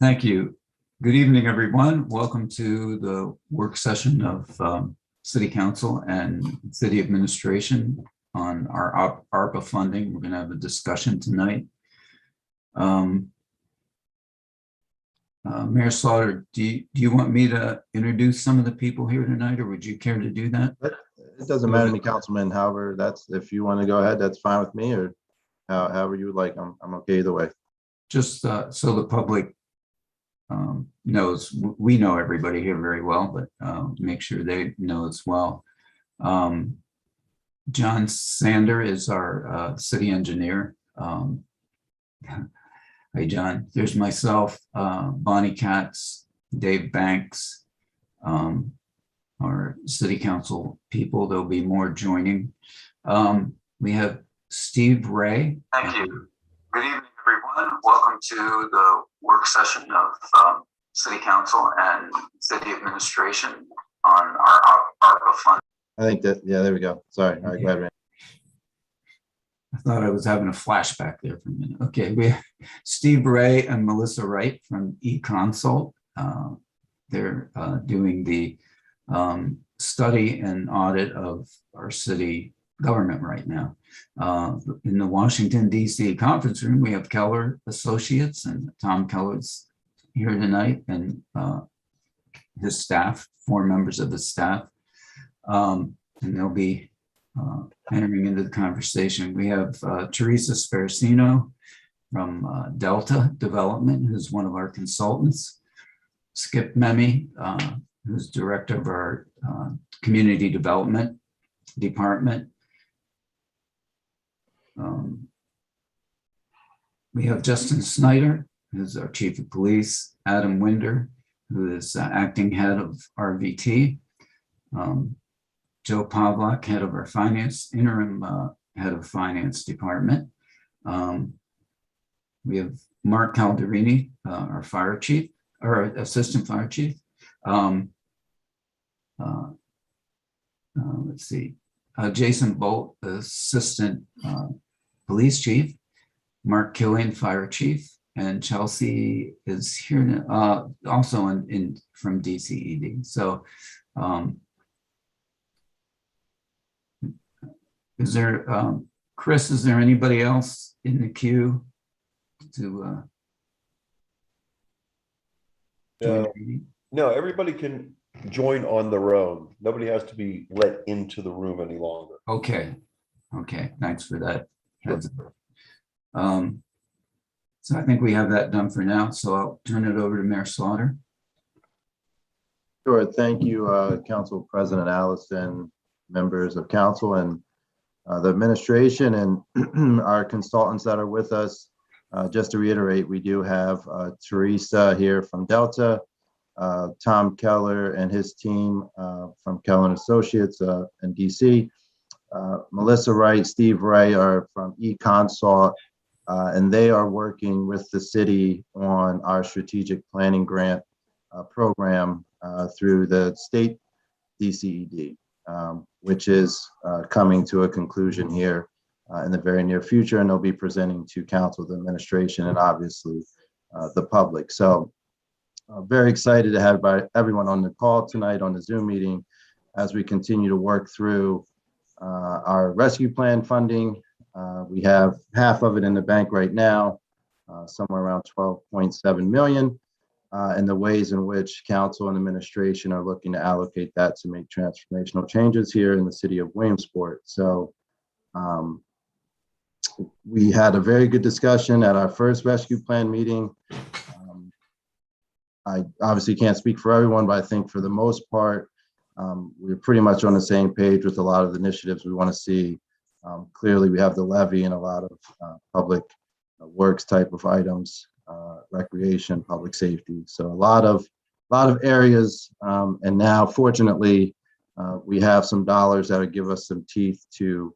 Thank you. Good evening, everyone. Welcome to the work session of City Council and City Administration on our ARPA funding. We're going to have a discussion tonight. Mayor Slaughter, do you want me to introduce some of the people here tonight, or would you care to do that? It doesn't matter to me, Councilman. However, if you want to go ahead, that's fine with me, or however you would like. I'm okay either way. Just so the public knows, we know everybody here very well, but make sure they know as well. John Sander is our city engineer. Hey, John. There's myself, Bonnie Katz, Dave Banks, our city council people. There'll be more joining. We have Steve Ray. Thank you. Good evening, everyone. Welcome to the work session of City Council and City Administration on our ARPA fund. I think that, yeah, there we go. Sorry. All right, go ahead, Randy. I thought I was having a flashback there for a minute. Okay, we have Steve Ray and Melissa Wright from eConsult. They're doing the study and audit of our city government right now. In the Washington, D.C. conference room, we have Keller Associates, and Tom Keller's here tonight, and his staff, 4 members of the staff, and they'll be entering into the conversation. We have Teresa Sparacino from Delta Development, who's one of our consultants. Skip Memi, who's director of our community development department. We have Justin Snyder, who's our chief of police, Adam Winder, who is acting head of RVT, Joe Pavlak, head of our interim head of finance department. We have Mark Calderini, our fire chief, or assistant fire chief. Let's see, Jason Bolt, assistant police chief, Mark Killian, fire chief, and Chelsea is here also from DCED. So is there, Chris, is there anybody else in the queue to join the meeting? No, everybody can join on their own. Nobody has to be let into the room any longer. Okay, thanks for that. So I think we have that done for now, so I'll turn it over to Mayor Slaughter. Sure. Thank you, Council President Allison, members of council, and the administration, and our consultants that are with us. Just to reiterate, we do have Teresa here from Delta, Tom Keller and his team from Keller Associates in DC, Melissa Wright, Steve Ray are from eConsult, and they are working with the city on our strategic planning grant program through the state DCED, which is coming to a conclusion here in the very near future, and they'll be presenting to council, the administration, and obviously the public. So very excited to have everyone on the call tonight on the Zoom meeting as we continue to work through our rescue plan funding. We have half of it in the bank right now, somewhere around 12.7 million, and the ways in which council and administration are looking to allocate that to make transformational changes here in the city of Williamsport. So we had a very good discussion at our first rescue plan meeting. I obviously can't speak for everyone, but I think for the most part, we're pretty much on the same page with a lot of the initiatives we want to see. Clearly, we have the levy and a lot of public works type of items, recreation, public safety. So a lot of areas, and now fortunately, we have some dollars that would give us some teeth to,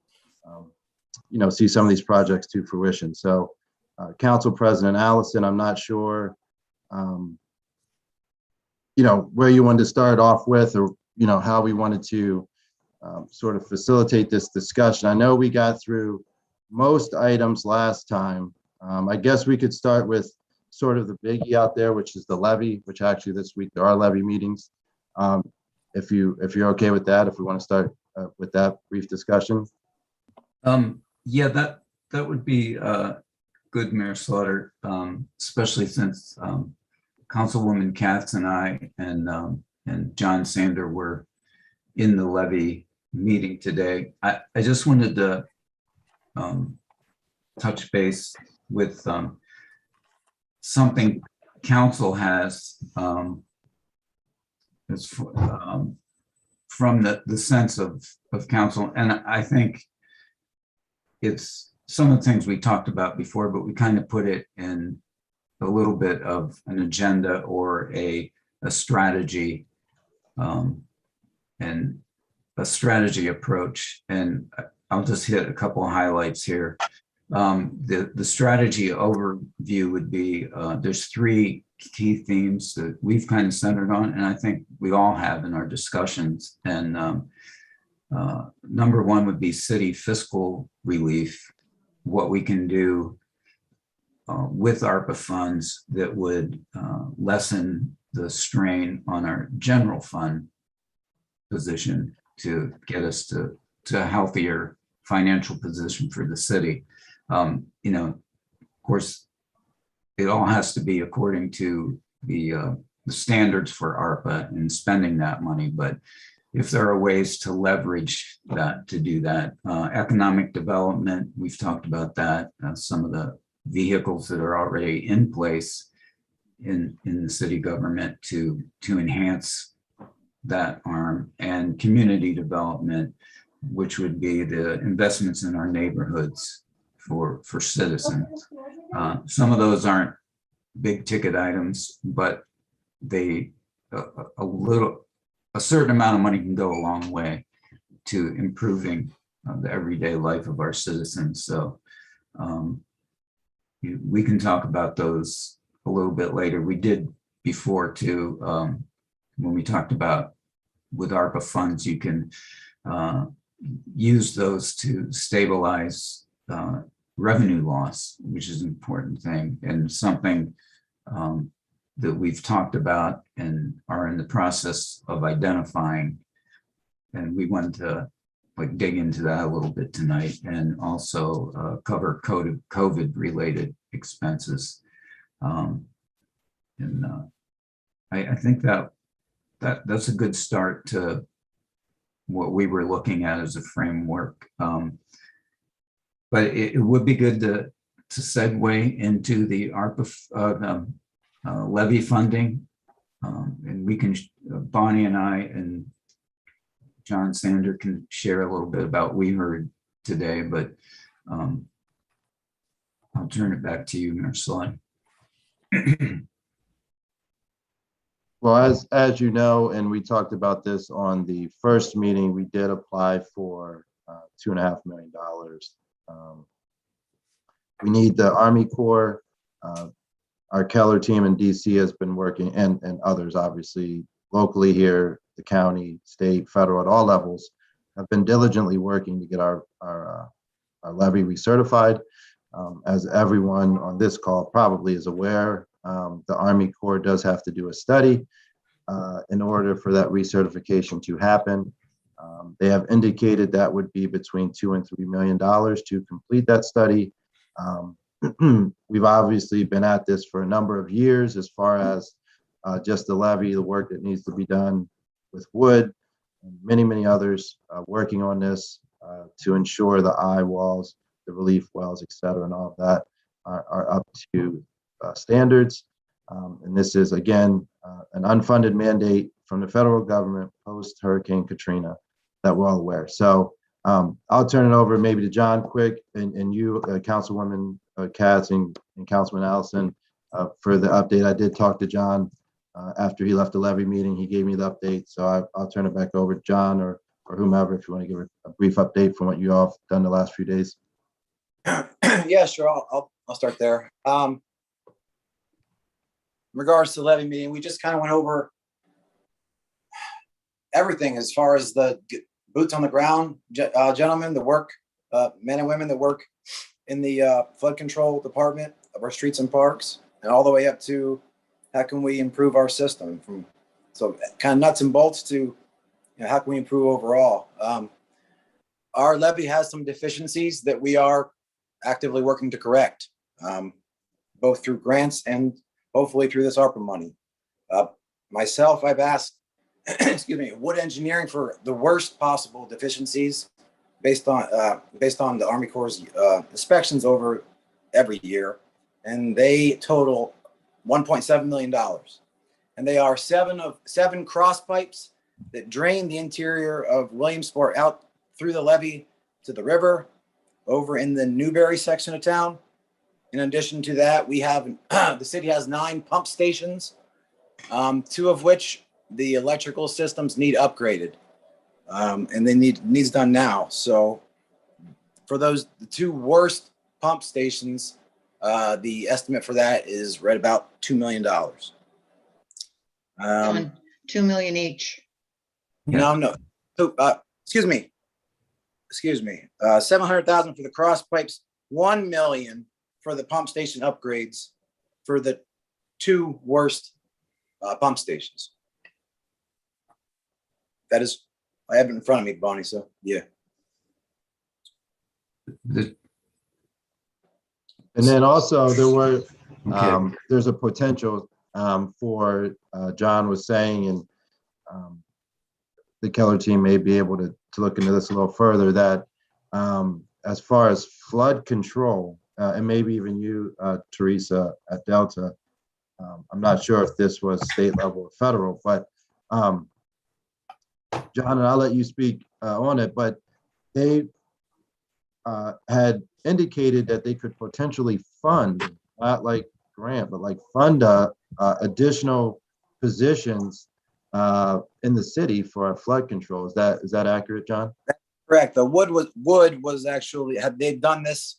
see some of these projects to fruition. So, Council President Allison, I'm not sure, where you wanted to start off with, or how we wanted to sort of facilitate this discussion. I know we got through most items last time. I guess we could start with sort of the biggie out there, which is the levy, which actually this week there are levy meetings. If you're okay with that, if we want to start with that brief discussion. Yeah, that would be good, Mayor Slaughter, especially since Councilwoman Katz and I and John Sander were in the levy meeting today. I just wanted to touch base with something council has from the sense of council, and I think it's some of the things we talked about before, but we kind of put it in a little bit of an agenda or a strategy and a strategy approach. And I'll just hit a couple of highlights here. The strategy overview would be there's three key themes that we've kind of centered on, and I think we all have in our discussions. And number one would be city fiscal relief, what we can do with ARPA funds that would lessen the strain on our general fund position to get us to a healthier financial position for the city. Of course, it all has to be according to the standards for ARPA and spending that money. But if there are ways to leverage that, to do that, economic development, we've talked about that, some of the vehicles that are already in place in the city government to enhance that arm, and community development, which would be the investments in our neighborhoods for citizens. Some of those aren't big ticket items, but they a certain amount of money can go a long way to improving the everyday life of our citizens. So we can talk about those a little bit later. We did before too, when we talked about with ARPA funds, you can use those to stabilize revenue loss, which is an important thing, and something that we've talked about and are in the process of identifying. And we wanted to dig into that a little bit tonight, and also cover COVID related expenses. I think that's a good start to what we were looking at as a framework. But it would be good to segue into the ARPA levy funding, and we can, Bonnie and I and John Sander can share a little bit about what we heard today, but I'll turn it back to you, Mayor Slaughter. Well, as you know, and we talked about this on the first meeting, we did apply for $2.5 million. We need the Army Corps. Our Keller team in DC has been working, and others obviously locally here, the county, state, federal, at all levels, have been diligently working to get our levy recertified. As everyone on this call probably is aware, the Army Corps does have to do a study in order for that recertification to happen. They have indicated that would be between $2 and $3 million to complete that study. We've obviously been at this for a number of years as far as just the levy, the work that needs to be done with wood, and many others working on this to ensure the eye walls, the relief wells, et cetera, and all of that are up to standards. And this is, again, an unfunded mandate from the federal government post Hurricane Katrina that we're all aware. So I'll turn it over maybe to John quick, and you, Councilwoman Katz and Councilman Allison, for the update. I did talk to John after he left the levy meeting. He gave me the update. So I'll turn it back over to John or whomever, if you want to give a brief update from what you all have done the last few days. Yeah, sure. I'll start there. In regards to the levy meeting, we just kind of went over everything as far as the boots on the ground, gentlemen, the work, men and women that work in the flood control department of our streets and parks. and all the way up to how can we improve our system, from so kind of nuts and bolts to how can we improve overall. Our levy has some deficiencies that we are actively working to correct, both through grants and hopefully through this ARPA money. Myself, I've asked, excuse me, Wood Engineering for the worst possible deficiencies based on the Army Corps' inspections over every year, and they total $1.7 million. And they are seven cross pipes that drain the interior of Williamsport out through the levee to the river over in the Newberry section of town. In addition to that, we have the city has 9 pump stations, 2 of which the electrical systems need upgraded, and they needs done now. So for the 2 worst pump stations, the estimate for that is right about $2 million. $2 million each. No. So, excuse me. 700,000 for the cross pipes, 1 million for the pump station upgrades for the 2 worst pump stations. That is, I have it in front of me, Bonnie. So yeah. The- And then also there were, Okay. there's a potential for, John was saying, and the Keller team may be able to look into this a little further, that as far as flood control, and maybe even you, Teresa, at Delta, I'm not sure if this was state level or federal, but John, and I'll let you speak on it, but they had indicated that they could potentially fund, not like grant, but like fund additional positions in the city for flood control. Is that accurate, John? Correct. The Wood was actually, they've done this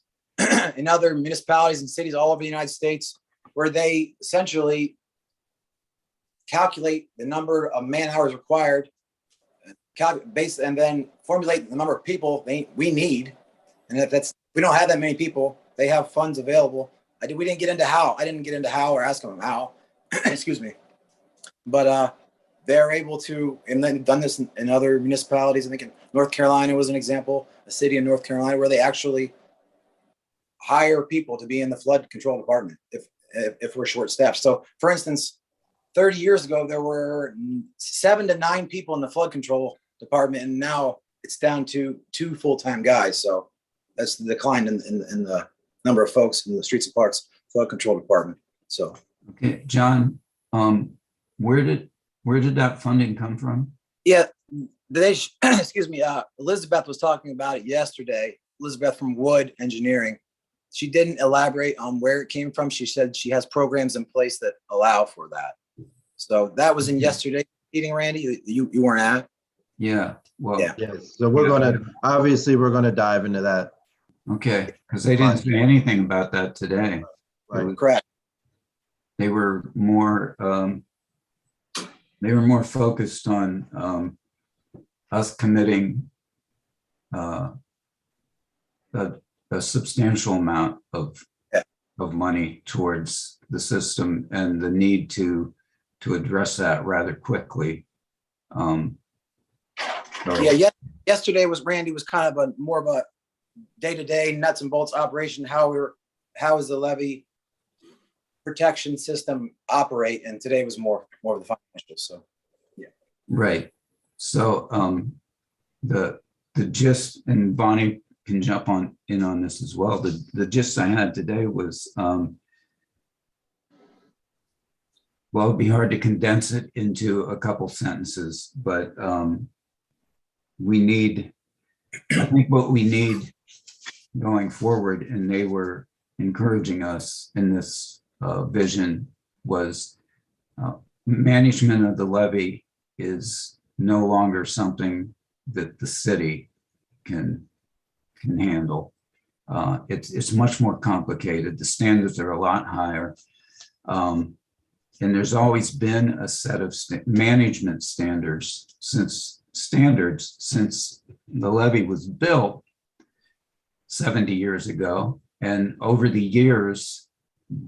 in other municipalities and cities all over the United States, where they essentially calculate the number of man hours required, and then formulate the number of people we need. And if we don't have that many people, they have funds available. I didn't get into how or ask them how, excuse me. But they're able to, and then done this in other municipalities. I think in North Carolina was an example, a city in North Carolina where they actually hire people to be in the flood control department if we're short staffed. So for instance, 30 years ago, there were 7 to 9 people in the flood control department, and now it's down to 2 full-time guys. So that's the decline in the number of folks in the streets and parks flood control department. So Okay, John, where did that funding come from? yeah, excuse me, Elizabeth was talking about it yesterday. Elizabeth from Wood Engineering. She didn't elaborate on where it came from. She said she has programs in place that allow for that. So that was in yesterday's meeting, Randy. You weren't at? Yeah, well, Yeah. Yes. So we're gonna dive into that. okay, because they didn't say anything about that today. Right. Correct. They were more focused on us committing a substantial amount of money towards the system and the need to address that rather quickly. Yeah. Yesterday Randy was kind of more of a day-to-day nuts and bolts operation. How is the levy protection system operate? And today was more of the financial. So yeah. Right. So the gist, and Bonnie can jump in on this as well. The gist I had today was, well, it'd be hard to condense it into a couple sentences, but I think what we need going forward, and they were encouraging us in this vision, was management of the levy is no longer something that the city can handle. It's much more complicated. The standards are a lot higher. And there's always been a set of management standards since the levy was built 70 years ago. And over the years,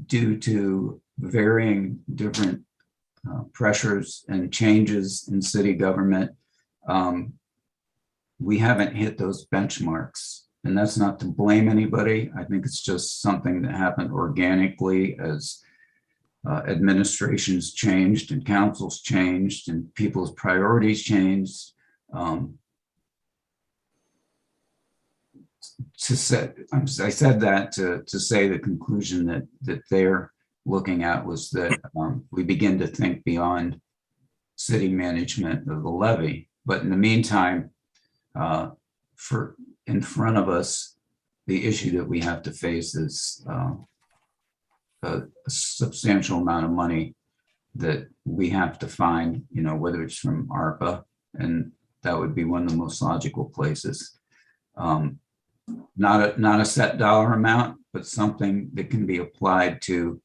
due to varying different pressures and changes in city government, we haven't hit those benchmarks. And that's not to blame anybody. I think it's just something that happened organically as administrations changed and councils changed and people's priorities changed. I said that to say the conclusion that they're looking at was that we begin to think beyond city management of the levy. But in the meantime, in front of us, the issue that we have to face is a substantial amount of money that we have to find, whether it's from ARPA, and that would be one of the most logical places. Not a set dollar amount, but something that can be applied to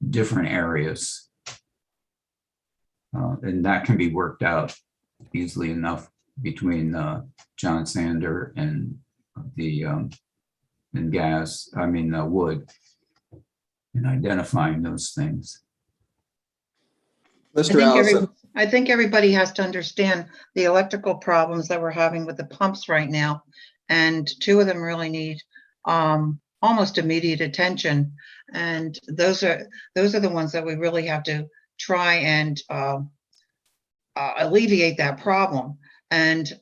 different areas. And that can be worked out easily enough between John Sander and Wood, in identifying those things. Mr. Allison. I think everybody has to understand the electrical problems that we're having with the pumps right now. And two of them really need almost immediate attention. And those are the ones that we really have to try and alleviate that problem. And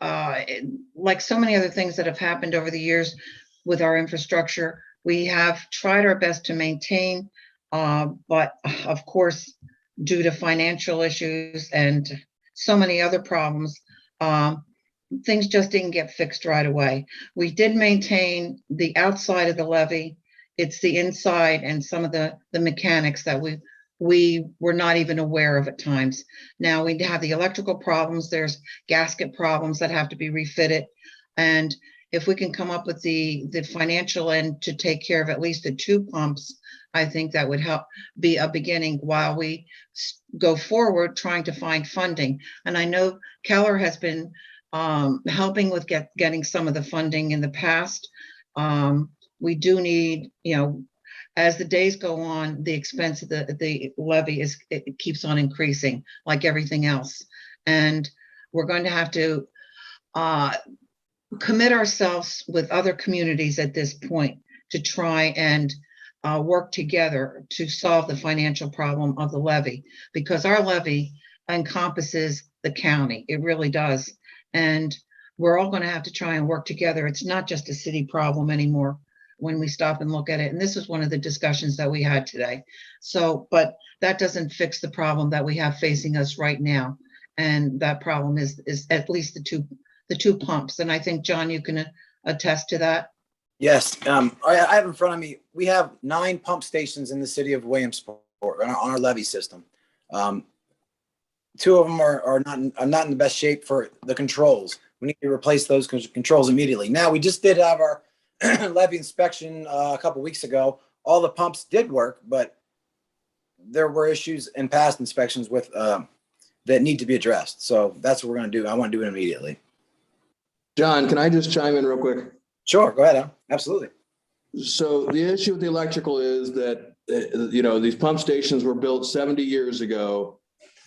like so many other things that have happened over the years with our infrastructure, we have tried our best to maintain, but of course, due to financial issues and so many other problems, things just didn't get fixed right away. We did maintain the outside of the levee. It's the inside and some of the mechanics that we were not even aware of at times. Now we have the electrical problems. There's gasket problems that have to be refitted. And if we can come up with the financial end to take care of at least the two pumps, I think that would help be a beginning while we go forward trying to find funding. And I know Keller has been helping with getting some of the funding in the past. We do need, as the days go on, the expense of the levy it keeps on increasing like everything else. And we're going to have to commit ourselves with other communities at this point to try and work together to solve the financial problem of the levy, because our levy encompasses the county. It really does. And we're all going to have to try and work together. It's not just a city problem anymore when we stop and look at it. And this is one of the discussions that we had today. So, but that doesn't fix the problem that we have facing us right now. And that problem is at least the two pumps. And I think, John, you can attest to that. Yes, I have in front of me, we have 9 pump stations in the city of Williamsport on our levee system. 2 of them are not in the best shape for the controls. We need to replace those controls immediately. Now, we just did have our levee inspection a couple weeks ago. All the pumps did work, but there were issues in past inspections with that need to be addressed. So that's what we're going to do. I want to do it immediately. John, can I just chime in real quick? Sure, go ahead, Al. Absolutely. So the issue with the electrical is that, these pump stations were built 70 years ago.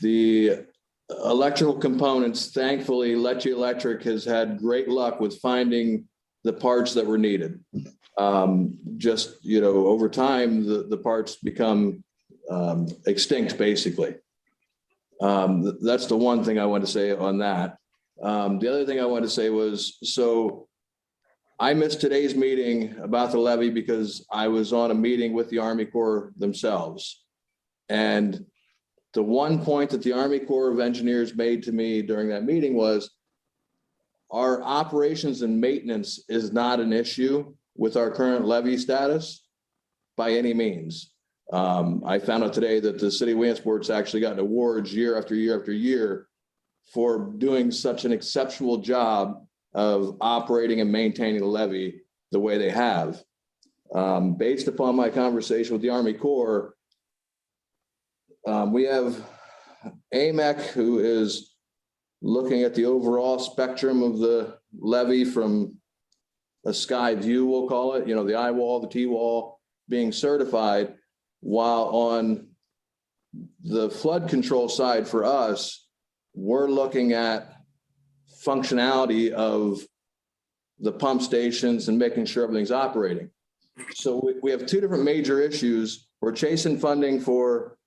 The electrical components, thankfully, Lecce Electric has had great luck with finding the parts that were needed. Over time, the parts become extinct, basically. That's the one thing I want to say on that. The other thing I wanted to say was, so I missed today's meeting about the levy because I was on a meeting with the Army Corps themselves. And the one point that the Army Corps of Engineers made to me during that meeting was our operations and maintenance is not an issue with our current levy status by any means. I found out today that the city of Williamsport's actually gotten awards year after year after year for doing such an exceptional job of operating and maintaining the levy the way they have. Based upon my conversation with the Army Corps, we have AMEC, who is looking at the overall spectrum of the levy from a sky view, we'll call it, the eye wall, the T wall, being certified, while on the flood control side for us, we're looking at functionality of the pump stations and making sure everything's operating. So we have two different major issues. We're chasing funding for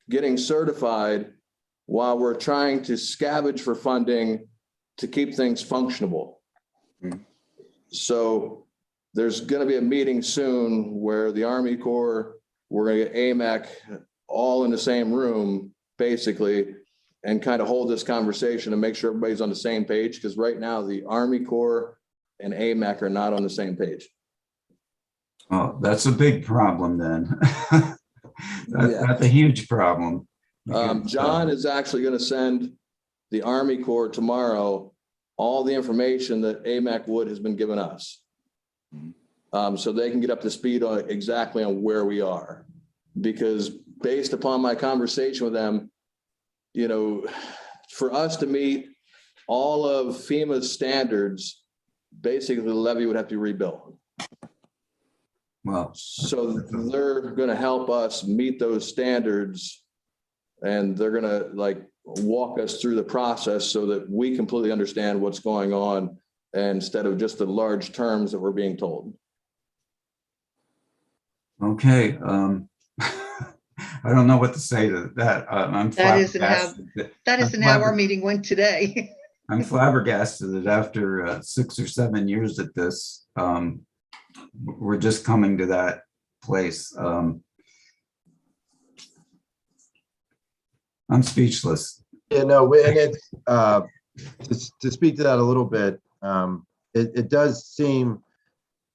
getting certified while we're trying to scavenge for funding to keep things functionable. So there's going to be a meeting soon where the Army Corps, we're going to get AMAC all in the same room, basically, and kind of hold this conversation and make sure everybody's on the same page. Because right now, the Army Corps and AMAC are not on the same page. Oh, that's a big problem then. Yeah. That's a huge problem. John is actually going to send the Army Corps tomorrow all the information that AMAC Wood has been giving us. So they can get up to speed on exactly on where we are. Because based upon my conversation with them, you know, for us to meet all of FEMA's standards, basically the levee would have to be rebuilt. Well, So they're going to help us meet those standards, and they're going to like walk us through the process so that we completely understand what's going on instead of just the large terms that we're being told. okay. I don't know what to say to that. I'm That isn't how, flabbergasted. that isn't how our meeting went today. I'm flabbergasted that after 6 or 7 years at this, we're just coming to that place. I'm speechless. Yeah, no, and it's, to speak to that a little bit, it does seem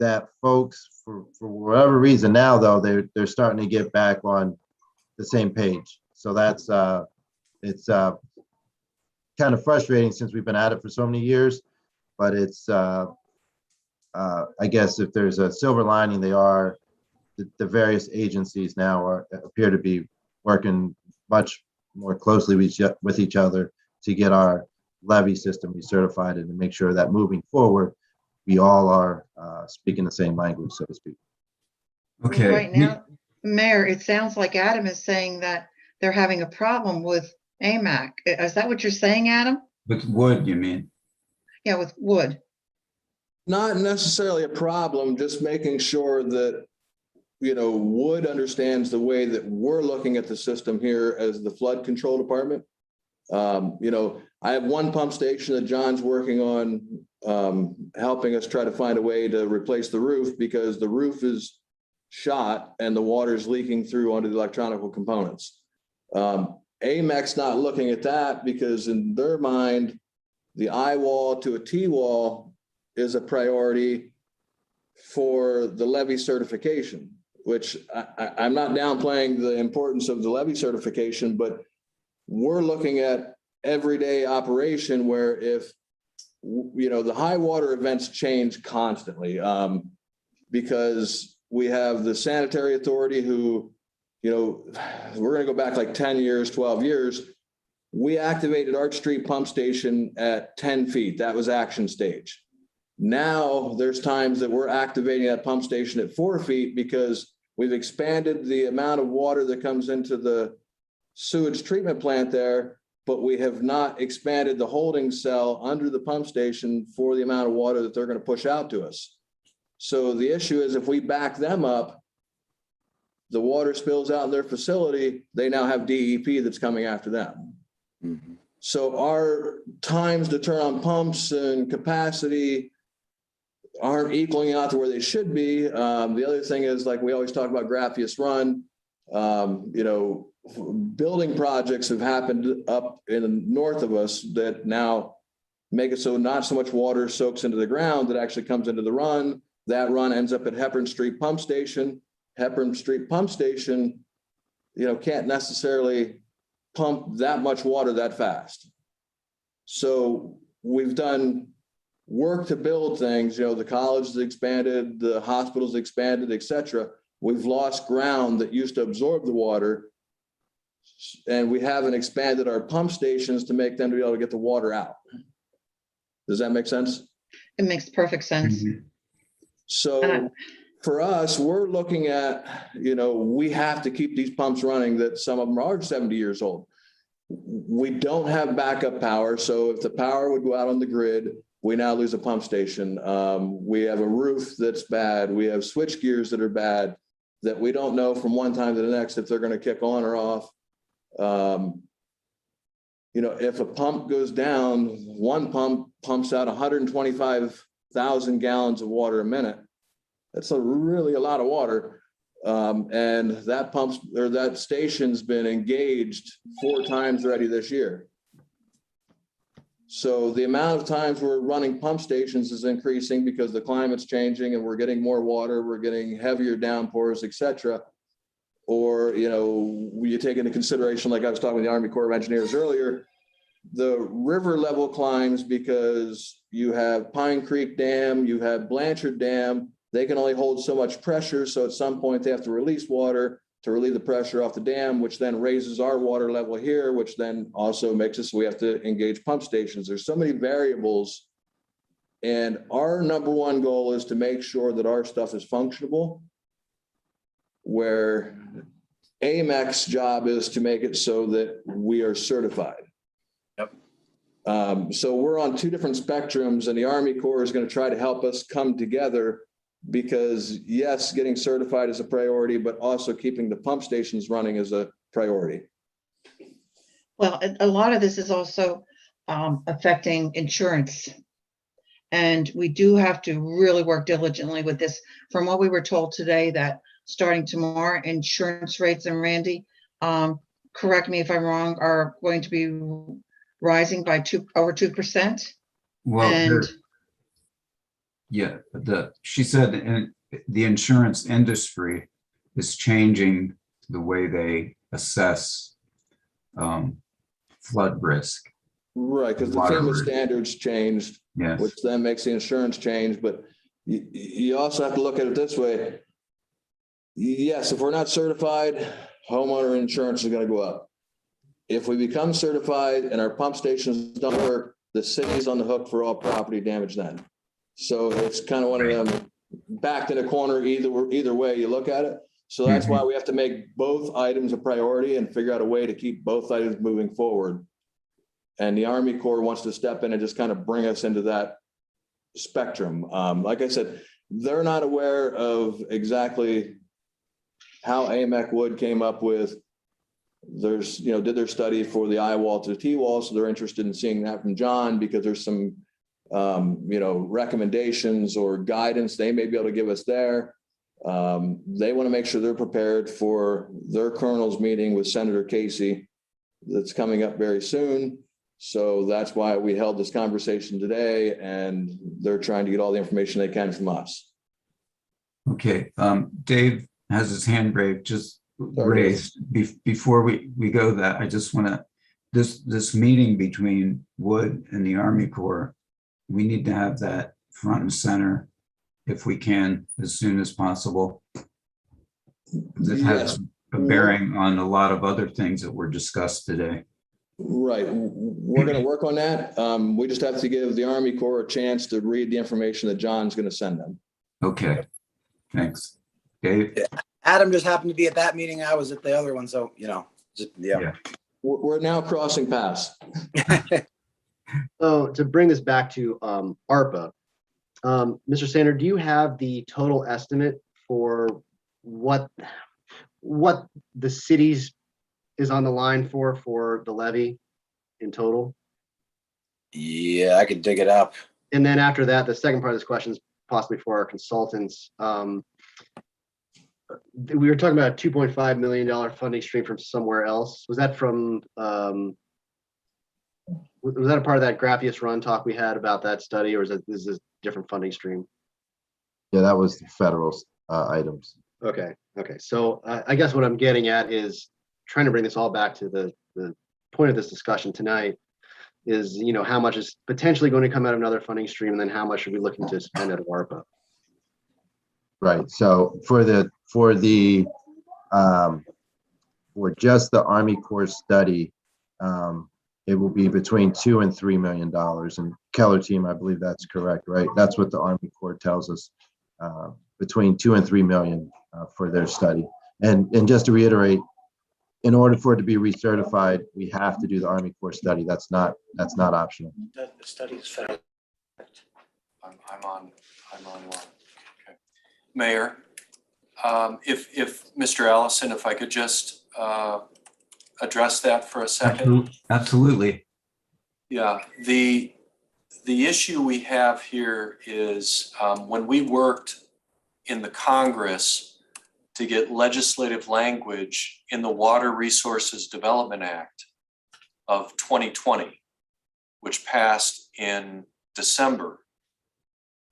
that folks, for whatever reason now, though, they're starting to get back on the same page. So that's, it's kind of frustrating since we've been at it for so many years, but it's, I guess if there's a silver lining, they are, the various agencies now appear to be working much more closely with each other to get our levy system recertified and to make sure that moving forward, we all are speaking the same language, so to speak. Okay. Right now, Mayor, it sounds like Adam is saying that they're having a problem with AMAC. Is that what you're saying, Adam? With wood, you mean? Yeah, with wood. Not necessarily a problem, just making sure that, you know, Wood understands the way that we're looking at the system here as the flood control department. You know, I have one pump station that John's working on, helping us try to find a way to replace the roof because the roof is shot and the water's leaking through onto the electronical components. AMEC's not looking at that because in their mind, the eye wall to a T-wall is a priority for the levy certification, which I'm not downplaying the importance of the levy certification, but we're looking at everyday operation where if, you know, the high water events change constantly because we have the sanitary authority who, you know, we're going to go back like 10 years, 12 years. We activated Arch Street Pump Station at 10 feet. That was action stage. Now there's times that we're activating that pump station at 4 feet because we've expanded the amount of water that comes into the sewage treatment plant there, but we have not expanded the holding cell under the pump station for the amount of water that they're going to push out to us. So the issue is if we back them up, the water spills out in their facility, they now have DEP that's coming after them. Mm-hmm. So our times to turn on pumps and capacity aren't equaling out to where they should be. The other thing is, like we always talk about Graphius Run, you know, building projects have happened up in the north of us that now make it so not so much water soaks into the ground that actually comes into the run. That run ends up at Hepburn Street Pump Station. Hepburn Street Pump Station, you know, can't necessarily pump that much water that fast. So we've done work to build things, you know, the college has expanded, the hospitals expanded, et cetera. We've lost ground that used to absorb the water, and we haven't expanded our pump stations to make them to be able to get the water out. Does that make sense? It makes perfect sense. Mhm. So for us, we're looking at, we have to keep these pumps running, that some of them are 70 years old. We don't have backup power. So if the power would go out on the grid, we now lose a pump station. We have a roof that's bad. We have switch gears that are bad, that we don't know from one time to the next if they're going to kick on or off. If a pump goes down, one pump pumps out 125,000 gallons of water a minute. That's really a lot of water. And that station's been engaged 4 times already this year. So the amount of times we're running pump stations is increasing because the climate's changing and we're getting more water, we're getting heavier downpours, et cetera. Or, you take into consideration, like I was talking with the Army Corps of Engineers earlier, the river level climbs because you have Pine Creek Dam, you have Blanchard Dam. They can only hold so much pressure. So at some point they have to release water to relieve the pressure off the dam, which then raises our water level here, which then also makes us, we have to engage pump stations. There's so many variables. And our number one goal is to make sure that our stuff is functionable, where AMEC's job is to make it so that we are certified. Yep. So we're on 2 different spectrums, and the Army Corps is going to try to help us come together, because yes, getting certified is a priority, but also keeping the pump stations running is a priority. Well, a lot of this is also affecting insurance. And we do have to really work diligently with this. From what we were told today, that starting tomorrow, insurance rates, and Randy, correct me if I'm wrong, are going to be rising by over 2%. Well, And yeah, she said the insurance industry is changing the way they assess flood risk. Right, because the Water FEMA risk. standards changed, Yes. which then makes the insurance change. But you also have to look at it this way. Yes, if we're not certified, homeowner insurance is going to go up. If we become certified and our pump stations don't work, the city's on the hook for all property damage then. So it's kind of one of them backed in a corner either way you look at it. So that's why we have to make both items a priority and figure out a way to keep both items moving forward. And the Army Corps wants to step in and just kind of bring us into that spectrum. Like I said, they're not aware of exactly how AMEC Wood came up with did their study for the eye wall to the T wall. So they're interested in seeing that from John, because there's some, recommendations or guidance they may be able to give us there. They want to make sure they're prepared for their colonel's meeting with Senator Casey that's coming up very soon. So that's why we held this conversation today, and they're trying to get all the information they can from us. Okay, Dave has his hand raised. Before we go that, I just want to, this meeting between Wood and the Army Corps, we need to have that front and center if we can, as soon as possible. It has a bearing on a lot of other things that were discussed today. Right. We're going to work on that. We just have to give the Army Corps a chance to read the information that John's going to send them. Okay, thanks. Dave? Yeah. Adam just happened to be at that meeting. I was at the other one. So, yeah. We're now crossing paths. So to bring this back to ARPA, Mr. Sander, do you have the total estimate for what the cities is on the line for the levy in total? Yeah, I could dig it up. And then after that, the second part of this question is possibly for our consultants. We were talking about a $2.5 million funding stream from somewhere else. Was that from, was that a part of that Graphius Run talk we had about that study, or is this a different funding stream? Yeah, that was the federal items. Okay. So I guess what I'm getting at is trying to bring this all back to the point of this discussion tonight is, how much is potentially going to come out of another funding stream, and then how much are we looking to spend out of ARPA? Right. So for just the Army Corps study, it will be between $2 and $3 million. And Keller team, I believe that's correct, right? That's what the Army Corps tells us between 2 and 3 million for their study. And just to reiterate, in order for it to be recertified, we have to do the Army Corps study. That's not optional. The study is fact. I'm on one. Okay. Mayor, if Mr. Allison, if I could just address that for a second. Absolutely. Yeah, the issue we have here is when we worked in the Congress to get legislative language in the Water Resources Development Act of 2020, which passed in December.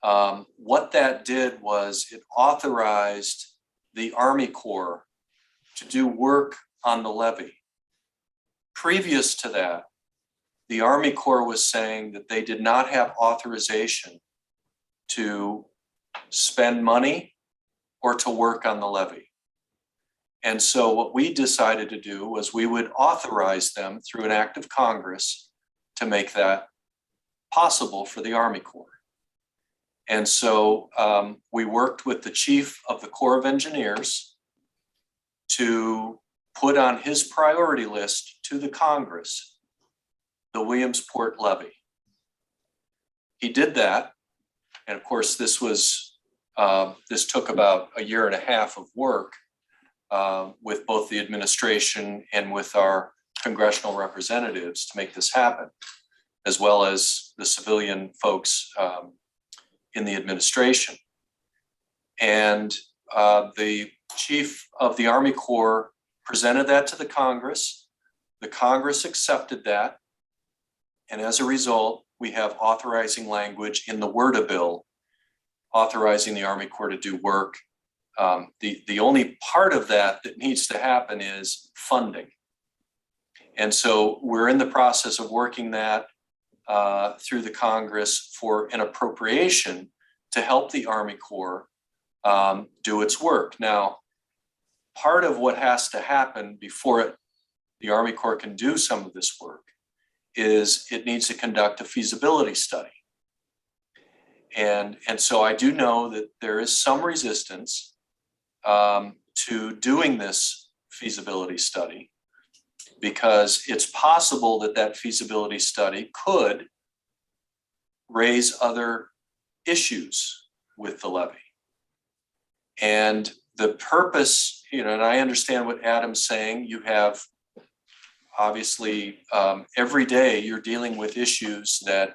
What that did was it authorized the Army Corps to do work on the levee. Previous to that, the Army Corps was saying that they did not have authorization to spend money or to work on the levee. And so what we decided to do was we would authorize them through an act of Congress to make that possible for the Army Corps. And so we worked with the Chief of the Corps of Engineers to put on his priority list to the Congress the Williamsport levee. He did that, and of course this took about a year and a half of work with both the administration and with our congressional representatives to make this happen, as well as the civilian folks in the administration. And the Chief of the Army Corps presented that to the Congress. The Congress accepted that. And as a result, we have authorizing language in the WRDA bill authorizing the Army Corps to do work. The only part of that needs to happen is funding. And so we're in the process of working that through the Congress for an appropriation to help the Army Corps do its work. Now, part of what has to happen before the Army Corps can do some of this work is it needs to conduct a feasibility study. And so I do know that there is some resistance to doing this feasibility study, because it's possible that that feasibility study could raise other issues with the levee. And the purpose, and I understand what Adam's saying, you have obviously every day you're dealing with issues that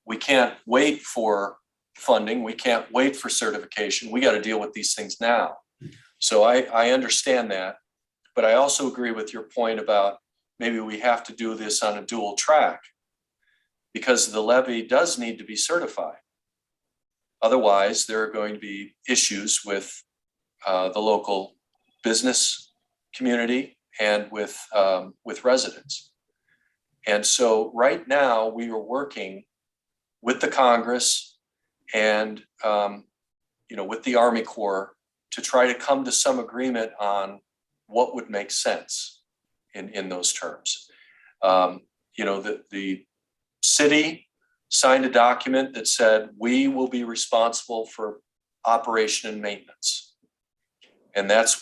we can't wait for funding, we can't wait for certification, we got to deal with these things now. So I understand that, but I also agree with your point about maybe we have to do this on a dual track, because the levee does need to be certified. Otherwise, there are going to be issues with the local business community and with residents. And so right now we are working with the Congress and with the Army Corps to try to come to some agreement on what would make sense in those terms. The city signed a document that said we will be responsible for operation and maintenance. And that's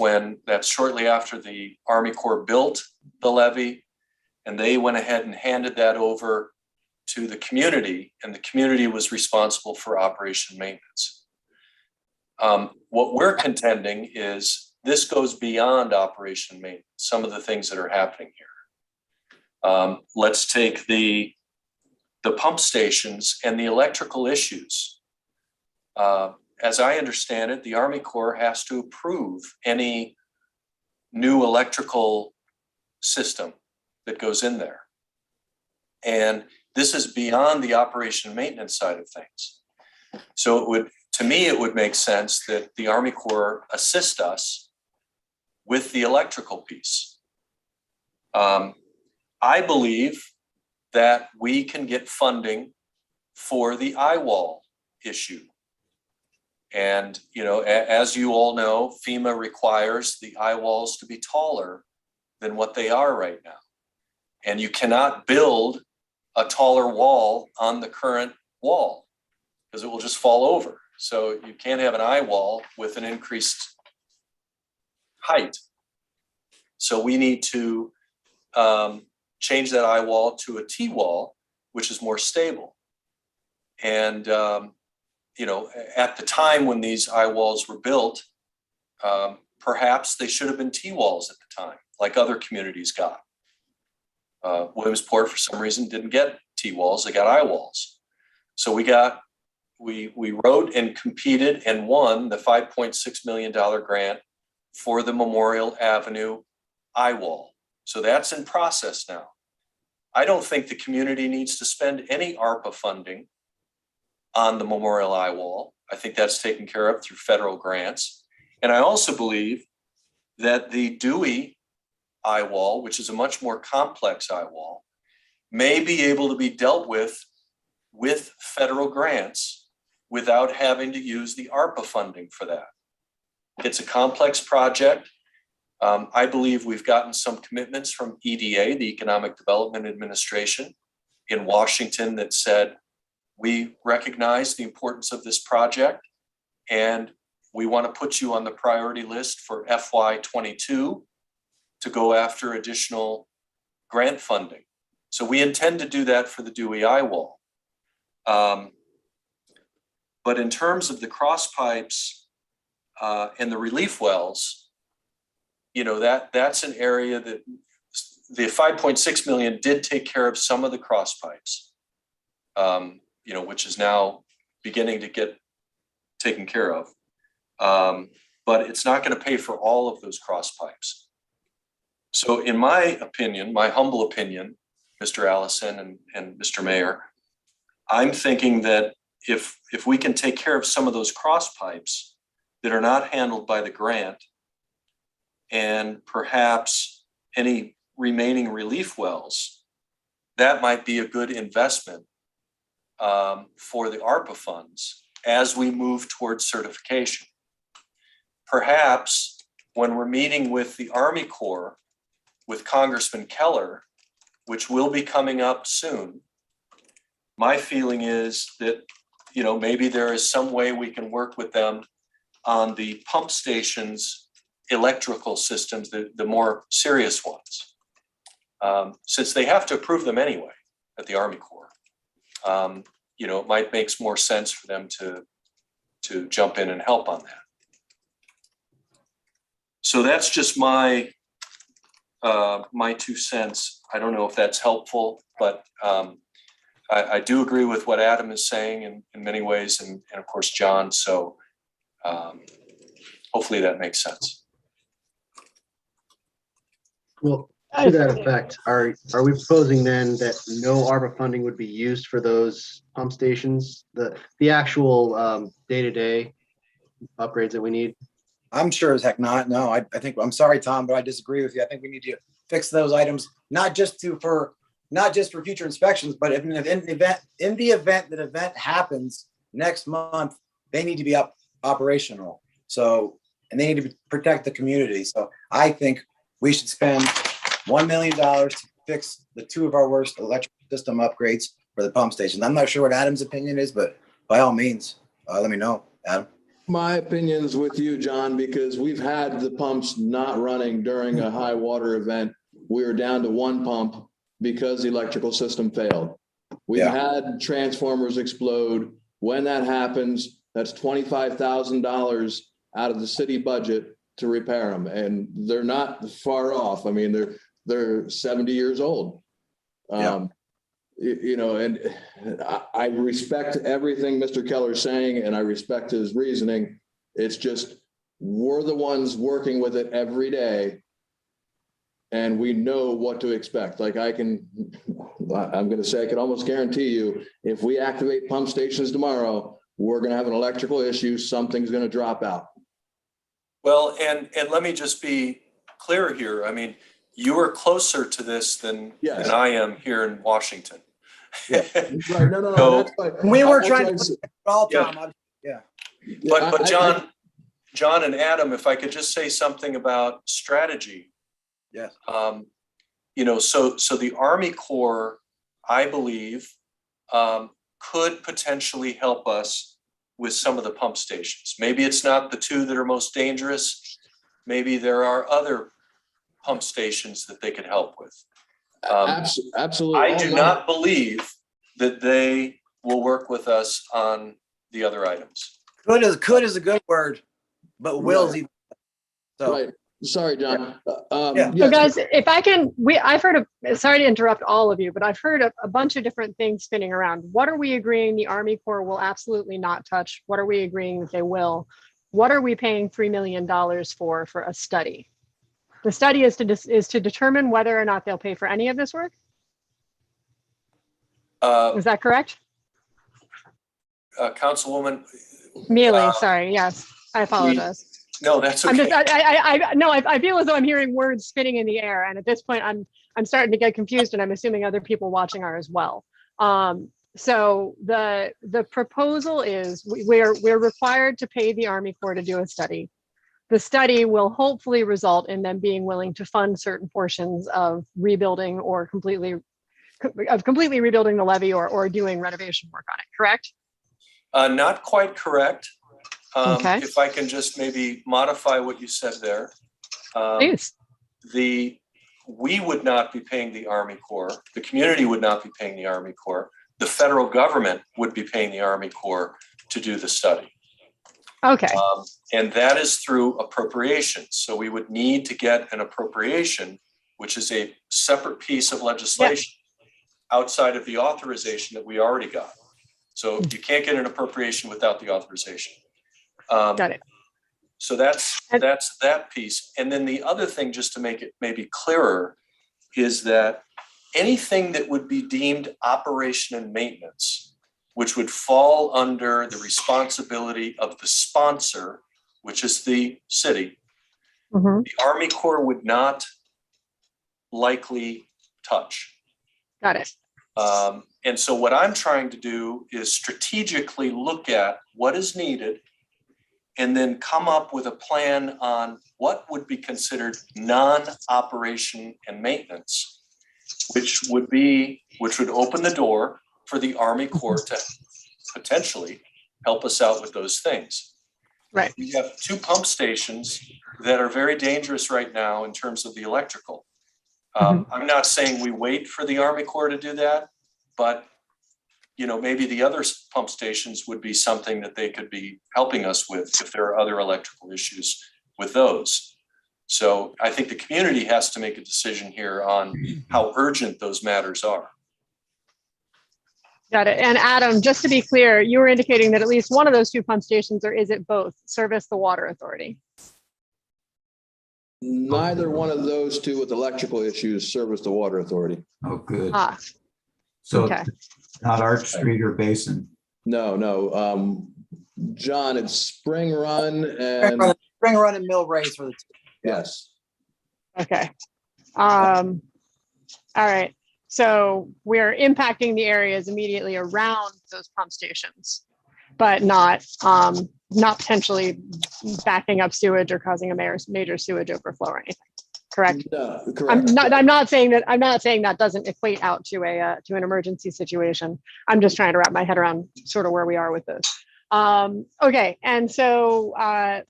shortly after the Army Corps built the levee, and they went ahead and handed that over to the community, and the community was responsible for operation and maintenance. What we're contending is this goes beyond operation and maintenance, some of the things that are happening here. Let's take the pump stations and the electrical issues. As I understand it, the Army Corps has to approve any new electrical system that goes in there. And this is beyond the operation and maintenance side of things. So to me, it would make sense that the Army Corps assist us with the electrical piece. I believe that we can get funding for the eye wall issue. And, as you all know, FEMA requires the eye walls to be taller than what they are right now. And you cannot build a taller wall on the current wall because it will just fall over. So you can't have an eye wall with an increased height. So we need to change that eye wall to a T-wall, which is more stable. And, you know, at the time when these eye walls were built, perhaps they should have been T-walls at the time, like other communities got. Williamsport, for some reason, didn't get T-walls, they got eye walls. So we wrote and competed and won the $5.6 million grant for the Memorial Avenue eye wall. So that's in process now. I don't think the community needs to spend any ARPA funding on the Memorial eye wall. I think that's taken care of through federal grants. And I also believe that the Dewey eye wall, which is a much more complex eye wall, may be able to be dealt with federal grants without having to use the ARPA funding for that. It's a complex project. I believe we've gotten some commitments from EDA, the Economic Development Administration in Washington, that said, we recognize the importance of this project and we want to put you on the priority list for FY22 to go after additional grant funding. So we intend to do that for the Dewey eye wall. But in terms of the cross pipes and the relief wells, you know, that's an area that the 5.6 million did take care of some of the cross pipes, you know, which is now beginning to get taken care of. But it's not going to pay for all of those cross pipes. So in my opinion, my humble opinion, Mr. Allison and Mr. Mayor, I'm thinking that if we can take care of some of those cross pipes that are not handled by the grant, and perhaps any remaining relief wells, that might be a good investment for the ARPA funds as we move towards certification. Perhaps when we're meeting with the Army Corps, with Congressman Keller, which will be coming up soon, my feeling is that, you know, maybe there is some way we can work with them on the pump stations, electrical systems, the more serious ones, since they have to approve them anyway at the Army Corps. You know, it might make more sense for them to jump in and help on that. So that's just my 2 cents. I don't know if that's helpful, but I do agree with what Adam is saying in many ways, and of course John. So hopefully that makes sense. Well, to that effect, are we proposing then that no ARPA funding would be used for those pump stations, the actual day-to-day upgrades that we need? I'm sure as heck not. No, I think, I'm sorry, Tom, but I disagree with you. I think we need to fix those items, not just for future inspections, but in the event that event happens next month, they need to be operational. So, and they need to protect the community. So I think we should spend $1 million to fix the 2 of our worst electric system upgrades for the pump stations. I'm not sure what Adam's opinion is, but by all means, let me know, Adam. My opinion's with you, John, because we've had the pumps not running during a high water event. We were down to 1 pump because the electrical system failed. We've had transformers explode. When that happens, that's $25,000 out of the city budget to repair them, and they're not far off. I mean, they're 70 years old. You know, and I respect everything Mr. Keller's saying, and I respect his reasoning. It's just, we're the ones working with it every day, and we know what to expect. Like I'm going to say, I can almost guarantee you, if we activate pump stations tomorrow, we're going to have an electrical issue. Something's going to drop out. Well, and let me just be clear here. I mean, you are closer to this than I am here in Washington. Yeah. Right. No, that's fine. We were trying to all Tom. But John and Adam, if I could just say something about strategy. Yes. You know, so the Army Corps, I believe, could potentially help us with some of the pump stations. Maybe it's not the two that are most dangerous. Maybe there are other pump stations that they could help with. Absolutely. I do not believe that they will work with us on the other items. Could is a good word, but will's even. So, Right. Sorry, John. Yeah. So Yes. guys, if I can, I've heard sorry to interrupt all of you, but I've heard a bunch of different things spinning around. What are we agreeing the Army Corps will absolutely not touch? What are we agreeing that they will? What are we paying $3 million for a study? The study is to determine whether or not they'll pay for any of this work. Is that correct? Councilwoman. Mealy, sorry. Yes, I apologize. No, that's okay. I'm just, I feel as though I'm hearing words spinning in the air. And at this point, I'm starting to get confused, and I'm assuming other people watching are as well. So the proposal is we're required to pay the Army Corps to do a study. The study will hopefully result in them being willing to fund certain portions of rebuilding or completely rebuilding the levee or doing renovation work on it, correct? Not quite correct. Okay. If I can just maybe modify what you said there. Please. We would not be paying the Army Corps. The community would not be paying the Army Corps. The federal government would be paying the Army Corps to do the study. Okay. And that is through appropriations. So we would need to get an appropriation, which is a separate piece of legislation outside of the authorization that we already got. So you can't get an appropriation without the authorization. Got it. So that's that piece. And then the other thing, just to make it maybe clearer, is that anything that would be deemed operation and maintenance, which would fall under the responsibility of the sponsor, which is the city, Mhm. the Army Corps would not likely touch. Got it. And so what I'm trying to do is strategically look at what is needed and then come up with a plan on what would be considered non-operation and maintenance, which would open the door for the Army Corps to potentially help us out with those things. Right. We have two pump stations that are very dangerous right now in terms of the electrical. I'm not saying we wait for the Army Corps to do that, but maybe the other pump stations would be something that they could be helping us with if there are other electrical issues with those. So I think the community has to make a decision here on how urgent those matters are. Got it. And Adam, just to be clear, you were indicating that at least one of those two pump stations, or is it both, service the water authority? Neither one of those two with electrical issues service the water authority. Oh, good. Ah, So okay. not Arch Street or Basin. No. John, it's Spring Run and Spring Run and Mill Race for the two. yes. Okay. All right. So we're impacting the areas immediately around those pump stations, but not potentially backing up sewage or causing a major sewage overflow or anything. Correct? No, correct. I'm not saying that doesn't equate out to an emergency situation. I'm just trying to wrap my head around sort of where we are with this. Okay. And so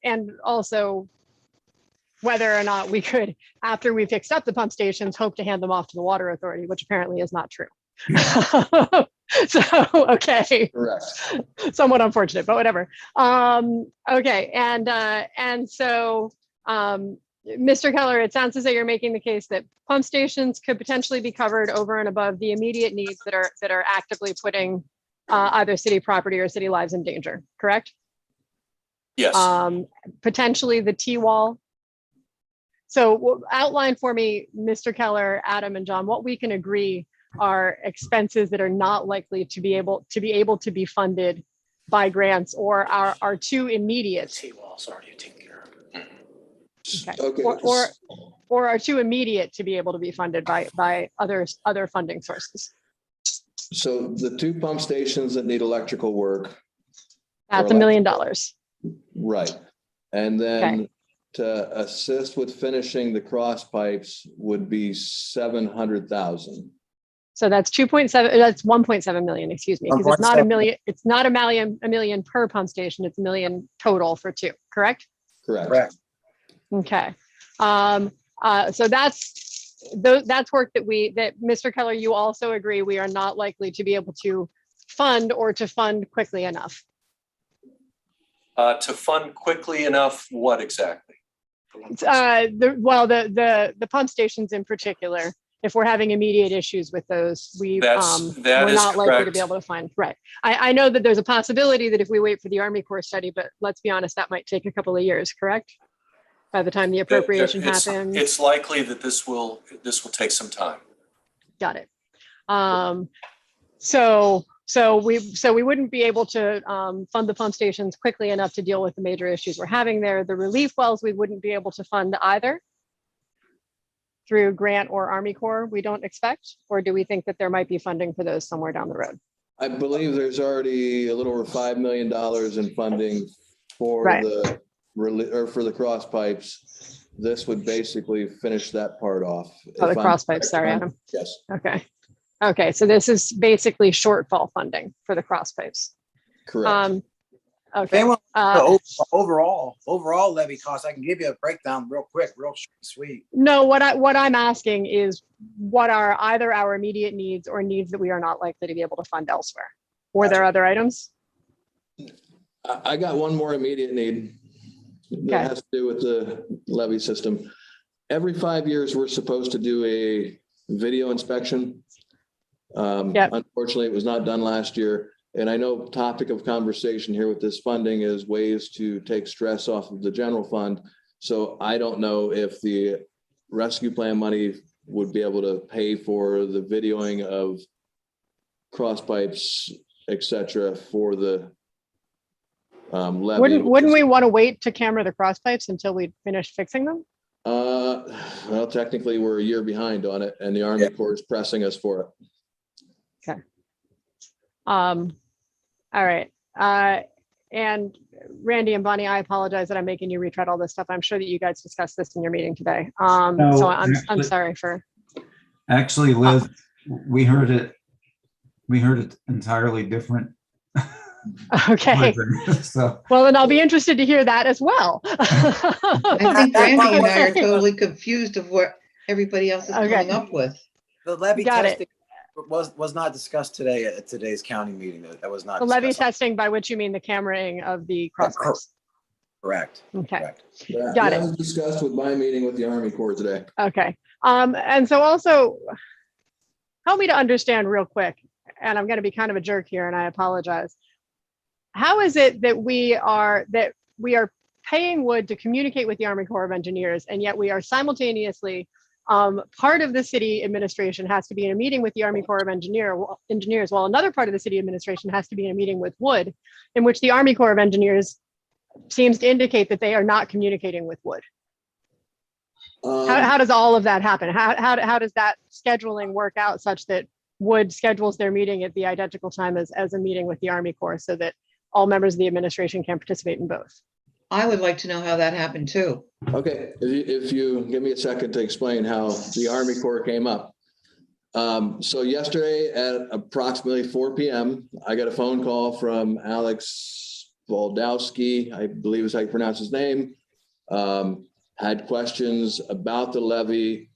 and also whether or not we could, after we fixed up the pump stations, hope to hand them off to the water authority, which apparently is not true. So, okay. Correct. Somewhat unfortunate, but whatever. Okay. And so, Mr. Keller, it sounds as though you're making the case that pump stations could potentially be covered over and above the immediate needs that are actively putting either city property or city lives in danger, correct? Yes. Potentially the T-wall. So outline for me, Mr. Keller, Adam, and John, what we can agree are expenses that are not likely to be able to be funded by grants or are too immediate. T-wall's already taken care of. Okay. Okay. Or are too immediate to be able to be funded by other funding sources. So the two pump stations that need electrical work. That's $1 million. Right. And then Okay. to assist with finishing the cross pipes would be 700,000. So that's 2.7, that's 1.7 million, excuse me, because it's not a million, it's not a million per pump station, it's a million total for two, correct? Correct. Okay. So that's work that Mr. Keller, you also agree we are not likely to be able to fund or to fund quickly enough. To fund quickly enough, what exactly? The pump stations in particular, if we're having immediate issues with those, we're not likely to be able to find. Right. I know that there's a possibility that if we wait for the Army Corps study, but let's be honest, that might take a couple of years, correct? By the time the appropriation happens. It's likely that this will take some time. Got it. So we wouldn't be able to fund the pump stations quickly enough to deal with the major issues we're having there. The relief wells, we wouldn't be able to fund either through grant or Army Corps, we don't expect, or do we think that there might be funding for those somewhere down the road? I believe there's already a little over $5 million in funding for for the cross pipes. This would basically finish that part off. Oh, the cross pipes, sorry, Adam. Yes. Okay. Okay, so this is basically shortfall funding for the cross pipes. Correct. Okay. Overall levy costs, I can give you a breakdown real quick, real sweet. No, what I'm asking is what are either our immediate needs or needs that we are not likely to be able to fund elsewhere? Were there other items? I got one more immediate need that has to do with the levy system. Every 5 years, we're supposed to do a video inspection. Unfortunately, it was not done last year. And I know topic of conversation here with this funding is ways to take stress off of the general fund. So I don't know if the rescue plan money would be able to pay for the videoing of cross pipes, et cetera, for the levy. Wouldn't we want to wait to camera the cross pipes until we finish fixing them? Well, technically we're a year behind on it and the Army Corps is pressing us for it. Okay. All right. And Randy and Bonnie, I apologize that I'm making you retread all this stuff. I'm sure that you guys discussed this in your meeting today. So I'm sorry for. Actually, Liz, we heard it entirely different. Okay. So. Well, then I'll be interested to hear that as well. I think Randy and I are totally confused of what everybody else is coming up with. The levy testing was not discussed today at today's county meeting. That was not the levy testing, by which you mean the cameraing of the cross pipes. Correct. Okay. Correct. Got it. That was discussed with my meeting with the Army Corps today. Okay. And so also help me to understand real quick, and I'm going to be kind of a jerk here and I apologize. How is it that we are paying Wood to communicate with the Army Corps of Engineers, and yet we are simultaneously part of the city administration has to be in a meeting with the Army Corps of Engineers, while another part of the city administration has to be in a meeting with Wood, in which the Army Corps of Engineers seems to indicate that they are not communicating with Wood? How does all of that happen? How does that scheduling work out such that Wood schedules their meeting at the identical time as a meeting with the Army Corps so that all members of the administration can participate in both? I would like to know how that happened too. Okay, if you give me a second to explain how the Army Corps came up. So yesterday at approximately 4 p.m., I got a phone call from Alex Waldowski, I believe is how you pronounce his name. Had questions about the levy.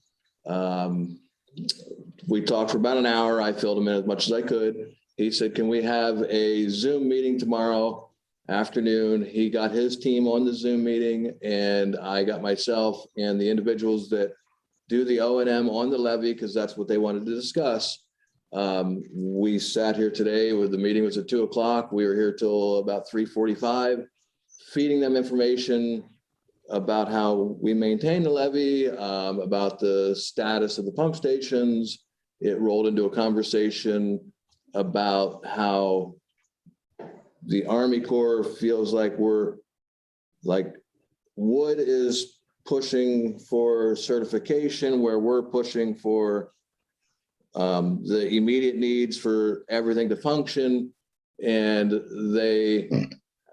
We talked for about an hour. I filled him in as much as I could. He said, can we have a Zoom meeting tomorrow afternoon? He got his team on the Zoom meeting and I got myself and the individuals that do the O&M on the levy, because that's what they wanted to discuss. We sat here today where the meeting was at 2 o'clock. We were here till about 3:45, feeding them information about how we maintain the levy, about the status of the pump stations. It rolled into a conversation about how the Army Corps feels like Wood is pushing for certification, where we're pushing for the immediate needs for everything to function. And they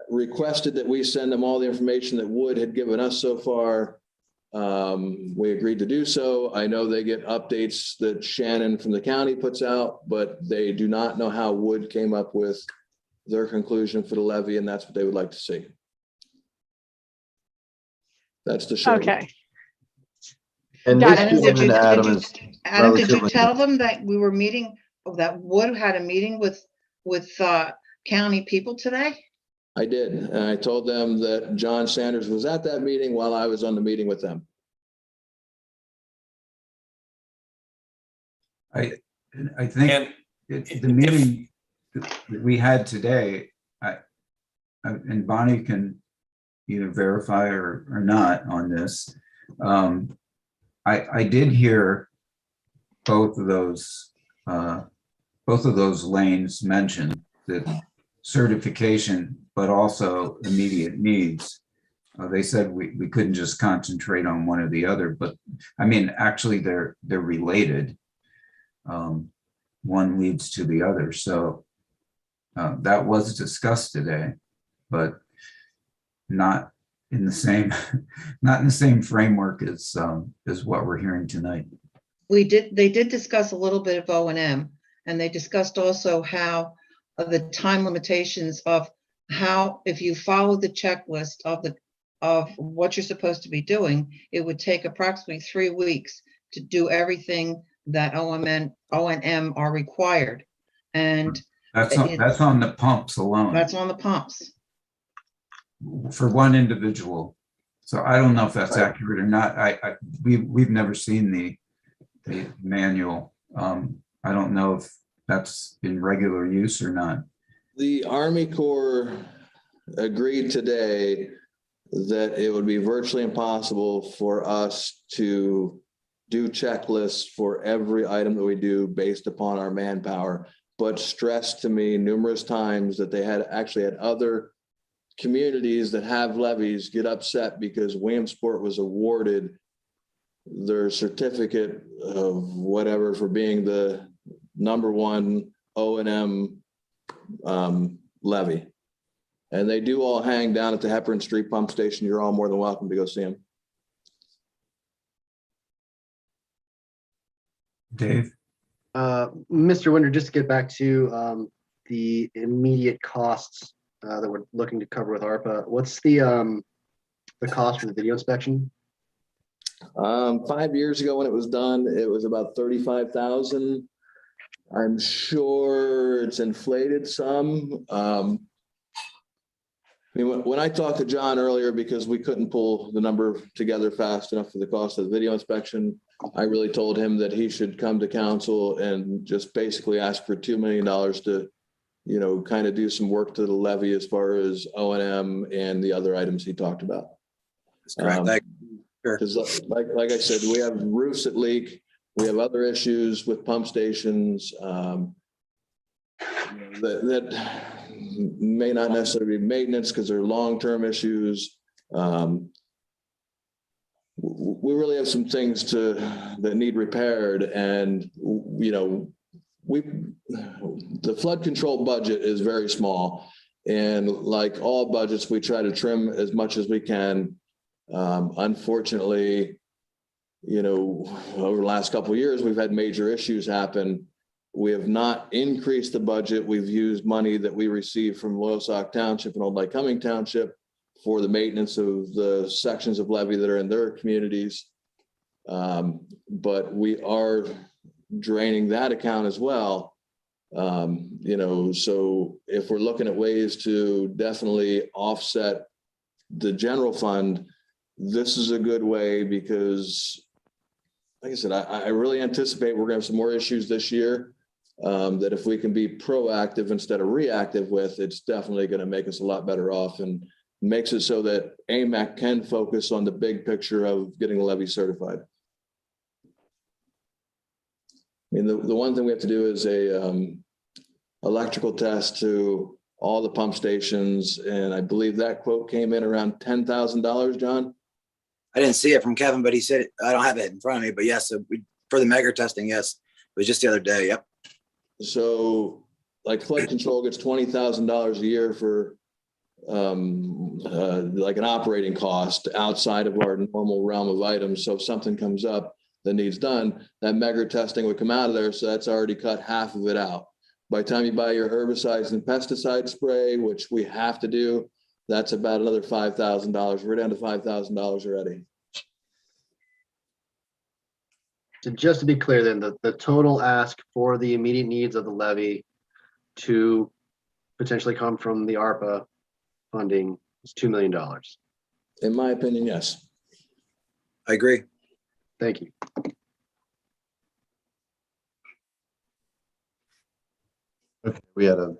requested that we send them all the information that Wood had given us so far We agreed to do so. I know they get updates that Shannon from the county puts out, but they do not know how Wood came up with their conclusion for the levy, and that's what they would like to see. That's the short. Okay. And Got this it. Adam, did you, gentleman, Adam, did you, is Adam, did you relatively- tell them that we were meeting, that Wood had a meeting with county people today? I did, and I told them that John Sanders was at that meeting while I was on the meeting with them. I think And the meeting that we had today, and Bonnie can either verify or not on this. I did hear both of those lanes mentioned, the certification, but also immediate needs. They said we couldn't just concentrate on one or the other, but I mean, actually they're related. One leads to the other. So that was discussed today, but not in the same framework as what we're hearing tonight. They did discuss a little bit of O&M, and they discussed also how the time limitations of how, if you follow the checklist of what you're supposed to be doing, it would take approximately 3 weeks to do everything that O&M are required. And That's on the pumps alone. that's on the pumps. For one individual. So I don't know if that's accurate or not. We've never seen the manual. I don't know if that's in regular use or not. The Army Corps agreed today that it would be virtually impossible for us to do checklists for every item that we do based upon our manpower, but stressed to me numerous times that they had other communities that have levies get upset because Williamsport was awarded their certificate of whatever for being the #1 O&M levy. And they do all hang down at the Hepburn Street Pump Station. You're all more than welcome to go see them. Dave? Mr. Winder, just to get back to the immediate costs that we're looking to cover with ARPA, what's the cost for the video inspection? 5 years ago when it was done, it was about 35,000. I'm sure it's inflated some. I mean, when I talked to John earlier, because we couldn't pull the number together fast enough for the cost of the video inspection, I really told him that he should come to council and just basically ask for $2 million to, you know, kind of do some work to the levy as far as O&M and the other items he talked about. That's correct. Because like I said, we have roofs that leak. We have other issues with pump stations that may not necessarily be maintenance because they're long-term issues. We really have some things that need repaired, and you know, the flood control budget is very small, and like all budgets, we try to trim as much as we can. Unfortunately, you know, over the last couple of years, we've had major issues happen. We have not increased the budget. We've used money that we received from Loyalsock Township and Old Lycoming Township for the maintenance of the sections of levee that are in their communities. But we are draining that account as well. You know, so if we're looking at ways to definitely offset the general fund, this is a good way because, like I said, I really anticipate we're gonna have some more issues this year that if we can be proactive instead of reactive with, it's definitely gonna make us a lot better off and makes it so that AMAC can focus on the big picture of getting the levy certified. I mean, the one thing we have to do is a electrical test to all the pump stations, and I believe that quote came in around $10,000, John? I didn't see it from Kevin, but he said it. I don't have it in front of me, but yes, for the mega testing, yes. It was just the other day. Yep. So like flood control gets $20,000 a year for like an operating cost outside of our normal realm of items. So if something comes up that needs done, that mega testing would come out of there. So that's already cut half of it out. By the time you buy your herbicides and pesticide spray, which we have to do, that's about another $5,000. We're down to $5,000 already. So just to be clear then, the total ask for the immediate needs of the levy to potentially come from the ARPA funding is $2 million. In my opinion, yes. I agree. Thank you. Okay, we had a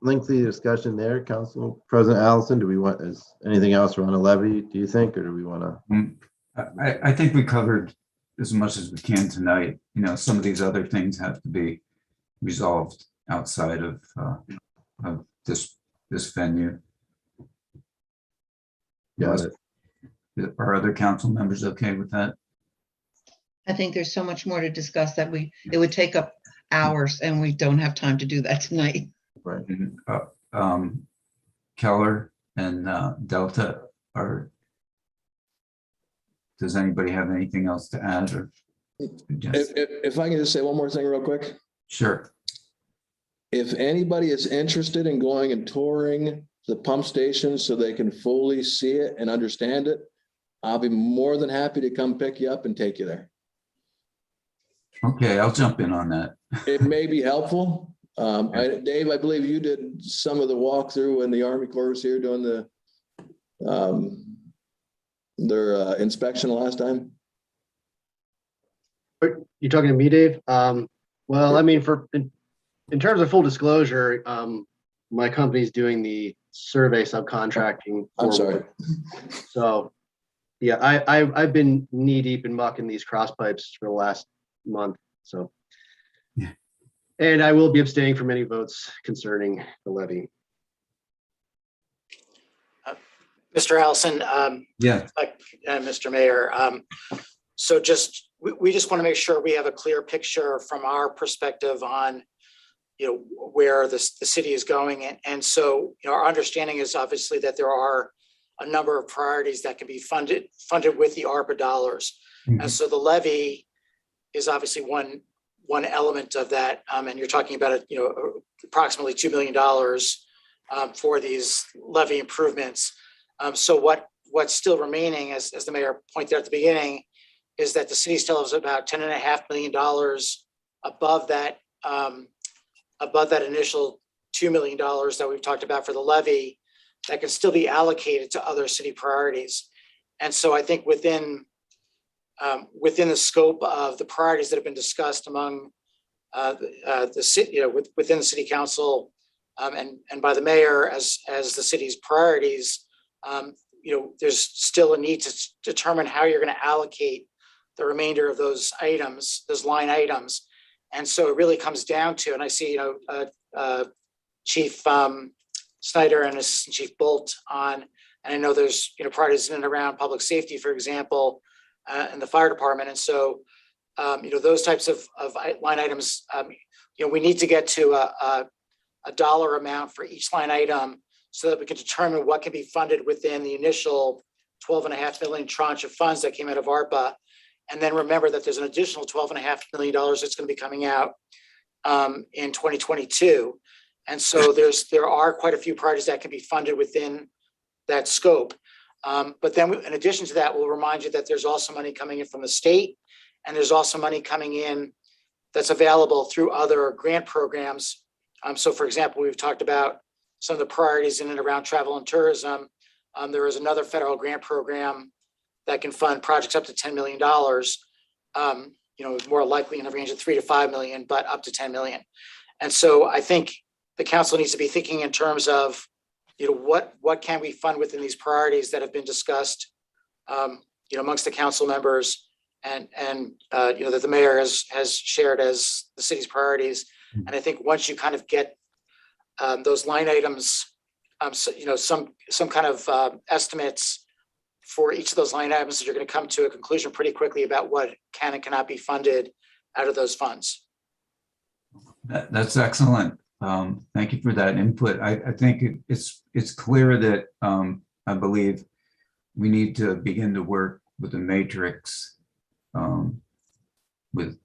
lengthy discussion there. Council President Allison, do we want, is anything else around the levy, do you think, or do we want to? I think we covered as much as we can tonight. You know, some of these other things have to be resolved outside of this venue. Got it. Are other council members okay with that? I think there's so much more to discuss that it would take up hours, and we don't have time to do that tonight. Right. And, Keller and Delta are. Does anybody have anything else to add or? If I can just say one more thing real quick. Sure. If anybody is interested in going and touring the pump station so they can fully see it and understand it, I'll be more than happy to come pick you up and take you there. Okay, I'll jump in on that. It may be helpful. Dave, I believe you did some of the walkthrough when the Army Corps was here doing their inspection last time. You talking to me, Dave? Well, I mean, in terms of full disclosure, my company's doing the survey subcontracting. I'm sorry. So, yeah, I've been knee deep in muck in these cross pipes for the last month. So, yeah. And I will be abstaining from any votes concerning the levy. Mr. Allison, Yeah. Mr. Mayor. So we just want to make sure we have a clear picture from our perspective on, where the city is going. And so, our understanding is obviously that there are a number of priorities that can be funded with the ARPA dollars. Mm-hmm. And so the levy is obviously one element of that. And you're talking about approximately $2 million for these levy improvements. So what's still remaining, as the mayor pointed out at the beginning, is that the city still has about $10.5 million above that initial $2 million that we've talked about for the levy that can still be allocated to other city priorities. And so I think within the scope of the priorities that have been discussed among the city, within the city council and by the mayor as the city's priorities, there's still a need to determine how you're going to allocate the remainder of those items, those line items. And so it really comes down to, and I see, Chief Snyder and Assistant Chief Bolt on, and I know there's, priorities in and around public safety, for example, in the fire department. And so, those types of line items, we need to get to a dollar amount for each line item so that we can determine what can be funded within the initial $12.5 million tranche of funds that came out of ARPA. And then remember that there's an additional $12.5 million that's going to be coming out in 2022. And so there are quite a few priorities that can be funded within that scope. But then in addition to that, we'll remind you that there's also money coming in from the state, and there's also money coming in that's available through other grant programs. So for example, we've talked about some of the priorities in and around travel and tourism. There is another federal grant program that can fund projects up to $10 million, more likely in the range of $3 to $5 million, but up to $10 million. And so I think the council needs to be thinking in terms of, what can we fund within these priorities that have been discussed, amongst the council members and that the mayor has shared as the city's priorities. And I think once you kind of get those line items, some kind of estimates for each of those line items, you're going to come to a conclusion pretty quickly about what can and cannot be funded out of those funds. That's excellent. Thank you for that input. I think it's clear that I believe we need to begin to work with a matrix with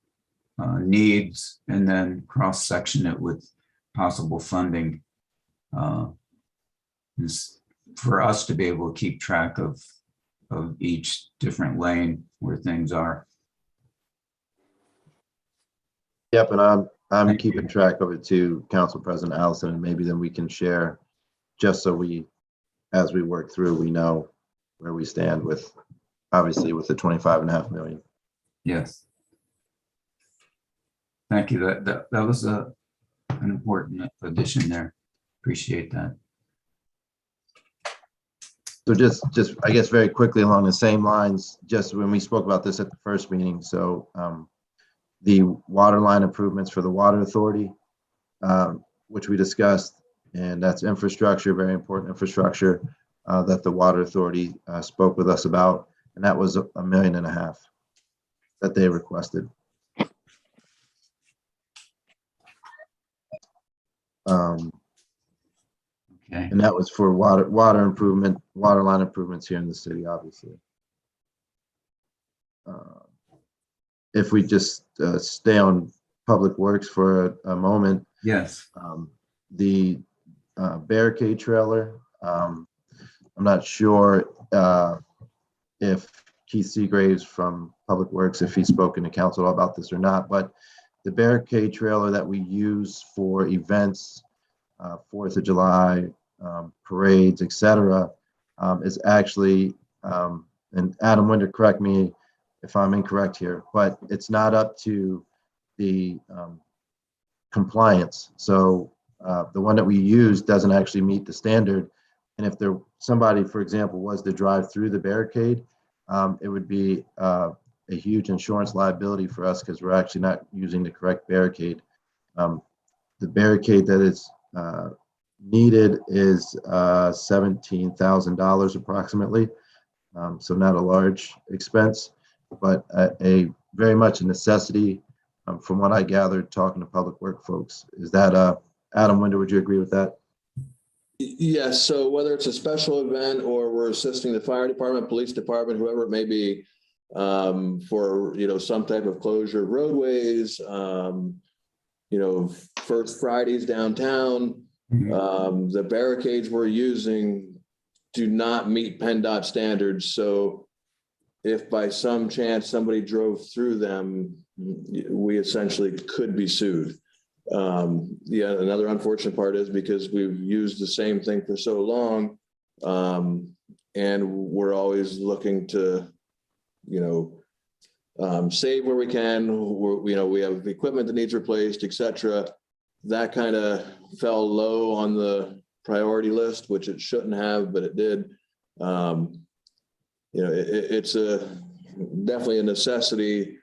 needs, and then cross-section it with possible funding for us to be able to keep track of each different lane where things are. Yep, and I'm Thank keeping track of it too, Council President Allison, and maybe then we can share, just so as we work through, we know where we stand with, obviously with the 25.5 million. Yes. Thank you. That was an important addition there. Appreciate that. So just I guess very quickly along the same lines, just when we spoke about this at the first meeting, so the water line improvements for the water authority, which we discussed, and that's infrastructure, very important infrastructure that the water authority spoke with us about, and that was $1.5 million that they requested. Okay. And that was for water line improvements here in the city, obviously. If we just stay on public works for a moment. Yes. The barricade trailer, I'm not sure if Keith Seagraves from Public Works, if he's spoken to council about this or not, but the barricade trailer that we use for events, 4th of July, parades, etc., is actually, and Adam Winder, correct me if I'm incorrect here, but it's not up to the compliance. So the one that we use doesn't actually meet the standard. And if somebody, for example, was to drive through the barricade, it would be a huge insurance liability for us because we're actually not using the correct barricade. The barricade that is needed is $17,000 approximately. So not a large expense, but a very much a necessity from what I gathered talking to public work folks. Is that Adam Winder, would you agree with that? Yes, so whether it's a special event or we're assisting the fire department, police department, whoever it may be, for some type of closure of roadways, First Fridays downtown, the barricades we're using do not meet PennDOT standards. So if by some chance somebody drove through them, we essentially could be sued. Another unfortunate part is because we've used the same thing for so long, and we're always looking to, save where we can. We have equipment that needs replaced, etc. That kind of fell low on the priority list, which it shouldn't have, but it did. It's definitely a necessity.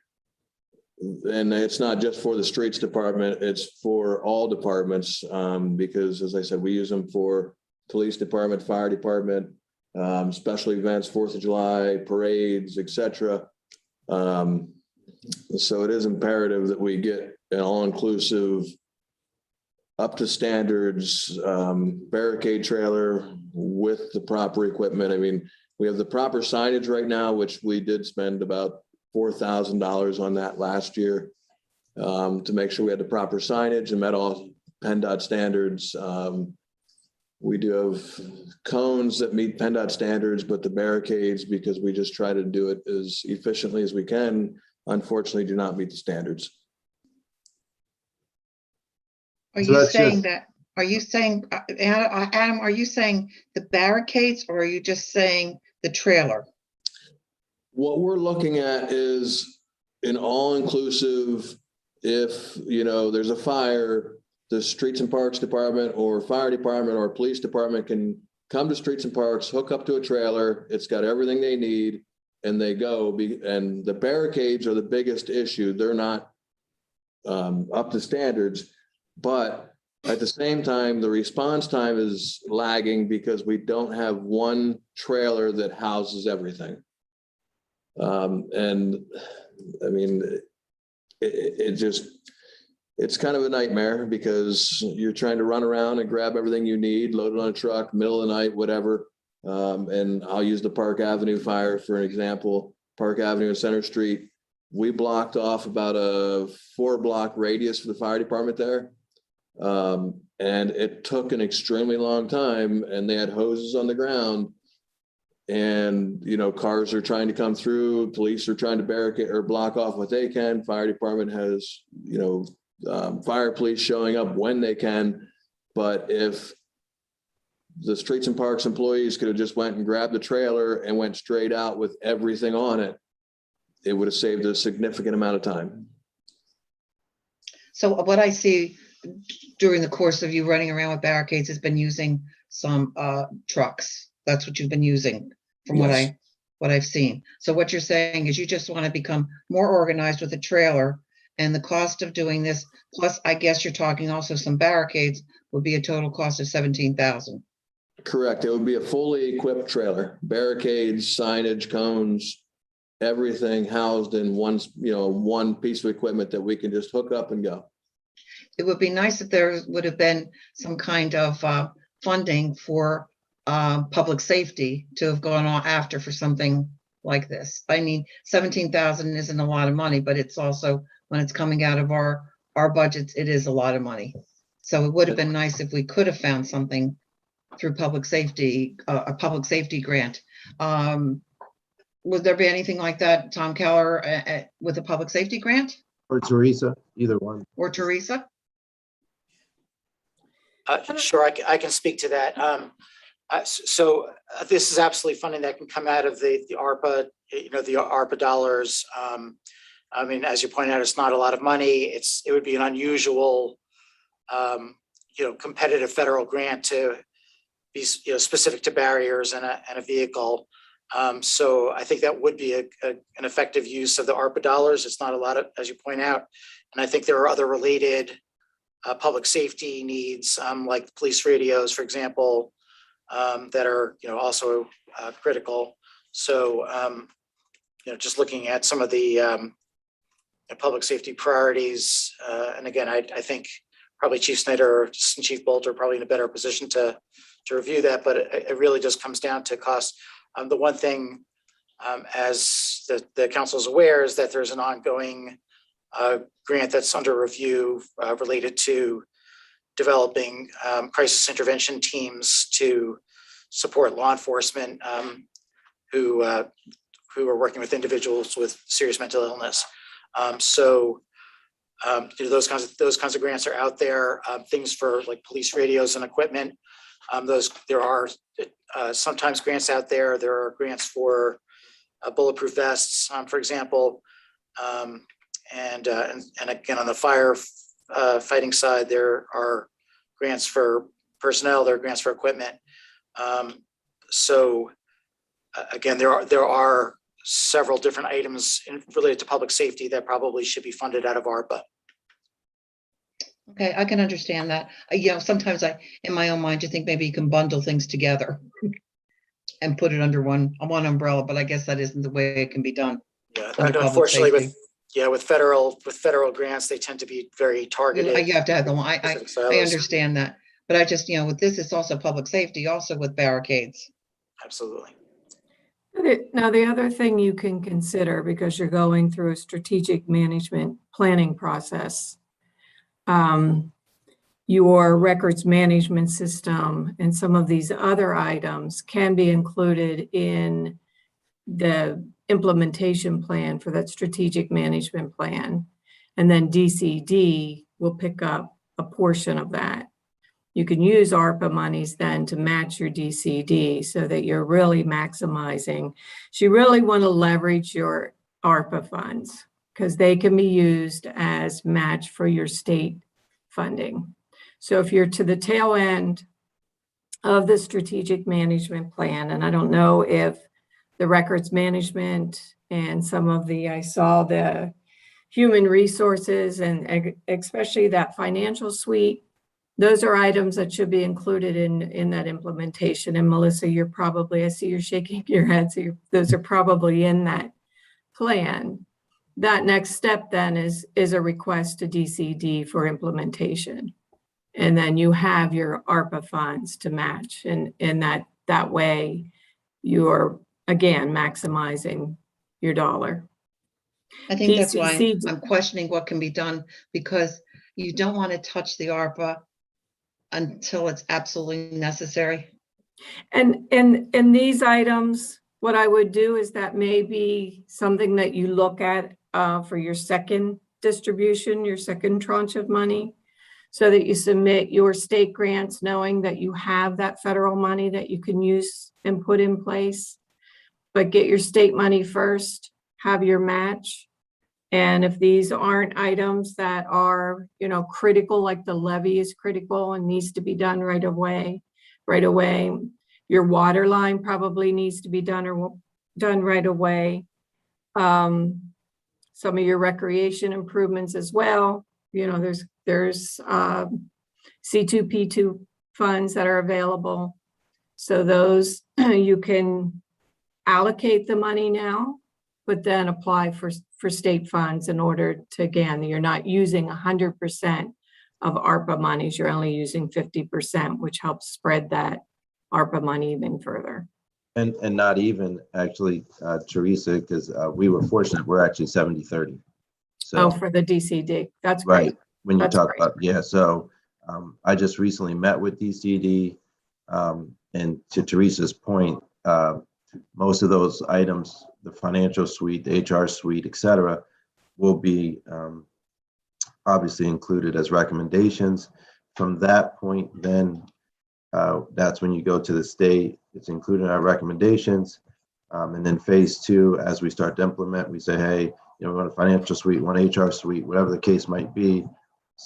And it's not just for the streets department, it's for all departments, because as I said, we use them for police department, fire department, special events, 4th of July, parades, etc. So it is imperative that we get an all-inclusive, up to standards barricade trailer with the proper equipment. I mean, we have the proper signage right now, which we did spend about $4,000 on that last year to make sure we had the proper signage and met all PennDOT standards. We do have cones that meet PennDOT standards, but the barricades, because we just try to do it as efficiently as we can, unfortunately do not meet the standards. Are So you that's saying just- that, are you saying, Adam, are you saying the barricades or are you just saying the trailer? What we're looking at is an all-inclusive, if, there's a fire, the Streets and Parks Department or Fire Department or Police Department can come to Streets and Parks, hook up to a trailer, it's got everything they need, and they go. And the barricades are the biggest issue. They're not up to standards, but at the same time, the response time is lagging because we don't have one trailer that houses everything. And I mean, it just, it's kind of a nightmare because you're trying to run around and grab everything you need, load it on a truck, middle of the night, whatever. And I'll use the Park Avenue fire for an example. Park Avenue and Center Street, we blocked off about a 4-block radius for the fire department there. And it took an extremely long time, and they had hoses on the ground, and, you know, cars are trying to come through, police are trying to barricade or block off what they can. Fire department has, you know, fire police showing up when they can. But if the Streets and Parks employees could have just went and grabbed the trailer and went straight out with everything on it, it would have saved a significant amount of time. So what I see during the course of you running around with barricades has been using some trucks. That's what you've been using from Yes. what I've seen. So what you're saying is you just want to become more organized with a trailer, and the cost of doing this, plus I guess you're talking also some barricades, would be a total cost of $17,000. Correct. It would be a fully equipped trailer, barricades, signage, cones, everything housed in one, you know, one piece of equipment that we can just hook up and go. It would be nice if there would have been some kind of funding for public safety to have gone on after for something like this. I mean, 17,000 isn't a lot of money, but it's also, when it's coming out of our budgets, it is a lot of money. So it would have been nice if we could have found something through public safety, a public safety grant. Would there be anything like that, Tom Keller, with a public safety grant? Or Teresa, either one. Or Teresa? Sure, I can speak to that. So this is absolutely funding that can come out of the ARPA, you know, the ARPA dollars. I mean, as you pointed out, it's not a lot of money. It would be an unusual, you know, competitive federal grant to be, you know, specific to barriers and a vehicle. So I think that would be an effective use of the ARPA dollars. It's not a lot of, as you point out, and I think there are other related public safety needs, like police radios, for example, that are, you know, also critical. So, you know, just looking at some of the public safety priorities, and again, I think probably Chief Snyder or Assistant Chief Bolter are probably in a better position to review that, but it really just comes down to cost. The one thing, as the council is aware, is that there's an ongoing grant that's under review related to developing crisis intervention teams to support law enforcement who are working with individuals with serious mental illness. So you know, those kinds of grants are out there. Things for like police radios and equipment. There are sometimes grants out there. There are grants for bulletproof vests, for example. And again, on the fire fighting side, there are grants for personnel, there are grants for equipment. So again, there are several different items related to public safety that probably should be funded out of ARPA. Okay, I can understand that. You know, sometimes in my own mind, you think maybe you can bundle things together and put it under one umbrella, but I guess that isn't the way it can be done. Yeah, under public unfortunately, safety. with federal grants, they tend to be very targeted. You have to have the one. I silos. understand that, but I just, you know, with this, it's also public safety, also with barricades. Absolutely. Now, the other thing you can consider, because you're going through a strategic management planning process, your records management system and some of these other items can be included in the implementation plan for that strategic management plan. And then DCD will pick up a portion of that. You can use ARPA monies then to match your DCD so that you're really maximizing. So you really want to leverage your ARPA funds because they can be used as match for your state funding. So if you're to the tail end of the strategic management plan, and I don't know if the records management and some of I saw the human resources and especially that financial suite, those are items that should be included in that implementation. And Melissa, you're probably, I see you're shaking your head, so those are probably in that plan. that next step then is a request to DCD for implementation. And then you have your ARPA funds to match. And in that way, you're, again, maximizing your dollar. I think that's why PCC I'm questioning what can be done, because you don't want to touch the ARPA until it's absolutely necessary. And these items, what I would do is that may be something that you look at for your second distribution, your second tranche of money, so that you submit your state grants knowing that you have that federal money that you can use and put in place. But get your state money first, have your match. And if these aren't items that are, critical, like the levy is critical and needs to be done right away, your water line probably needs to be done right away. Some of your recreation improvements as well. There's C2P2 funds that are available. So those you can allocate the money now, but then apply for state funds in order to, again, you're not using 100% of ARPA monies, you're only using 50%, which helps spread that ARPA money even further. And not even actually, Teresa, because we were fortunate, we're actually 70-30. So for the DCD, that's great. right, when you That's talk great. about, so I just recently met with DCD, and to Teresa's point, most of those items, the financial suite, the HR suite, et cetera, will be obviously included as recommendations. From that point, then that's when you go to the state, it's included in our recommendations. And then phase two, as we start to implement, we say, hey, we want a financial suite, one HR suite, whatever the case might be,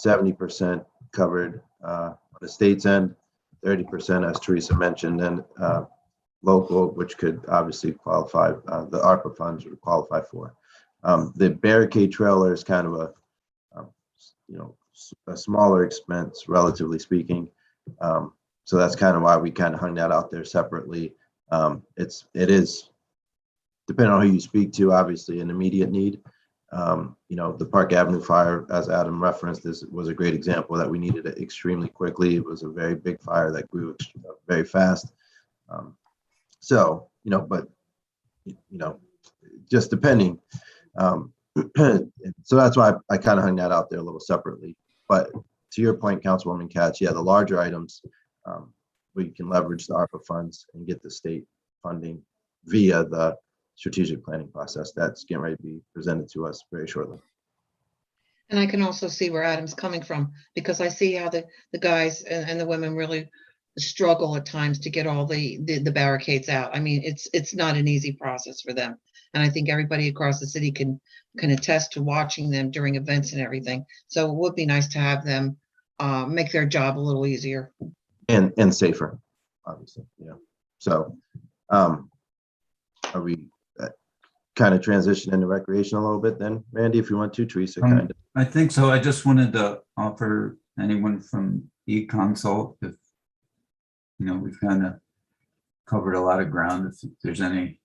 70% covered on the state's end, 30%, as Teresa mentioned, and local, which could obviously qualify, the ARPA funds would qualify for. The barricade trailer is kind of a smaller expense, relatively speaking. So that's kind of why we kind of hung that out there separately. It is, depending on who you speak to, obviously an immediate need. The Park Avenue fire, as Adam referenced, this was a great example that we needed it extremely quickly. It was a very big fire that grew very fast. But just depending. So that's why I kind of hung that out there a little separately. But to your point, Councilwoman Katz, yeah, the larger items, we can leverage the ARPA funds and get the state funding via the strategic planning process that's getting ready to be presented to us very shortly. And I can also see where Adam's coming from, because I see how the guys and the women really struggle at times to get all the barricades out. I mean, it's not an easy process for them. And I think everybody across the city can attest to watching them during events and everything. So it would be nice to have them make their job a little easier. And safer, obviously, So are we kind of transition into recreation a little bit then, Randy, if you want to, Teresa, kind of. I think so. I just wanted to offer anyone from eConsult, if we've kind of covered a lot of ground, if there's anything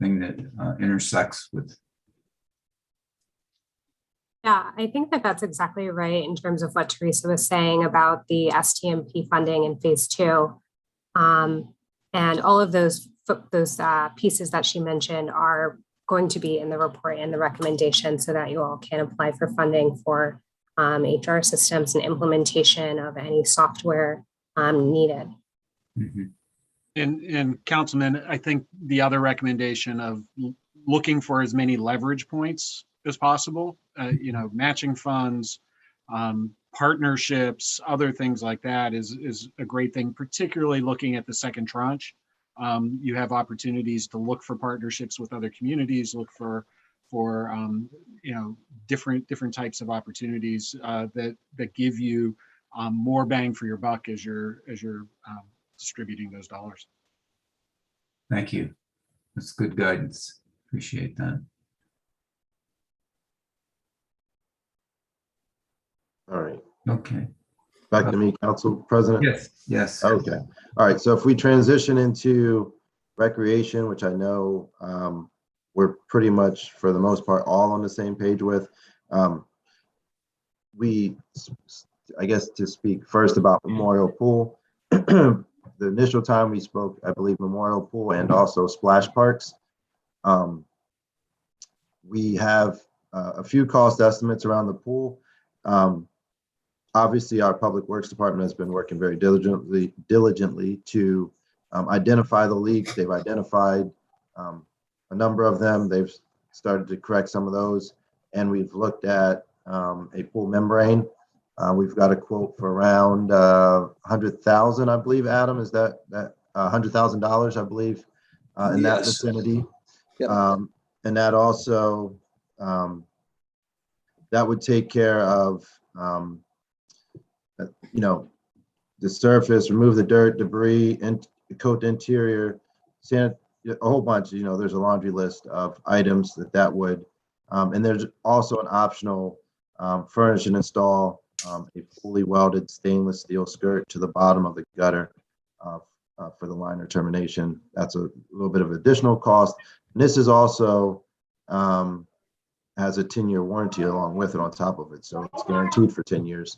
that intersects with. Yeah, I think that's exactly right in terms of what Teresa was saying about the STMP funding in phase 2. And all of those pieces that she mentioned are going to be in the report and the recommendation, so that you all can apply for funding for HR systems and implementation of any software needed. Mm-hmm. And Councilman, I think the other recommendation of looking for as many leverage points as possible, matching funds, partnerships, other things like that is a great thing, particularly looking at the second tranche. You have opportunities to look for partnerships with other communities, look for different types of opportunities that give you more bang for your buck as you're distributing those dollars. Thank you. That's good guidance. Appreciate that. All right. Okay. Back to me, Council President. Yes. we're pretty much, for the most part, all on the same page with. I guess to speak first about Memorial Pool, the initial time we spoke, I believe Memorial Pool and also splash parks. We have a few cost estimates around the pool. Obviously, our Public Works Department has been working very diligently to identify the leaks. They've identified a number of them. They've started to correct some of those, and we've looked at a pool membrane. We've got a quote for around $100,000, I believe. Adam, is that $100,000, I believe, in that vicinity. Yep. And that also that would take care of the surface, remove the dirt, debris, and coat the interior, a whole bunch. There's a laundry list of items that would, and there's also an optional furnish and install a fully welded stainless steel skirt to the bottom of the gutter for the liner termination. That's a little bit of additional cost. And this is also has a 10-year warranty along with it on top of it. So it's guaranteed for 10 years.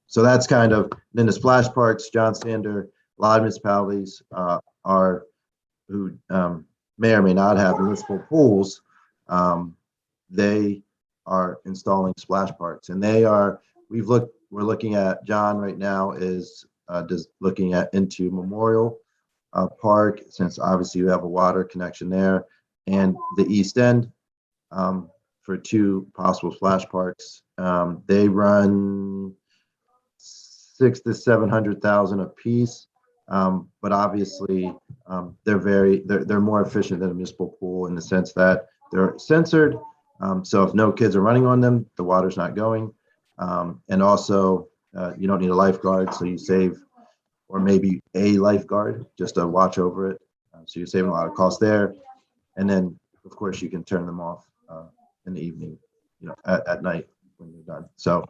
So that's kind of, then the splash parks, John Sander, a lot of municipalities who may or may not have municipal pools, they are installing splash parks, and we're looking at, John right now is just looking at into Memorial Park, since obviously you have a water connection there, and the East End for 2 possible splash parks. They run $600,000 to $700,000 a piece, but obviously they're more efficient than a municipal pool in the sense that they're censored. So if no kids are running on them, the water's not going. And also, you don't need a lifeguard, so you save, or maybe a lifeguard just to watch over it. So you're saving a lot of cost there. And then, of course, you can turn them off in the evening, at night when you're done. So,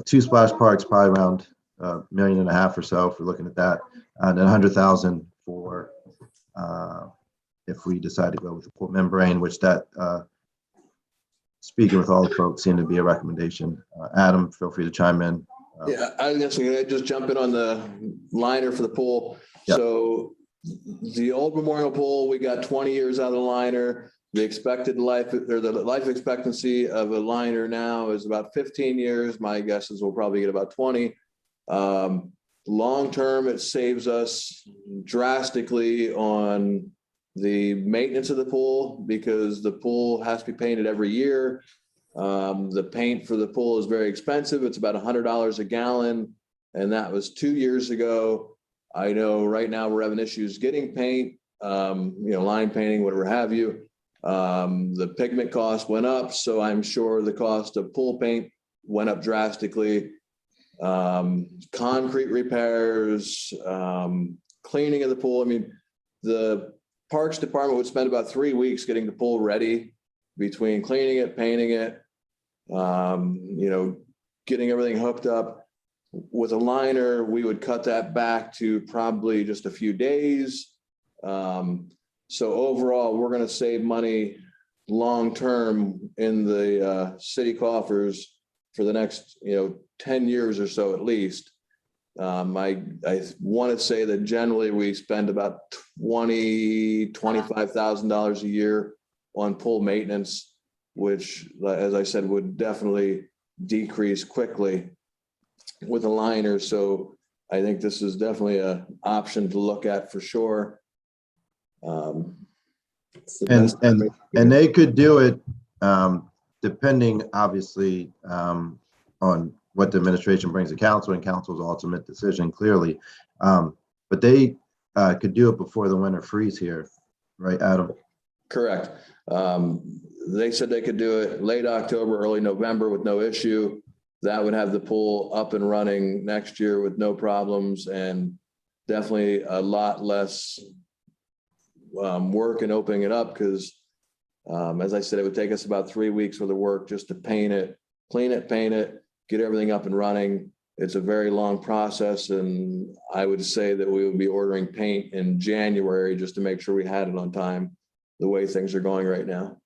2 splash parks, probably around $1.5 million or so if we're looking at that, and then $100,000 for if we decide to go with the pool membrane, which speaking with all the folks seem to be a recommendation. Adam, feel free to chime in. Yeah, I guess I'm gonna just jump in on the liner for the pool. Yep. So the old Memorial Pool, we got 20 years out of the liner. The expected life, or the life expectancy of a liner now is about 15 years. My guess is we'll probably get about 20. Long term, it saves us drastically on the maintenance of the pool, because the pool has to be painted every year. The paint for the pool is very expensive. It's about $100 a gallon, and that was 2 years ago. I know right now we're having issues getting paint, line painting, whatever have you. The pigment cost went up, so I'm sure the cost of pool paint went up drastically. Concrete repairs, cleaning of the pool. I mean, the Parks Department would spend about 3 weeks getting the pool ready, between cleaning it, painting it, getting everything hooked up. With a liner, we would cut that back to probably just a few days. So overall, we're going to save money long-term in the city coffers for the next, 10 years or so at least. I want to say that generally we spend about $25,000 a year on pool maintenance, which, as I said, would definitely decrease quickly with a liner. So I think this is definitely an option to look at for sure. And they could do it depending, obviously, on what the administration brings to council and council's ultimate decision, clearly. But they could do it before the winter freeze here, right, Adam? Correct. They said they could do it late October, early November with no issue. That would have the pool up and running next year with no problems, and definitely a lot less work in opening it up, because as I said, it would take us about 3 weeks worth of work just to paint it, clean it, paint it, get everything up and running. It's a very long process, and I would say that we would be ordering paint in January just to make sure we had it on time. the way things are going right now.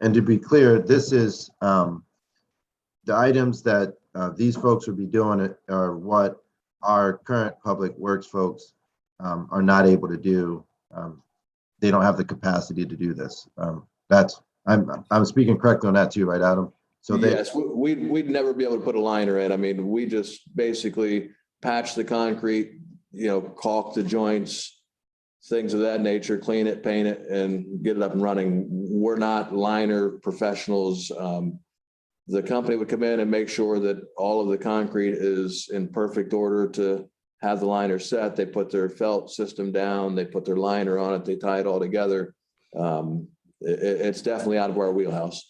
And to be clear, this is the items that these folks would be doing it are what our current public works folks are not able to do. They don't have the capacity to do this. I'm speaking correctly on that too, right, Adam? So yes, we'd never be able to put a liner in. I mean, we just basically patch the concrete, caulk the joints, things of that nature, clean it, paint it, and get it up and running. We're not liner professionals. The company would come in and make sure that all of the concrete is in perfect order to have the liner set. They put their felt system down, they put their liner on it, they tie it all together. It's definitely out of our wheelhouse.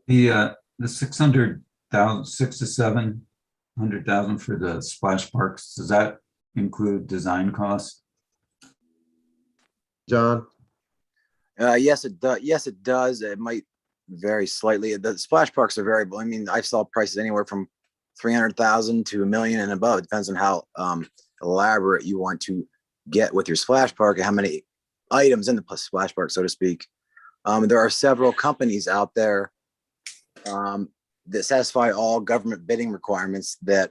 The 600,000, 600 to 700,000 for the splash parks, does that include design costs? John? Yes, it does. Yes, it does. It might vary slightly. The splash parks are variable. I mean, I saw prices anywhere from 300,000 to $1 million and above. It depends on how elaborate you want to get with your splash park and how many items in the splash park, so to speak. There are several companies out there that satisfy all government bidding requirements that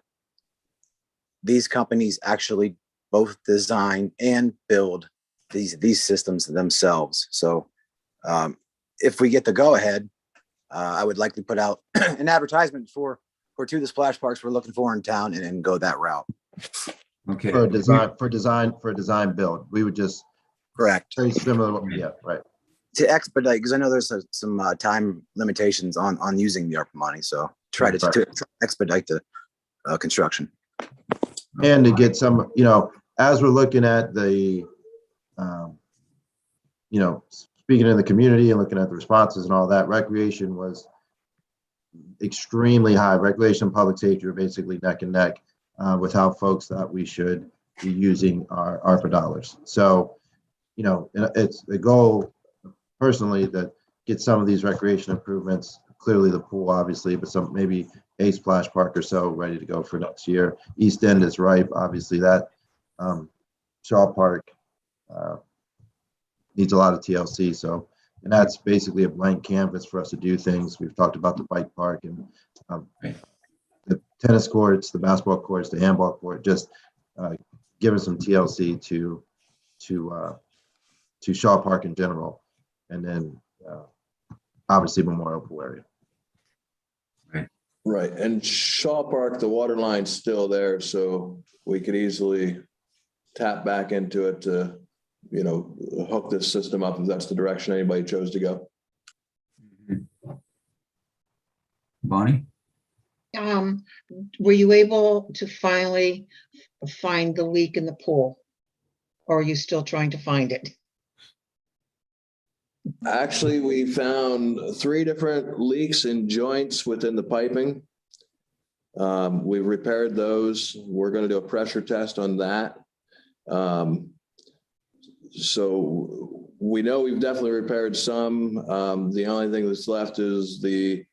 these companies actually both design and build these systems themselves. So if we get the go ahead, I would likely put out an advertisement for two of the splash parks we're looking for in town and go that route. Okay. For a design build, we would just Correct. very similar. Yeah, right. To expedite, because I know there's some time limitations on using the ARPA money, so try to expedite the construction. And to get some, as we're looking at the, speaking in the community and looking at the responses and all that, recreation was extremely high. Recreation and public safety are basically neck and neck with how folks thought we should be using our ARPA dollars. So, it's the goal personally that get some of these recreation improvements, clearly the pool, obviously, but some maybe a splash park or so ready to go for next year. East End is ripe, obviously. That Shaw Park needs a lot of TLC. So, and that's basically a blank canvas for us to do things. We've talked about the bike park and the tennis courts, the basketball courts, the handball court, just giving some TLC to Shaw Park in general, and then obviously Memorial Pool area. Right, and Shaw Park, the water line's still there, so we could easily tap back into it to, hook this system up if that's the direction anybody chose to go. Bonnie? Were you able to finally find the leak in the pool? Or are you still trying to find it? Actually, we found 3 different leaks in joints within the piping. We've repaired those. We're going to do a pressure test on that. So we know we've definitely repaired some. The only thing that's left is the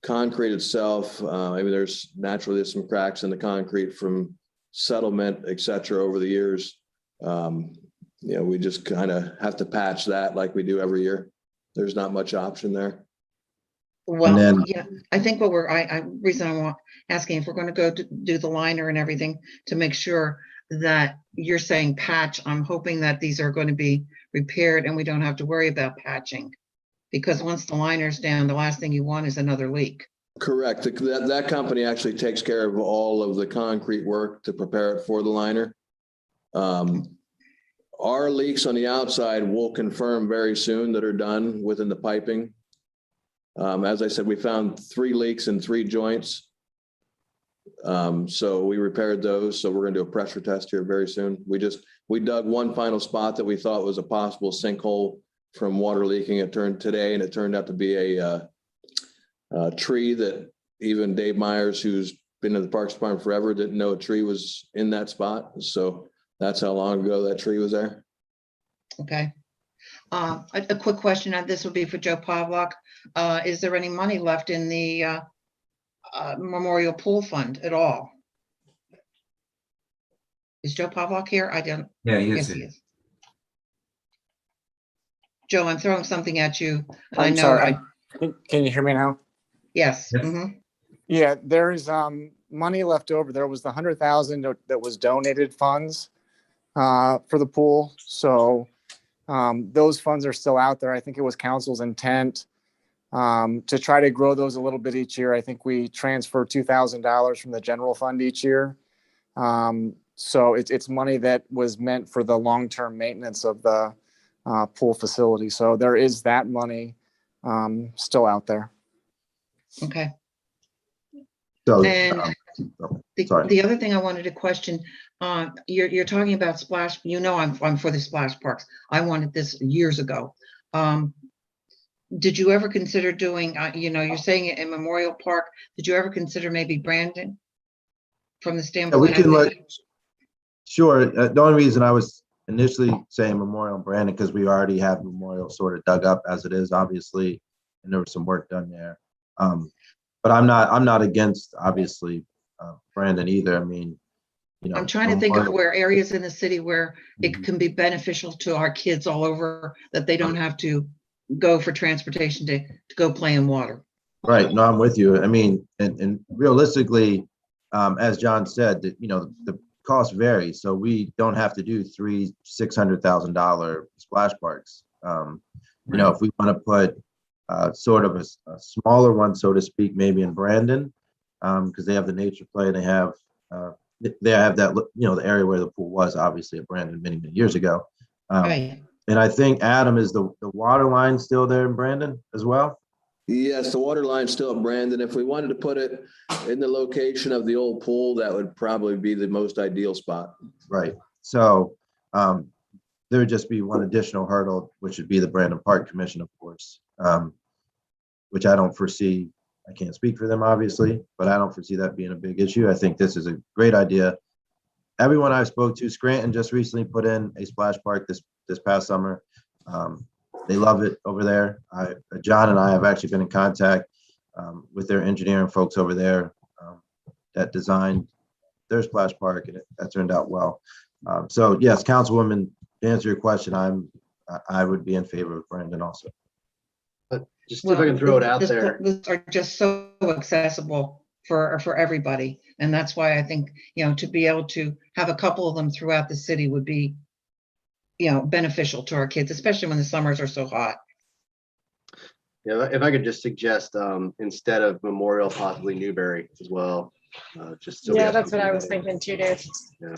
concrete itself. There's naturally some cracks in the concrete from settlement, et cetera, over the years. We just kind of have to patch that like we do every year. There's not much option there. Well, I think what reason I'm asking if we're going to go to do the liner and everything to make sure that you're saying patch, I'm hoping that these are going to be repaired and we don't have to worry about patching, because once the liner's down, the last thing you want is another leak. Correct. That company actually takes care of all of the concrete work to prepare it for the liner. Our leaks on the outside will confirm very soon that are done within the piping. As I said, we found 3 leaks in 3 joints. So we repaired those. So we're going to do a pressure test here very soon. We dug one final spot that we thought was a possible sinkhole from water leaking. It turned out to be a tree that even Dave Myers, who's been in the Parks Department forever, didn't know a tree was in that spot. So that's how long ago that tree was there. Okay. A quick question, and this will be for Joe Pavlock. Is there any money left in the Memorial Pool Fund at all? Is Joe Pavlock here? I don't. Yeah, he Yes, is. he is. Joe, I'm throwing something at you. I I'm know, sorry. Can you hear me now? yes. Yep. Mhm. Yeah, there's money left over. There was the 100,000 that was donated funds for the pool. So those funds are still out there. I think it was council's intent to try to grow those a little bit each year. I think we transfer $2,000 from the general fund each year. So it's money that was meant for the long-term maintenance of the pool facility. So there is that money still out there. Okay. So, And sorry. the other thing I wanted to question, you're talking about splash, I'm for the splash parks. I wanted this years ago. Did you ever consider doing, you're saying it in Memorial Park, did you ever consider maybe Brandon? From the Yeah, standpoint. we can look. Sure. The only reason I was initially saying Memorial and Brandon, because we already have Memorial sort of dug up as it is, obviously, and there was some work done there. But I'm not against, obviously, Brandon either. I mean, I'm trying to think of Memorial- where areas in the city where it Mhm. can be beneficial to our kids all over, that they don't have to go for transportation to go play in water. Right. No, I'm with you. I mean, and realistically, as John said, that the cost varies. So we don't have to do $600,000 splash parks. If we want to put sort of a smaller one, so to speak, maybe in Brandon, because they have the nature play and they have that, the area where the pool was, obviously, at Brandon many years ago. Right. And I think, Adam, is the water line still there in Brandon as well? Yes, the water line's still at Brandon. If we wanted to put it in the location of the old pool, that would probably be the most ideal spot. Right. So there would just be one additional hurdle, which would be the Brandon Park Commission, of course, which I don't foresee. I can't speak for them, obviously, but I don't foresee that being a big issue. I think this is a great idea. Everyone I've spoke to, Scranton just recently put in a splash park this past summer. They love it over there. John and I have actually been in contact with their engineering folks over there that designed their splash park, and that turned out well. So yes, Councilwoman, to answer your question, I would be in favor of Brandon also. But just if I can throw it out there. These are just so accessible for everybody. And that's why I think, to be able to have a couple of them throughout the city would be, beneficial to our kids, especially when the summers are so hot. Yeah, if I could just suggest instead of Memorial, possibly Newberry as well. Just so Yeah, that's what I was thinking too, Dave. Yeah.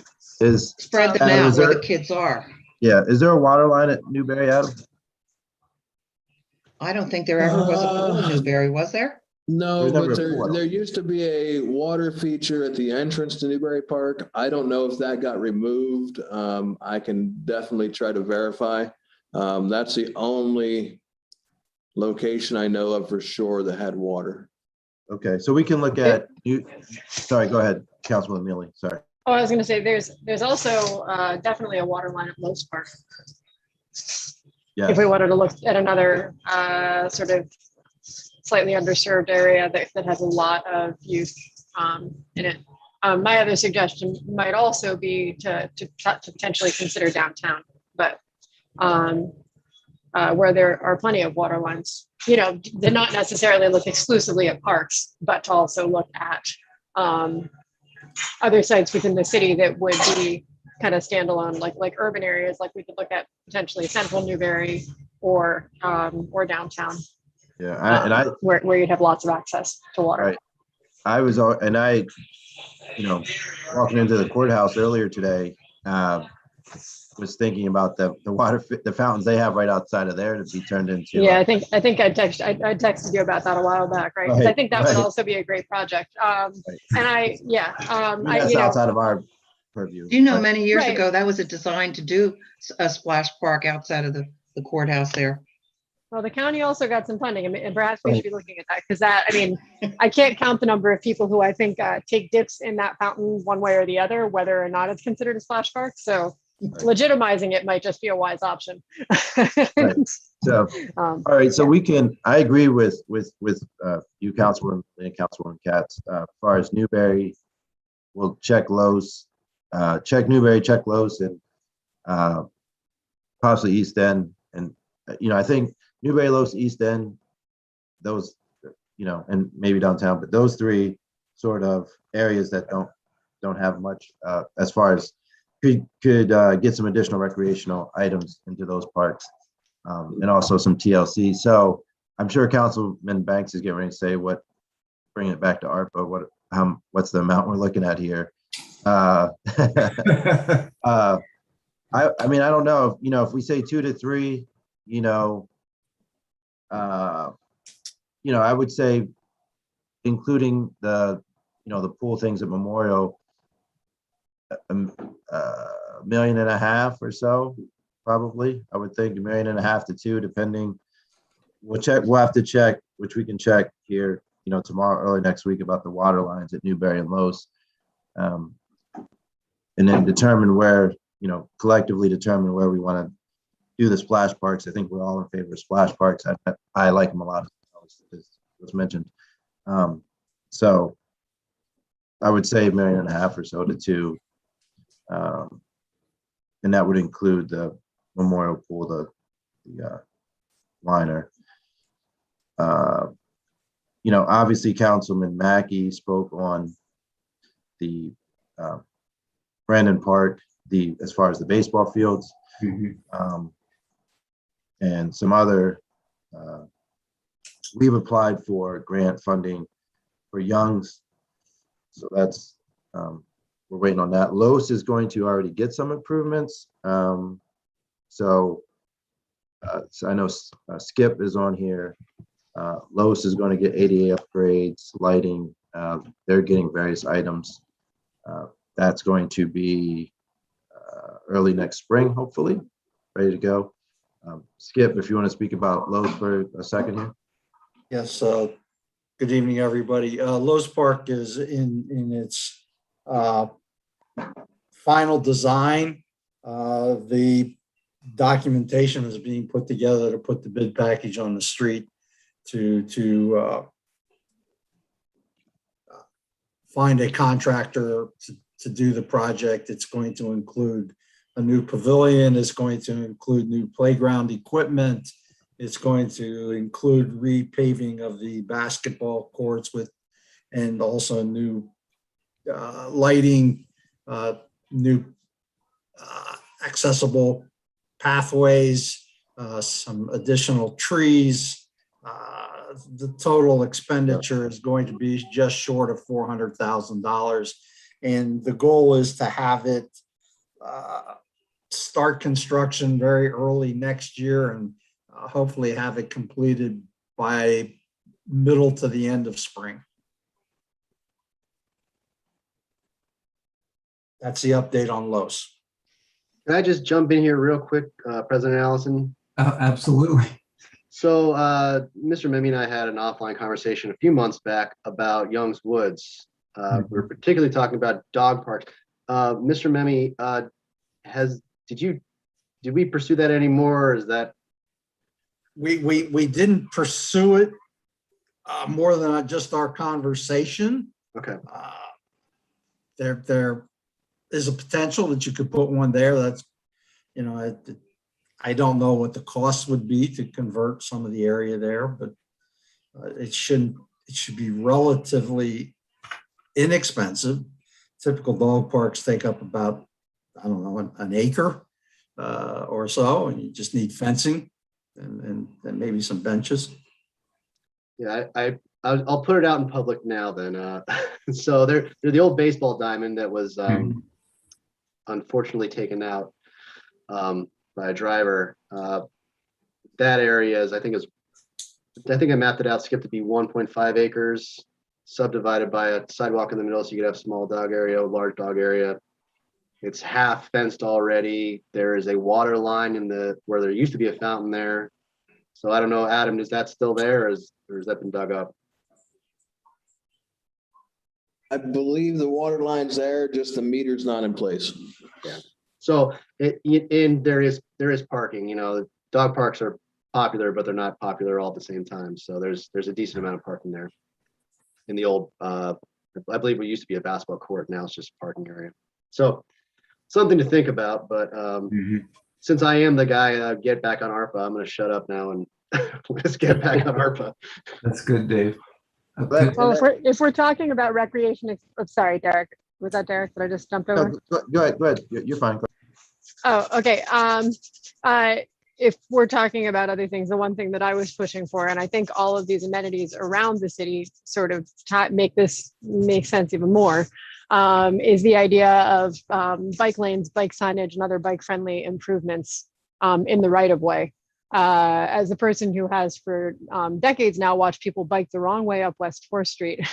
Spread them out where the kids are. Yeah, is there a water line at Newberry, Adam? I don't think there ever was a pool in Newberry, was there? No, There's never but a pool. there used to be a water feature at the entrance to Newberry Park. I don't know if that got removed. I can definitely try to verify. That's the only location I know of for sure that had water. Okay, so we can look at you. Sorry, go ahead, Councilman Mealy. Sorry. Oh, I was going to say there's also definitely a water line at Lowe's Park. Yes. If we wanted to look at another sort of slightly underserved area that has a lot of youth in it. My other suggestion might also be to potentially consider downtown, but where there are plenty of water lines, to not necessarily look exclusively at parks, but to also look at other sites within the city that would be kind of standalone, like urban areas, like we could look at potentially central Newberry or downtown. Yeah, where you'd have lots of access to water. Right. I was, and I, walking into the courthouse earlier today, was thinking about the water, the fountains they have right outside of there to be turned into. Yeah, I think I texted you about that a while back, right? Because I think that would also be a great project. And that's outside of our purview. Many years ago, that was a design to do a splash park outside of the courthouse there. Well, the county also got some funding, and perhaps we should be looking at that, because I can't count the number of people who I think take dips in that fountain one way or the other, whether or not it's considered a splash park. So legitimizing it might just be a wise option. Right. So, all right. So we can, I agree with you, Councilwoman and Councilwoman Katz, as far as Newberry. We'll check Lowe's, check Newberry, check Lowe's, and possibly East End. And I think Newberry, Los, East End, those, and maybe downtown, but those three sort of areas that don't have much as far as could get some additional recreational items into those parks, and also some TLC. So I'm sure Councilman Banks is getting ready to say bringing it back to ARPA, what's the amount we're looking at here? I mean, I don't know if we say 2 to 3, I would say including the pool things at Memorial, $1.5 million or so, probably. I would think $1.5 million to 2, depending. We'll have to check, which we can check here, tomorrow, early next week, about the water lines at Newberry and Los, and then determine where, collectively determine where we want to do the splash parks. I think we're all in favor of splash parks. I like them a lot, as was mentioned. So I would say $1.5 million or so to 2. And that would include the Memorial Pool, the liner. Obviously Councilman Mackey spoke on the Brandon Park, as far as the baseball fields, and some other. We've applied for grant funding for Youngs, so that's we're waiting on that. Los is going to already get some improvements, so I know Skip is on here. Los is going to get ADA upgrades, lighting. They're getting various items. That's going to be early next spring, hopefully, ready to go. Skip, if you want to speak about Los for a second here. Yes, good evening, everybody. Lowe's Park is in its final design. The documentation is being put together to put the bid package on the street to find a contractor to do the project. It's going to include a new pavilion. It's going to include new playground equipment. It's going to include repaving of the basketball courts and also new lighting, new accessible pathways, some additional trees. The total expenditure is going to be just short of $400,000. And the goal is to have it start construction very early next year and hopefully have it completed by middle to the end of spring. That's the update on Los. Can I just jump in here real quick, President Allison? Absolutely. So Mr. Mimi and I had an offline conversation a few months back about Young's Woods. We were particularly talking about dog parks. Mr. Mimi, did we pursue that anymore? Or is that? We didn't pursue it more than just our conversation. Okay. There is a potential that you could put one there. That's, I don't know what the cost would be to convert some of the area there, but it should be relatively inexpensive. Typical dog parks take up about, I don't know, an acre or so, and you just need fencing and maybe some benches. Yeah, I'll put it out in public now then. So they're the old baseball diamond that was unfortunately taken out by a driver. That area is, I think I mapped it out, Skip, to be 1.5 acres, subdivided by a sidewalk in the middle, so you could have small dog area, large dog area. It's half fenced already. There is a water line where there used to be a fountain there. So I don't know, Adam, is that still there, or has that been dug up? I believe the water line's there, just the meter's not in place. Yeah. So and there is parking. Dog parks are popular, but they're not popular all at the same time. So there's a decent amount of parking there. In the old, I believe it used to be a basketball court. Now it's just a parking area. So something to think about. But since I am the guy, get back on ARPA, I'm going to shut up now and let's get back on ARPA. That's good, Dave. But- Well, if we're talking about recreation, sorry, Derek, was that Derek that I just jumped over? No, go ahead. You're fine. Oh, okay. If we're talking about other things, the one thing that I was pushing for, and I think all of these amenities around the city sort of make this make sense even more, is the idea of bike lanes, bike signage, and other bike-friendly improvements in the right-of-way. As a person who has for decades now watched people bike the wrong way up West 4th Street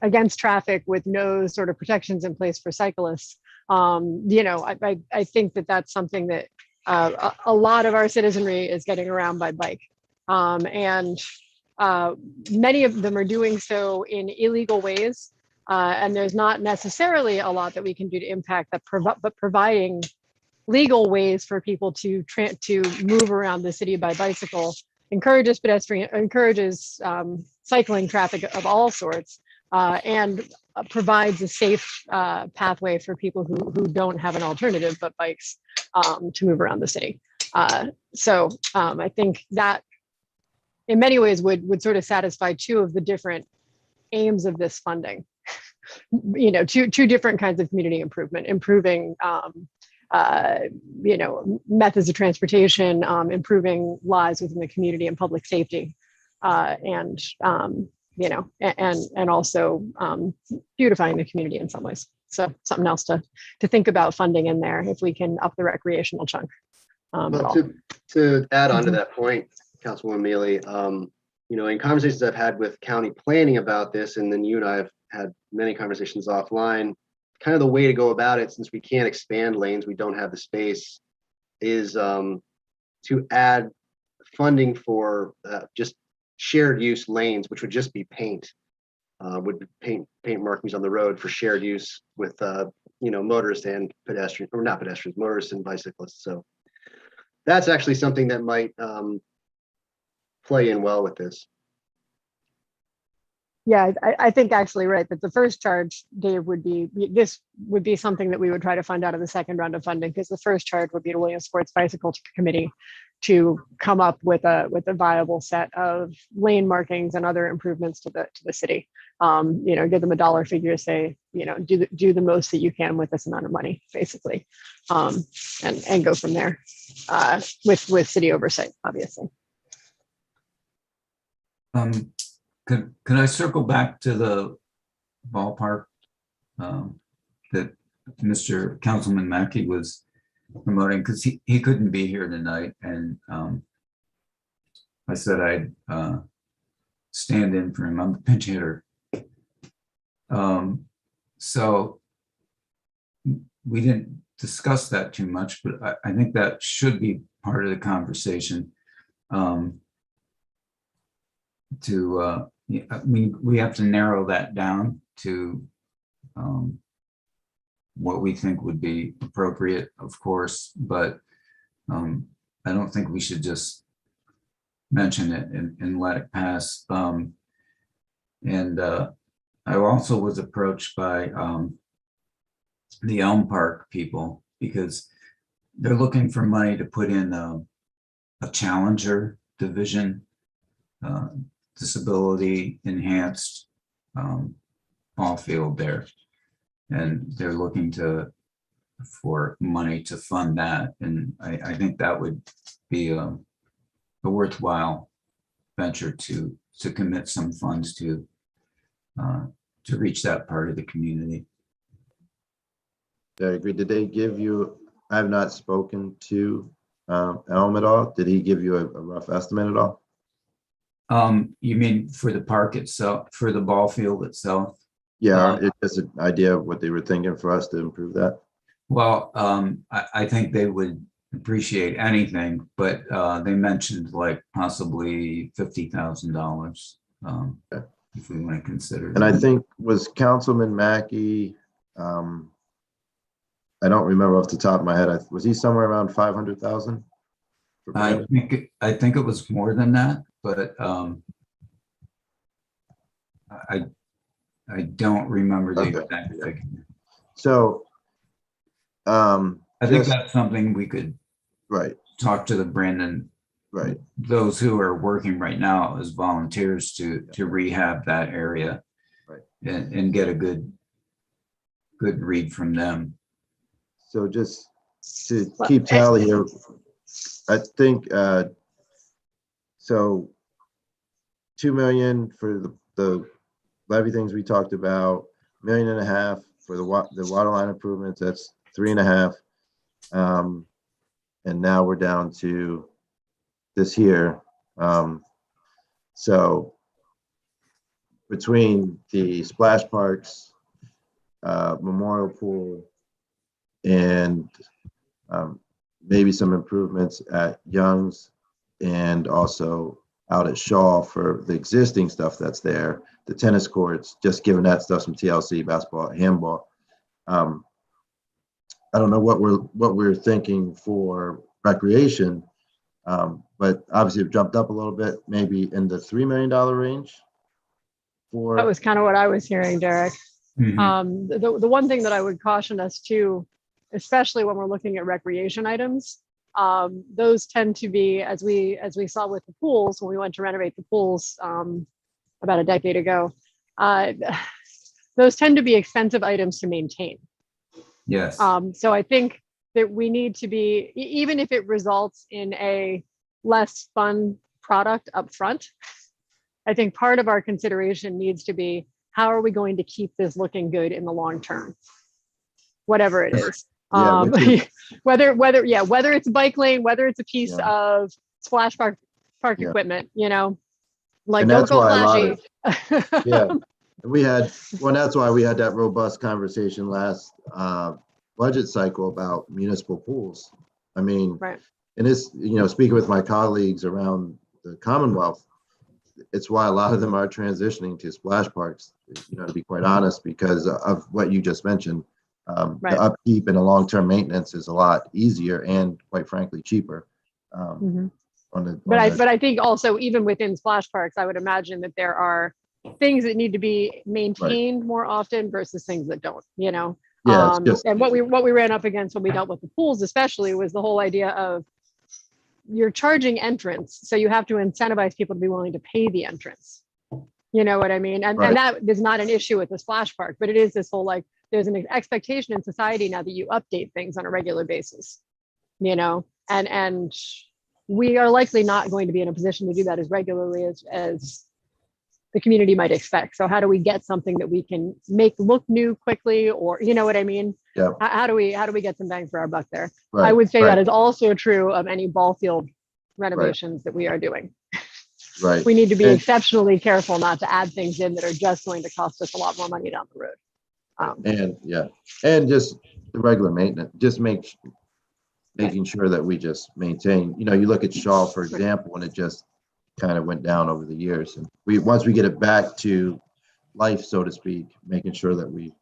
against traffic with no sort of protections in place for cyclists, I think that that's something that a lot of our citizenry is getting around by bike. And many of them are doing so in illegal ways. And there's not necessarily a lot that we can do to impact that, but providing legal ways for people to move around the city by bicycle encourages cycling traffic of all sorts, and provides a safe pathway for people who don't have an alternative but bikes to move around the city. So I think that in many ways would sort of satisfy two of the different aims of this funding. Two different kinds of community improvement, improving methods of transportation, improving lives within the community and public safety, and also beautifying the community in some ways. So something else to think about funding in there if we can up the recreational chunk. Well, to add on to that point, Councilwoman Mealy, in conversations I've had with county planning about this, and then you and I have had many conversations offline, kind of the way to go about it, since we can't expand lanes, we don't have the space, is to add funding for just shared use lanes, which would just be paint markings on the road for shared use with motorists and pedestrians, or not pedestrians, motorists and bicyclists. So that's actually something that might play in well with this. Yeah, I think actually right that the first charge, Dave, would be something that we would try to fund out of the second round of funding, because the first charge would be to Williamsport's Bicycle Committee to come up with a viable set of lane markings and other improvements to the city. Give them a dollar figure, say, do the most that you can with this amount of money, basically, and go from there with city oversight, obviously. Could I circle back to the ballpark that Mr. Councilman Mackey was promoting, because he couldn't be here tonight, and I said I'd stand in for him. I'm the pinch hitter. So we didn't discuss that too much, but I think that should be part of the conversation. We have to narrow that down to what we think would be appropriate, of course, but I don't think we should just mention it and let it pass. I also was approached by the Elm Park people, because they're looking for money to put in a Challenger division, disability enhanced ball field there, and they're looking for money to fund that, and I think that would be a worthwhile venture to commit some funds to reach that part of the community. I agree. Did they give you? I have not spoken to Elm at all. Did he give you a rough estimate at all? You mean for the park itself, for the ball field itself? Yeah, it's just an idea of what they were thinking for us to improve that. Well, I think they would appreciate anything, but they mentioned like possibly $50,000 if we want to consider. And I think was Councilman Mackey, I don't remember off the top of my head, was he somewhere around 500,000? I think it was more than that, but I don't remember the exact figure. So I think that's something we could Right, talk to the Brandon, right. those who are working right now as volunteers to rehab that area. Right. And get a good read from them. So just to keep tally here, I think, so 2 million for the levy things we talked about, $1.5 million for the water line improvements, that's 3.5. And now we're down to this here. So between the splash parks, memorial pool, and maybe some improvements at Young's, and also out at Shaw for the existing stuff that's there, the tennis courts, just giving that stuff some TLC, basketball, handball. I don't know what we're thinking for recreation, but obviously it jumped up a little bit, maybe in the $3 million range. That was kind of what I was hearing, Derek. Mhm. The one thing that I would caution us to, especially when we're looking at recreation items, those tend to be, as we saw with the pools, when we went to renovate the pools about a decade ago, those tend to be expensive items to maintain. Yes. So I think that we need to be, even if it results in a less fun product up front, I think part of our consideration needs to be, how are we going to keep this looking good in the long term? Whatever it is. Yeah, whether it's a bike lane, whether it's a piece of splash park Yeah. equipment, you know, like And don't that's go why a lot flashy. Yeah, that's why we had that robust conversation last budget cycle about municipal pools. I mean, Right. and this, speaking with my colleagues around the Commonwealth, it's why a lot of them are transitioning to splash parks, to be quite honest, because of what you just mentioned. Right. The upkeep and the long-term maintenance is a lot easier and, quite frankly, cheaper. But I think also, even within splash parks, I would imagine that there are things that need to be maintained more often versus things that don't, Yeah, it's and what we ran up against when we dealt with the pools especially was the whole idea of, you're charging entrance, so you have to incentivize people to be willing to pay the entrance. You know what I mean? And that is not an issue with the splash park, but it is this whole, like, there's an expectation in society now that you update things on a regular basis, and we are likely not going to be in a position to do that as regularly as the community might expect. So how do we get something that we can make look new quickly, or, you know what I mean? Yeah. How do we get some bang for our buck there? Right, I would say right. that is also true of any ball field renovations that we are doing. Right. We need to be And- exceptionally careful not to add things in that are just going to cost us a lot more money down the road. And just the regular maintenance, just making sure that we just maintain. You look at Shaw, for example, and it just kind of went down over the years. And once we get it back to life, so to speak, making sure that we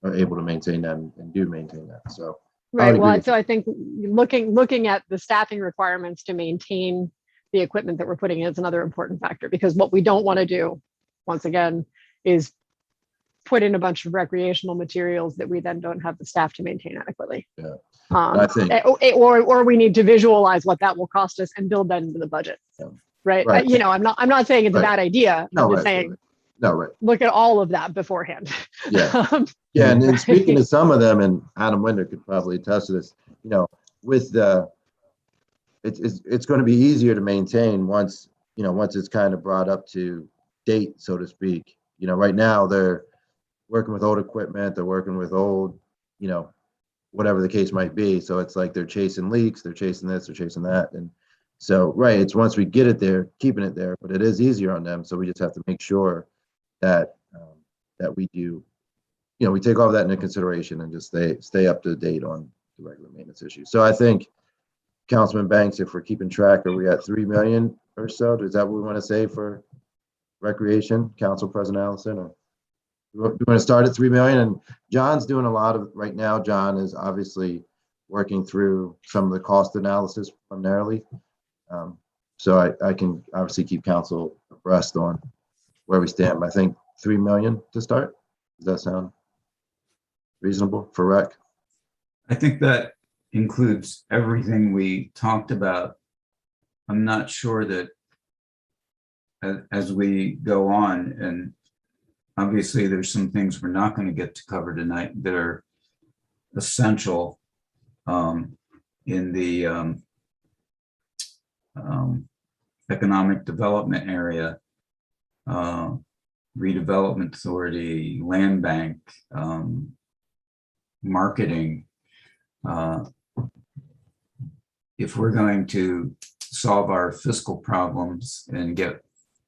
are able to maintain that and do maintain that. So right. Well, so I think looking at the staffing requirements to maintain the equipment that we're putting in is another important factor, because what we don't want to do, once again, is put in a bunch of recreational materials that we then don't have the staff to maintain adequately. Yeah. I think, or we need to visualize what that will cost us and build that into the budget. Yeah. Right. Right. I'm not saying it's a bad idea. No, I'm just right, saying, right. No, right. look at all of that beforehand. Yeah. Yeah. And then speaking of some of them, and Adam Winder could probably attest to this, with it's going to be easier to maintain once it's kind of brought up to date, so to speak. Right now they're working with old equipment, they're working with old, whatever the case might be. So it's like they're chasing leaks, they're chasing this, they're chasing that. And so, right, it's once we get it there, keeping it there, but it is easier on them. So we just have to make sure that that we do, we take all of that into consideration and just stay up to date on the regular maintenance issues. So I think, Councilman Banks, if we're keeping track, are we at 3 million or so? Is that what we want to say for recreation, Council President Allison? Or we want to start at 3 million? And John's doing a lot of right now. John is obviously working through some of the cost analysis primarily. So I can obviously keep council abreast on where we stand. I think 3 million to start. Does that sound reasonable for rec? I think that includes everything we talked about. I'm not sure that as we go on, and obviously there's some things we're not going to get to cover tonight that are essential in the economic development area, redevelopment authority, land bank, marketing. If we're going to solve our fiscal problems and get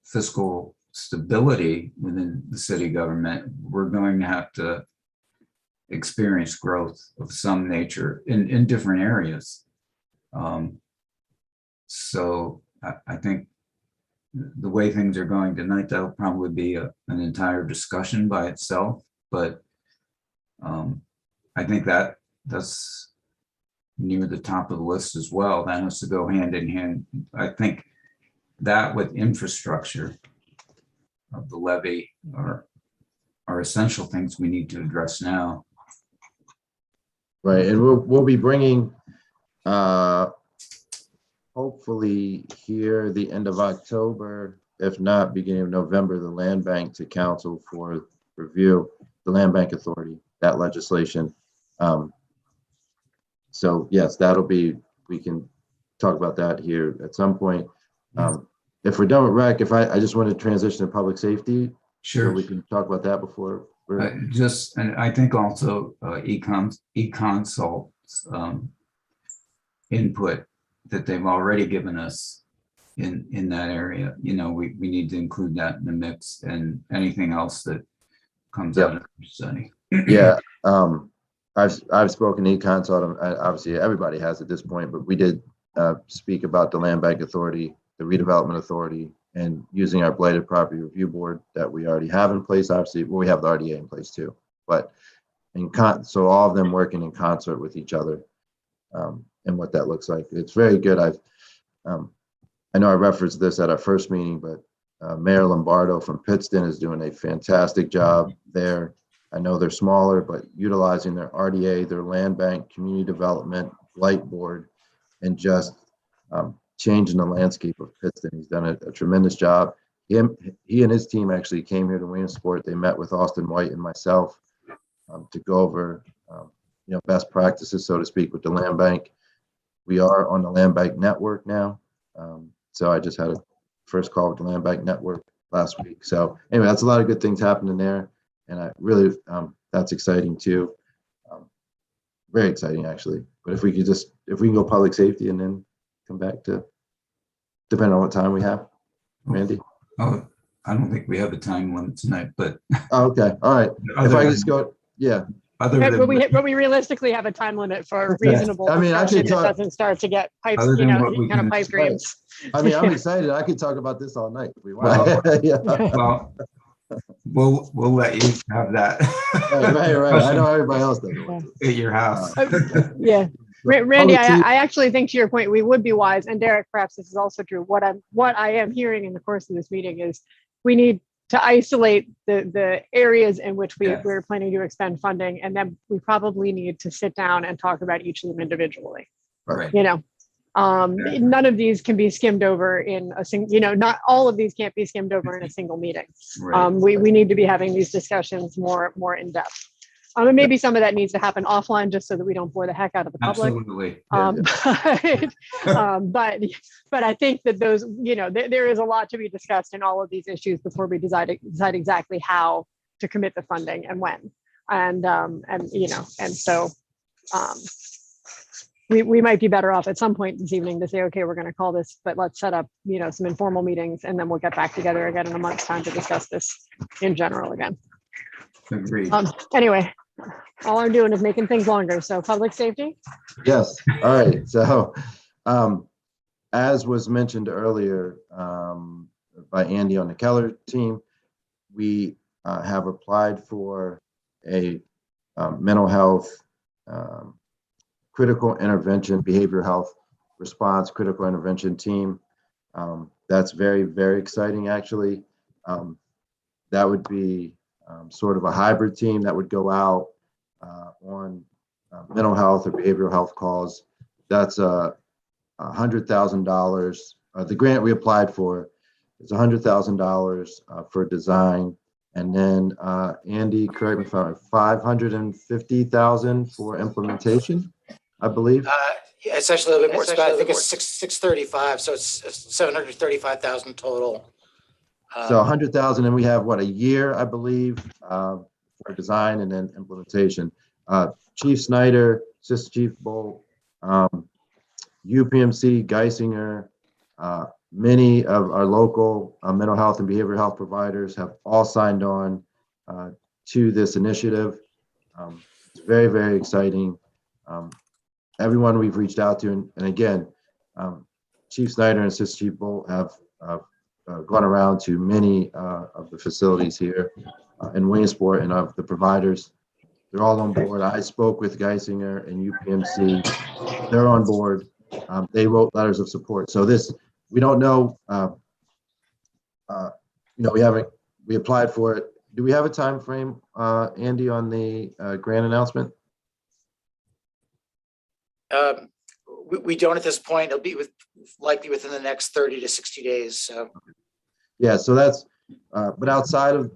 fiscal stability within the city government, we're going to have to experience growth of some nature in different areas. So I think the way things are going tonight, that'll probably be an entire discussion by itself, but I think that's near the top of the list as well. That has to go hand in hand. I think that with infrastructure of the levy are essential things we need to address now. Right, and we'll be bringing, hopefully here the end of October, if not beginning of November, the land bank to council for review, the land bank authority, that legislation. So yes, we can talk about that here at some point. If we're done with rec, I just want to transition to public safety. Sure. So we can talk about that before. And I think also eConsult's input that they've already given us in that area. You know, we need to include that in the mix, and anything else that comes out of the study. Yeah, I've spoken to eConsult. Obviously, everybody has at this point, but we did speak about the land bank authority, the redevelopment authority, and using our blighted property review board that we already have in place. Obviously, well, we have the RDA in place too, but so all of them working in concert with each other, and what that looks like. It's very good. I know I referenced this at our first meeting, but Mayor Lombardo from Pittston is doing a fantastic job there. I know they're smaller, but utilizing their RDA, their land bank, community development, blight board, and just changing the landscape of Pittston. He's done a tremendous job. He and his team actually came here to Williamsport. They met with Austin White and myself to go over best practices, so to speak, with the land bank. We are on the land bank network now. So I just had a first call with the land bank network last week. So anyway, that's a lot of good things happening there. And I really, that's exciting too. Very exciting actually. But if we can go public safety and then come back to, depending on what time we have, Randy. Oh, I don't think we have a time limit tonight, but. Oh, okay, all right. If I just go, yeah. But we realistically have a time limit for reasonable discussion. It doesn't start to get pipes, kind of pipe dreams. I mean, I'm excited. I could talk about this all night if we want. Well, we'll let you have that. Right. I know everybody else does. At your house. Yeah. Randy, I actually think, to your point, we would be wise, and Derek, perhaps this is also true. What I am hearing in the course of this meeting is we need to isolate the areas in which we're planning to expend funding, and then we probably need to sit down and talk about each of them individually. Right. None of these can be skimmed over in a single, not all of these can't be skimmed over in a single meeting. Right. We need to be having these discussions more in depth. And maybe some of that needs to happen offline, just so that we don't bore the heck out of the public. Absolutely. But I think that those, there is a lot to be discussed in all of these issues before we decide exactly how to commit the funding and when. So we might be better off at some point this evening to say, okay, we're going to call this, but let's set up, some informal meetings, and then we'll get back together again in a month's time to discuss this in general again. Agreed. Anyway, all I'm doing is making things longer. So public safety. Yes. All right. So, as was mentioned earlier by Andy on the Keller team, we have applied for a mental health critical intervention, behavioral health response critical intervention team. That's very, very exciting, actually. That would be sort of a hybrid team that would go out on mental health or behavioral health calls. That's $100,000. The grant we applied for is $100,000 for design. And then Andy, correct me if I'm wrong, 550,000 for implementation, I believe. Yeah, it's actually a little bit more. I think it's 635, so it's 735,000 total. So 100,000, and we have what, a year, I believe, for design and then implementation. Chief Snyder, Assistant Chief Bolt, UPMC, Geisinger, many of our local mental health and behavioral health providers have all signed on to this initiative. It's very, very exciting. Everyone we've reached out to, and again, Chief Snyder and Assistant Chief Bolt have gone around to many of the facilities here in Williamsport and of the providers. They're all on board. I spoke with Geisinger and UPMC. They're on board. They wrote letters of support. So this, we don't know, we applied for it. Do we have a time frame, Andy, on the grant announcement? We don't at this point. It'll be likely within the next 30 to 60 days. So. Yeah, so that's, but outside of,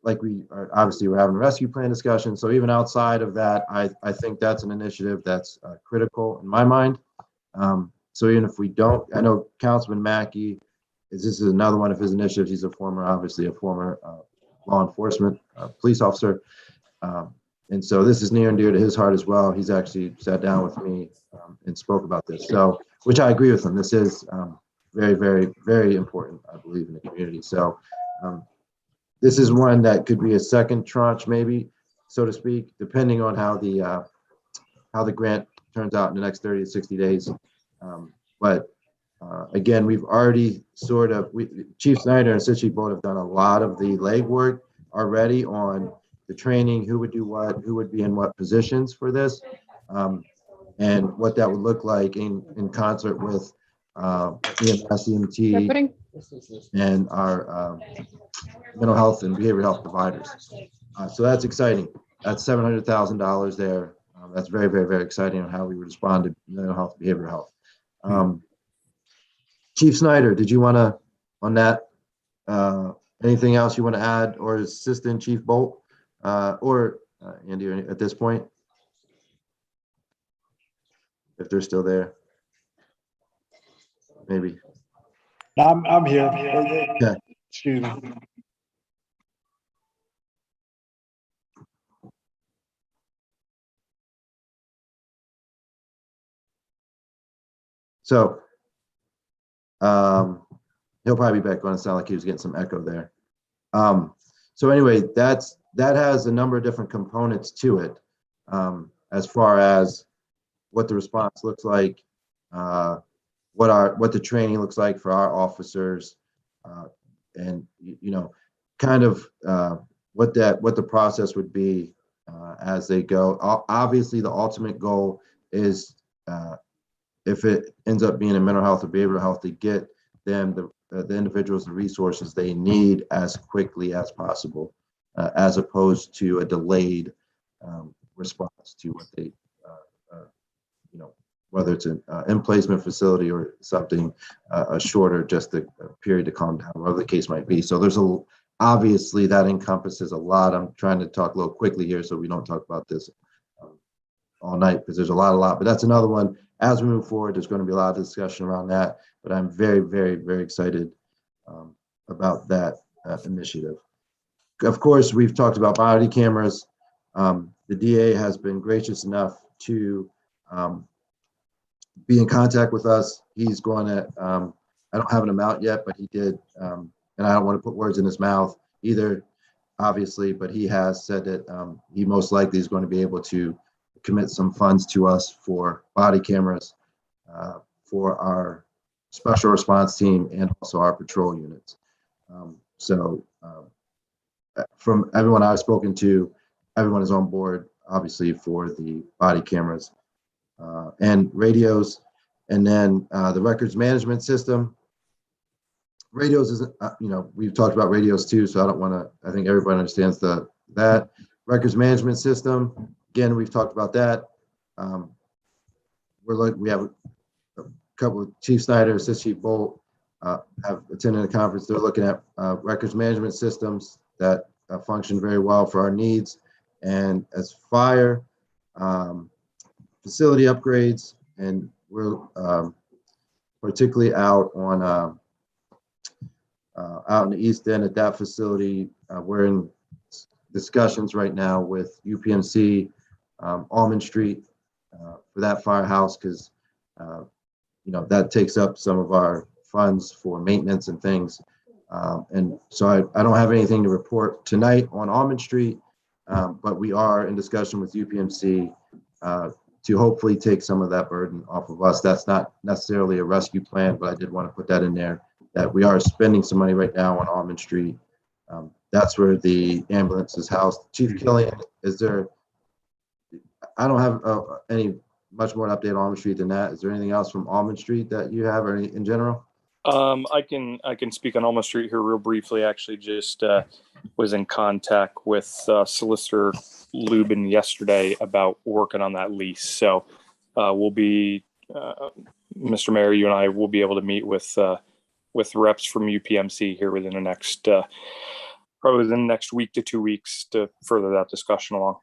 like we are, obviously we're having a rescue plan discussion. So even outside of that, I think that's an initiative that's critical in my mind. So even if we don't, I know Councilman Mackey, this is another one of his initiatives. He's obviously a former law enforcement police officer. And so this is near and dear to his heart as well. He's actually sat down with me and spoke about this. So, which I agree with him. This is very, very, very important, I believe, in the community. So this is one that could be a second tranche, maybe, so to speak, depending on how the grant turns out in the next 30 to 60 days. But again, we've already Chief Snyder and Assistant Chief Bolt have done a lot of the legwork already on the training, who would do what, who would be in what positions for this, and what that would look like in concert with EMS, EMT, and our mental health and behavioral health providers. So that's exciting. That's $700,000 there. That's very, very, very exciting on how we respond to mental health, behavioral health. Chief Snyder, did you want to, on that, anything else you want to add, or Assistant Chief Bolt, or Andy at this point, if they're still there? Maybe. I'm here. Okay. Excuse me. So he'll probably be back on. It sounded like he was getting some echo there. So anyway, that has a number of different components to it, as far as what the response looks like, what the training looks like for our officers, and kind of what the process would be as they go. Obviously, the ultimate goal is, if it ends up being in mental health or behavioral health, to get them the individuals the resources they need as quickly as possible, as opposed to a delayed response to what they, whether it's an in-placement facility or something, a shorter, just a period to calm down, whatever the case might be. So there's obviously that encompasses a lot. I'm trying to talk a little quickly here so we don't talk about this all night, because there's a lot, but that's another one. As we move forward, there's going to be a lot of discussion around that, but I'm very, very, very excited about that initiative. Of course, we've talked about body cameras. The DA has been gracious enough to be in contact with us. He's going to, I don't have an amount yet, but he did, and I don't want to put words in his mouth either, obviously, but he has said that he most likely is going to be able to commit some funds to us for body cameras for our special response team and also our patrol units. So from everyone I've spoken to, everyone is on board, obviously, for the body cameras and radios. And then the records management system. Radios isn't, we've talked about radios too, so I don't want to, I think everybody understands that. Records management system, again, we've talked about that. we have a couple of Chief Snyder, Assist Chief Bolt have attended a conference. They're looking at records management systems that function very well for our needs, and as fire, facility upgrades, and we're particularly out in the East End at that facility. We're in discussions right now with UPMC, Almond Street, for that firehouse, because that takes up some of our funds for maintenance and things. And so I don't have anything to report tonight on Almond Street, but we are in discussion with UPMC to hopefully take some of that burden off of us. That's not necessarily a rescue plan, but I did want to put that in there, that we are spending some money right now on Almond Street. That's where the ambulance is housed. Chief Killian, I don't have any much more update on Almond Street than that. Is there anything else from Almond Street that you have, or in general? I can speak on Almond Street here real briefly. Actually, just was in contact with Solicitor Lubin yesterday about working on that lease. So we'll be, Mr. Mayor, you and I will be able to meet with reps from UPMC here within the next probably within the next week to 2 weeks to further that discussion along.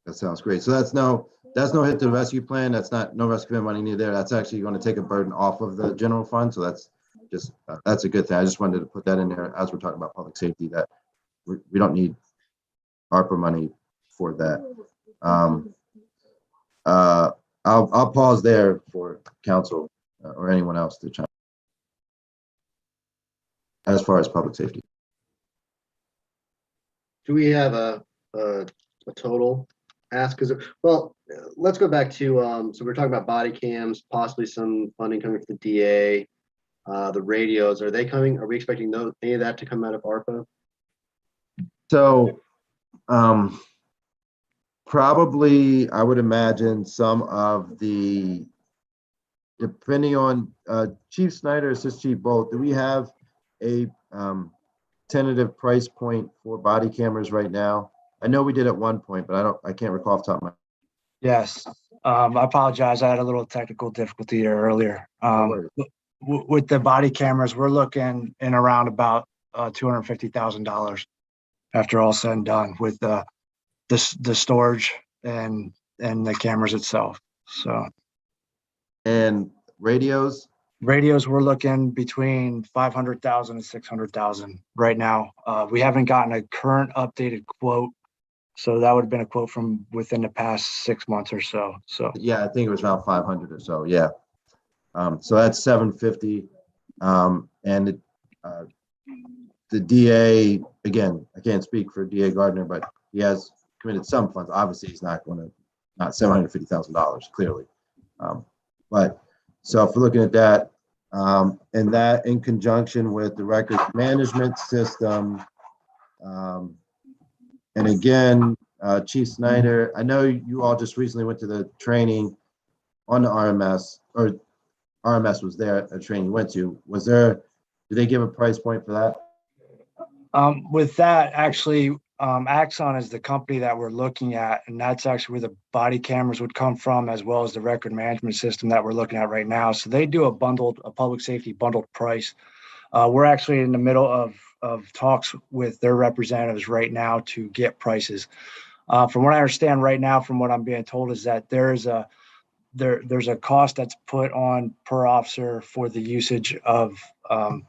That sounds great. So that's no hit to the rescue plan. That's no rescue plan money needed there. That's actually going to take a burden off of the general fund. So that's just that's a good thing. I just wanted to put that in there as we're talking about public safety, that we don't need ARPA money for that. I'll pause there for council or anyone else to chime in as far as public safety. Do we have a total ask? Well, let's go back to, so we're talking about body cams, possibly some funding coming from the DA, the radios. Are they coming? Are we expecting any of that to come out of ARPA? So probably, I would imagine some of the, depending on Chief Snyder, Assist Chief Bolt, do we have a tentative price point for body cameras right now? I know we did at one point, but I can't recall off the top of my head. Yes, I apologize. I had a little technical difficulty here earlier. With the body cameras, we're looking in around about $250,000 after all said and done, with the storage and the cameras itself. So, and radios, we're looking between 500,000 and 600,000 right now. We haven't gotten a current updated quote, so that would have been a quote from within the past 6 months or so. So yeah, I think it was around 500 or so. Yeah. So that's 750. And the DA, again, I can't speak for DA Gardner, but he has committed some funds. Obviously, he's not $750,000 clearly. But so if we're looking at that, and that in conjunction with the records management system, and again, Chief Snyder, I know you all just recently went to the training on the RMS, or RMS was there at a training you went to. Did they give a price point for that? With that, actually, Axon is the company that we're looking at, and that's actually where the body cameras would come from, as well as the record management system that we're looking at right now. So they do a public safety bundled price. We're actually in the middle of talks with their representatives right now to get prices. From what I understand right now, from what I'm being told, is that there's a cost that's put on per officer for the usage of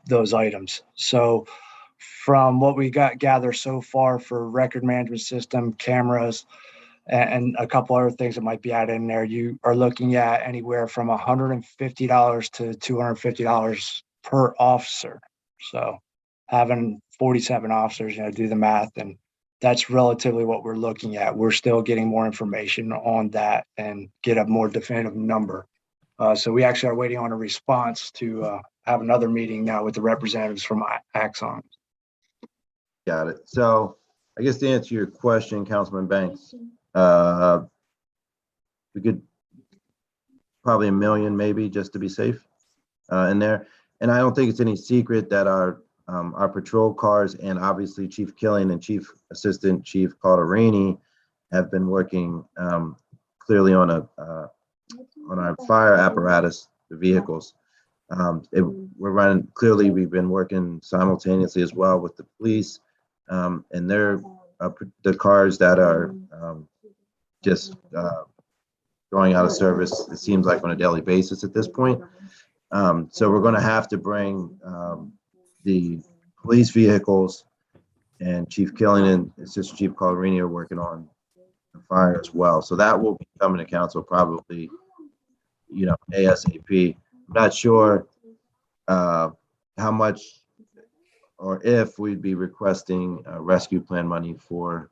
those items. So from what we gather so far for record management system, cameras, and a couple other things that might be added in there, you are looking at anywhere from $150 to $250 per officer. So having 47 officers, do the math, and that's relatively what we're looking at. We're still getting more information on that and get a more definitive number. So we actually are waiting on a response to have another meeting now with the representatives from Axon. Got it. So I guess to answer your question, Councilman Banks, we could probably $1 million maybe, just to be safe in there. And I don't think it's any secret that our patrol cars, and obviously Chief Killian and Chief Assistant Chief Calderini, have been working clearly on our fire apparatus, the vehicles. We're running, clearly we've been working simultaneously as well with the police, and they're the cars that are just going out of service, it seems like on a daily basis at this point. So we're going to have to bring the police vehicles, and Chief Killing and Assistant Chief Colarini are working on the fire as well. So that will be coming to council probably, ASAP. I'm not sure how much or if we'd be requesting rescue plan money for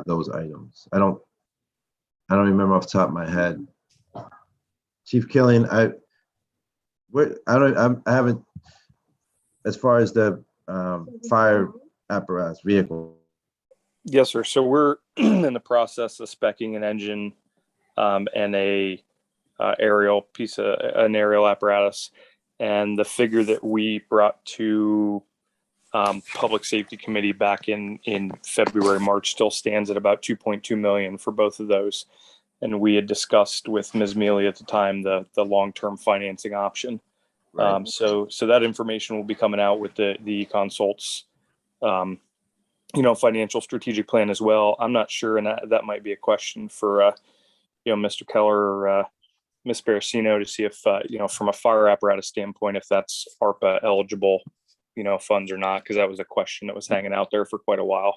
those items. I don't remember off the top of my head. Chief Killian, I haven't, as far as the fire apparatus vehicle. Yes, sir. So we're in the process of speccing an engine and an aerial apparatus. And the figure that we brought to Public Safety Committee back in February, March still stands at about 2.2 million for both of those. And we had discussed with Ms. Mealy at the time the long-term financing option. Right. So that information will be coming out with the consult's financial strategic plan as well. I'm not sure, and that might be a question for Mr. Keller or Ms. Baracino to see if from a fire apparatus standpoint, if that's ARPA eligible funds or not, because that was a question that was hanging out there for quite a while.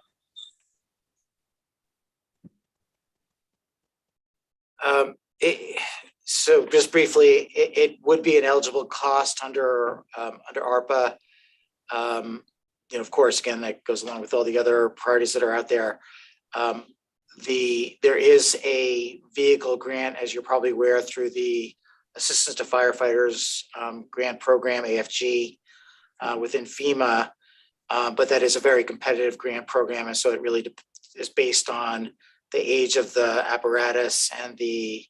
So just briefly, it would be an eligible cost under ARPA. Of course, again, that goes along with all the other priorities that are out there. There is a vehicle grant, as you're probably aware, through the Assistance to Firefighters grant program, AFG, within FEMA, but that is a very competitive grant program, and so it really is based on the age of the apparatus and the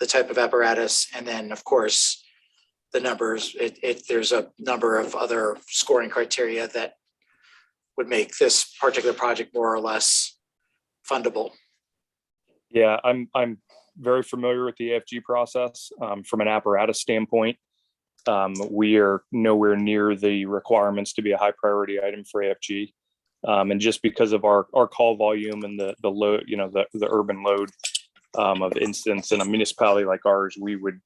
type of apparatus, and then of course the numbers. There's a number of other scoring criteria that would make this particular project more or less fundable. Yeah, I'm very familiar with the AFG process. From an apparatus standpoint, we are nowhere near the requirements to be a high priority item for AFG. And just because of our call volume and the load, the urban load of incidents in a municipality like ours, we would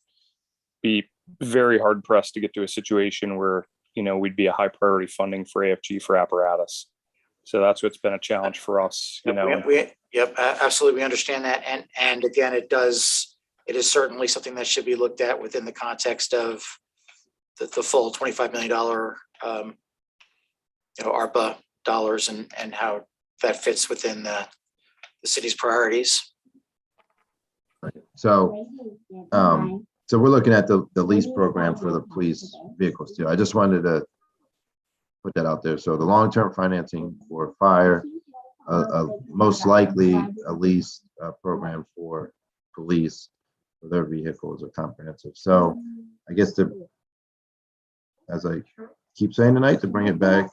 be very hard pressed to get to a situation where, we'd be a high priority funding for AFG for apparatus. So that's what's been a challenge for us, Yep, absolutely. We understand that. And again, it is certainly something that should be looked at within the context of the full $25 million, ARPA dollars and how that fits within the city's priorities. So, so we're looking at the lease program for the police vehicles too. I just wanted to put that out there. So the long-term financing for fire, most likely a lease program for police for their vehicles are comprehensive. So I guess as I keep saying tonight, to bring it back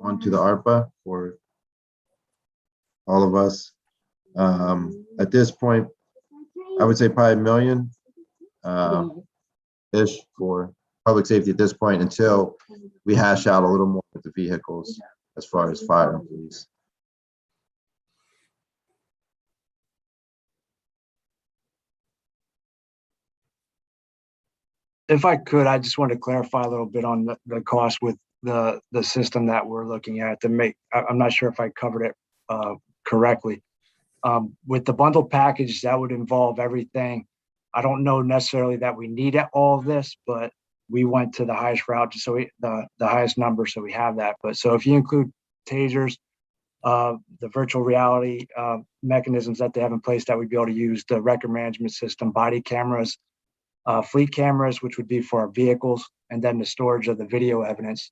onto the ARPA for all of us. At this point, I would say probably $1 million ish for public safety at this point, until we hash out a little more with the vehicles as far as fire and police. If I could, I just want to clarify a little bit on the cost with the system that we're looking at to make. I'm not sure if I covered it correctly. With the bundle package, that would involve everything. I don't know necessarily that we need all of this, but we went to the highest route, so the highest number, so we have that. But so if you include tasers, the virtual reality mechanisms that they have in place that we'd be able to use, the record management system, body cameras, fleet cameras, which would be for our vehicles, and then the storage of the video evidence,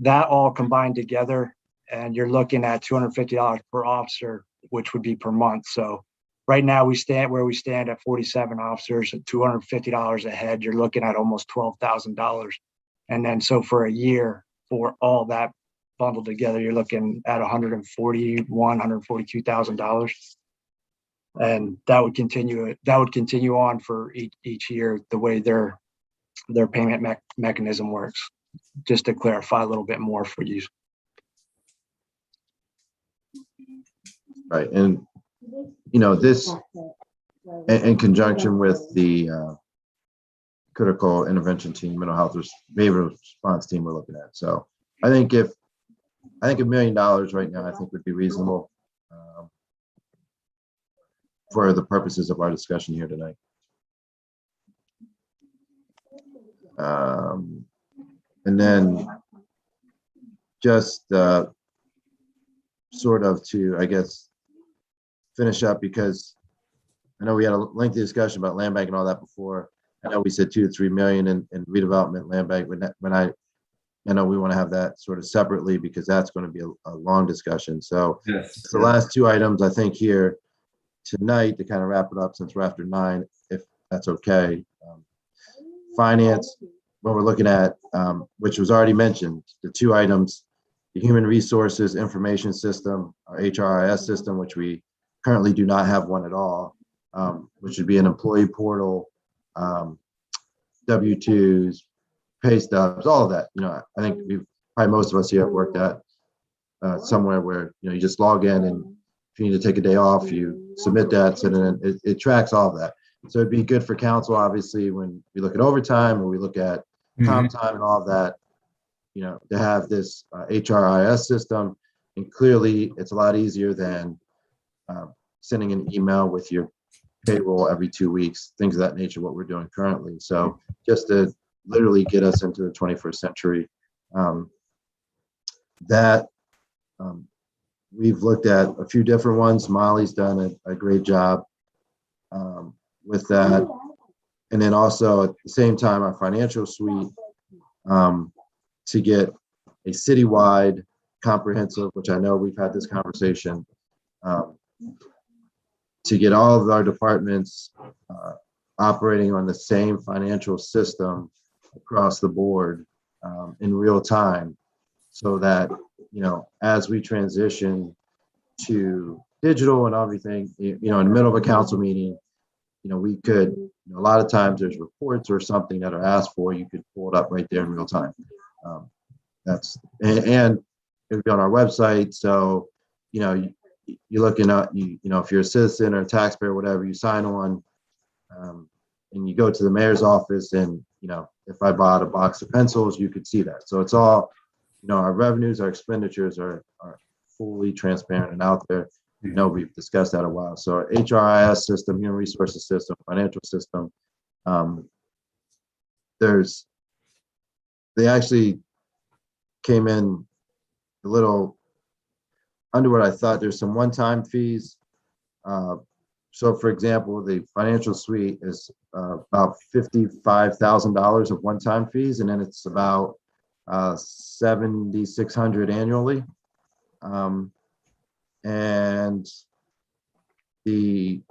that all combined together, and you're looking at $250 per officer, which would be per month. So right now we stand at 47 officers at $250 a head. You're looking at almost $12,000. And then so for a year, for all that bundled together, you're looking at $142,000. And that would continue on for each year, the way their payment mechanism works, just to clarify a little bit more for you. Right, and this in conjunction with the critical intervention team, mental health behavioral response team we're looking at. So I think $1 million right now, I think would be reasonable for the purposes of our discussion here tonight. And then just sort of to, I guess, finish up, because I know we had a lengthy discussion about land bank and all that before. I know we said 2 to 3 million in redevelopment land bank. When I know we want to have that sort of separately, because that's going to be a long discussion. So Yes. the last two items I think here tonight, to kind of wrap it up, since we're after 9, if that's okay. Finance, what we're looking at, which was already mentioned, the 2 items, the human resources information system, our HRIS system, which we currently do not have one at all, which would be an employee portal, W-2s, pay stubs, all of that. I think probably most of us here have worked at somewhere where you just log in, and if you need to take a day off, you submit that, so then it tracks all of that. So it'd be good for council, obviously, when we look at overtime, or we look at comp time and all of that, to have this HRIS system. And clearly, it's a lot easier than sending an email with your payroll every 2 weeks, things of that nature, what we're doing currently. So just to literally get us into the 21st century, we've looked at a few different ones. Molly's done a great job with that. And then also at the same time, our financial suite, to get a citywide comprehensive, which I know we've had this conversation, to get all of our departments operating on the same financial system across the board in real time, so that as we transition to digital and everything, in the middle of a council meeting, we could, a lot of times there's reports or something that are asked for, you could pull it up right there in real time. And it would be on our website. So, you're looking at, if you're a citizen or a taxpayer, whatever, you sign on, and you go to the mayor's office, and, if I bought a box of pencils, you could see that. So it's all, our revenues, our expenditures are fully transparent and out there. We've discussed that a while. So our HRIS system, human resources system, financial system, they actually came in a little under what I thought. There's some one-time fees. So for example, the financial suite is about $55,000 of one-time fees, and then it's about $7,600 annually. And the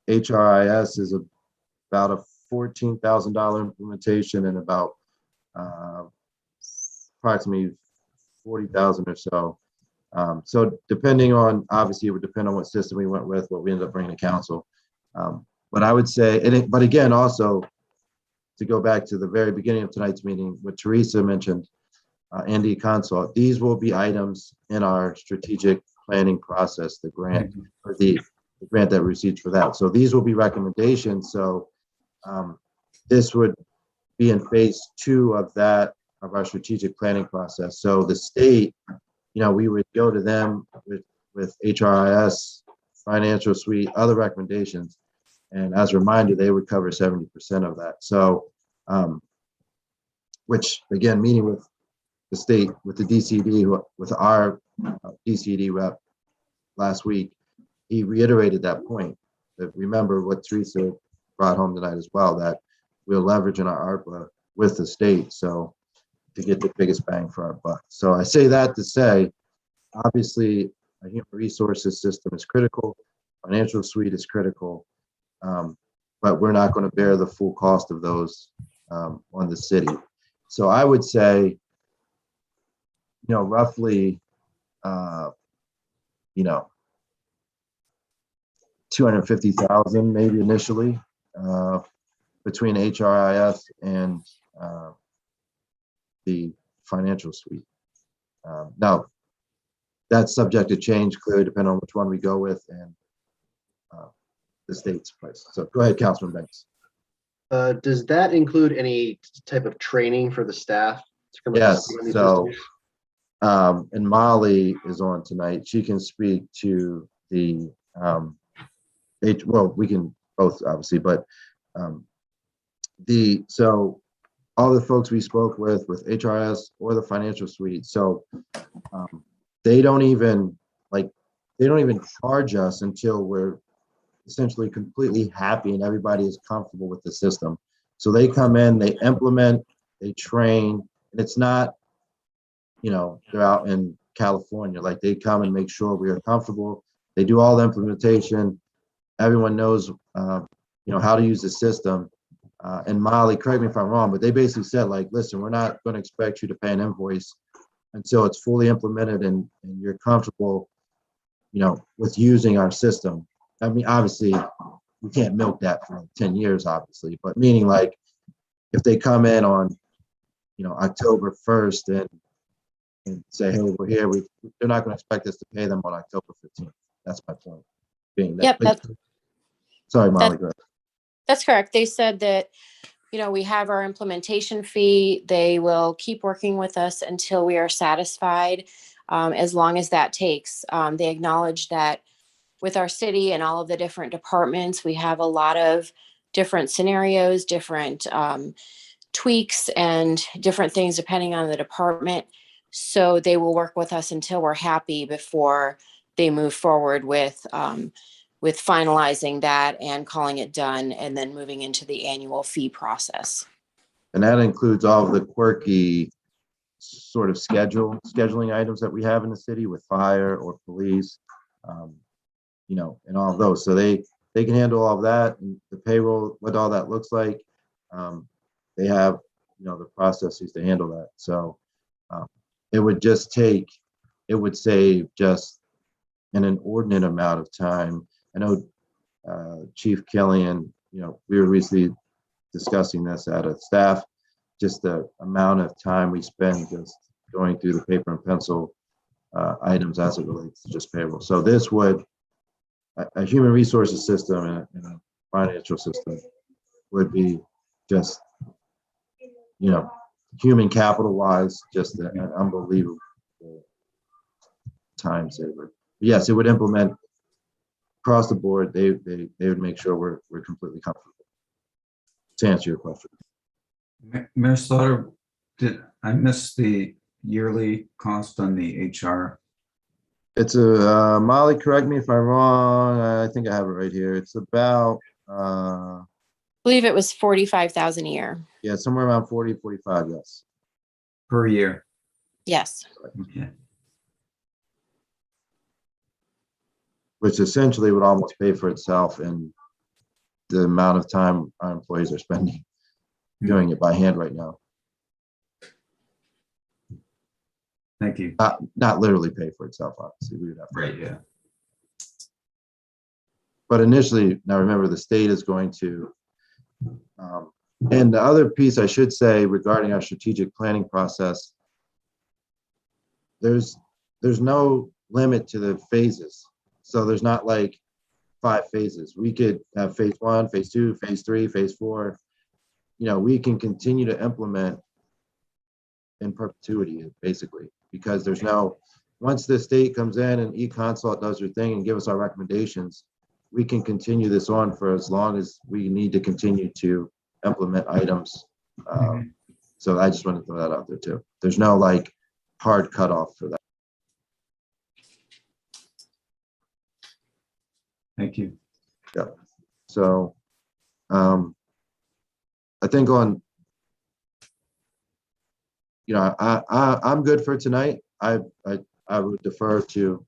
HRIS is about a $14,000 implementation, and about approximately 40,000 or so. So depending on, obviously it would depend on what system we went with, what we ended up bringing to council. But I would say, but again, also to go back to the very beginning of tonight's meeting, what Teresa mentioned, Andy Consult, these will be items in our strategic planning process, the grant, or the grant that we received for that. So these will be recommendations. So this would be in phase 2 of our strategic planning process. So the state, we would go to them with HRIS, financial suite, other recommendations. And as a reminder, they would cover 70% of that. So, which again, meeting with the state, with the DCD, with our DCD rep last week, he reiterated that point. That remember what Teresa brought home tonight as well, that we're leveraging our ARPA with the state, so to get the biggest bang for our buck. So I say that to say, obviously, a human resources system is critical, financial suite is critical, but we're not going to bear the full cost of those on the city. So I would say, roughly you know, 250,000 maybe initially between HRIS and the financial suite. Now, that's subject to change clearly depending on which one we go with and the state's price. So go ahead, Councilman Banks. Does that include any type of training for the staff? Yes, so and Molly is on tonight. She can speak to the well, we can both obviously, but so all the folks we spoke with HRS or the financial suite, so they don't even charge us until we're essentially completely happy and everybody is comfortable with the system. So they come in, they implement, they train, and it's not, you know, they're out in California, like they come and make sure we are comfortable. They do all the implementation. Everyone knows, you know, how to use the system. And Molly, correct me if I'm wrong, but they basically said, like, listen, we're not going to expect you to pay an invoice until it's fully implemented and you're comfortable, you know, with using our system. I mean, obviously, we can't milk that for 10 years, obviously, but meaning like if they come in on, you know, October 1st and say, hey, we're here, they're not going to expect us to pay them on October 15th. That's my point. Being that, Yep, sorry, Molly, go ahead. that's correct. They said that, you know, we have our implementation fee. They will keep working with us until we are satisfied, as long as that takes. They acknowledge that with our city and all of the different departments, we have a lot of different scenarios, different tweaks and different things depending on the department. So they will work with us until we're happy before they move forward with finalizing that and calling it done and then moving into the annual fee process. And that includes all of the quirky sort of scheduling items that we have in the city with fire or police, you know, and all of those. So they can handle all of that, and the payroll, what all that looks like. They have, you know, the processes to handle that. So it would save just an inordinate amount of time. I know Chief Killian, you know, we were recently discussing this at a staff, just the amount of time we spend just going through the paper and pencil items as it relates to just payroll. So this would, a human resources system and a financial system would be just, you know, human capital wise, just an unbelievable time saver. Yes, it would implement across the board. They would make sure we're completely comfortable. To answer your question, Mayor Slaughter, did I miss the yearly cost on the HR? it's a Molly, correct me if I'm wrong. I think I have it right here. It's about I believe it was 45,000 a year. yeah, somewhere around 40, 45, yes. Per year. Yes. Okay. Which essentially would almost pay for itself in the amount of time our employees are spending doing it by hand right now. Thank you. Not literally pay for itself, obviously. We would have to. Right, yeah. But initially, now remember, the state is going to, and the other piece I should say regarding our strategic planning process, there's no limit to the phases. So there's not like 5 phases. We could have phase 1, phase 2, phase 3, phase 4. You know, we can continue to implement in perpetuity, basically, because there's no, once the state comes in and eConsult does their thing and give us our recommendations, we can continue this on for as long as we need to continue to implement items. So I just want to throw that out there too. There's no like hard cutoff for that. Thank you. Yeah. So I think on, you know, I'm good for tonight. I would defer to,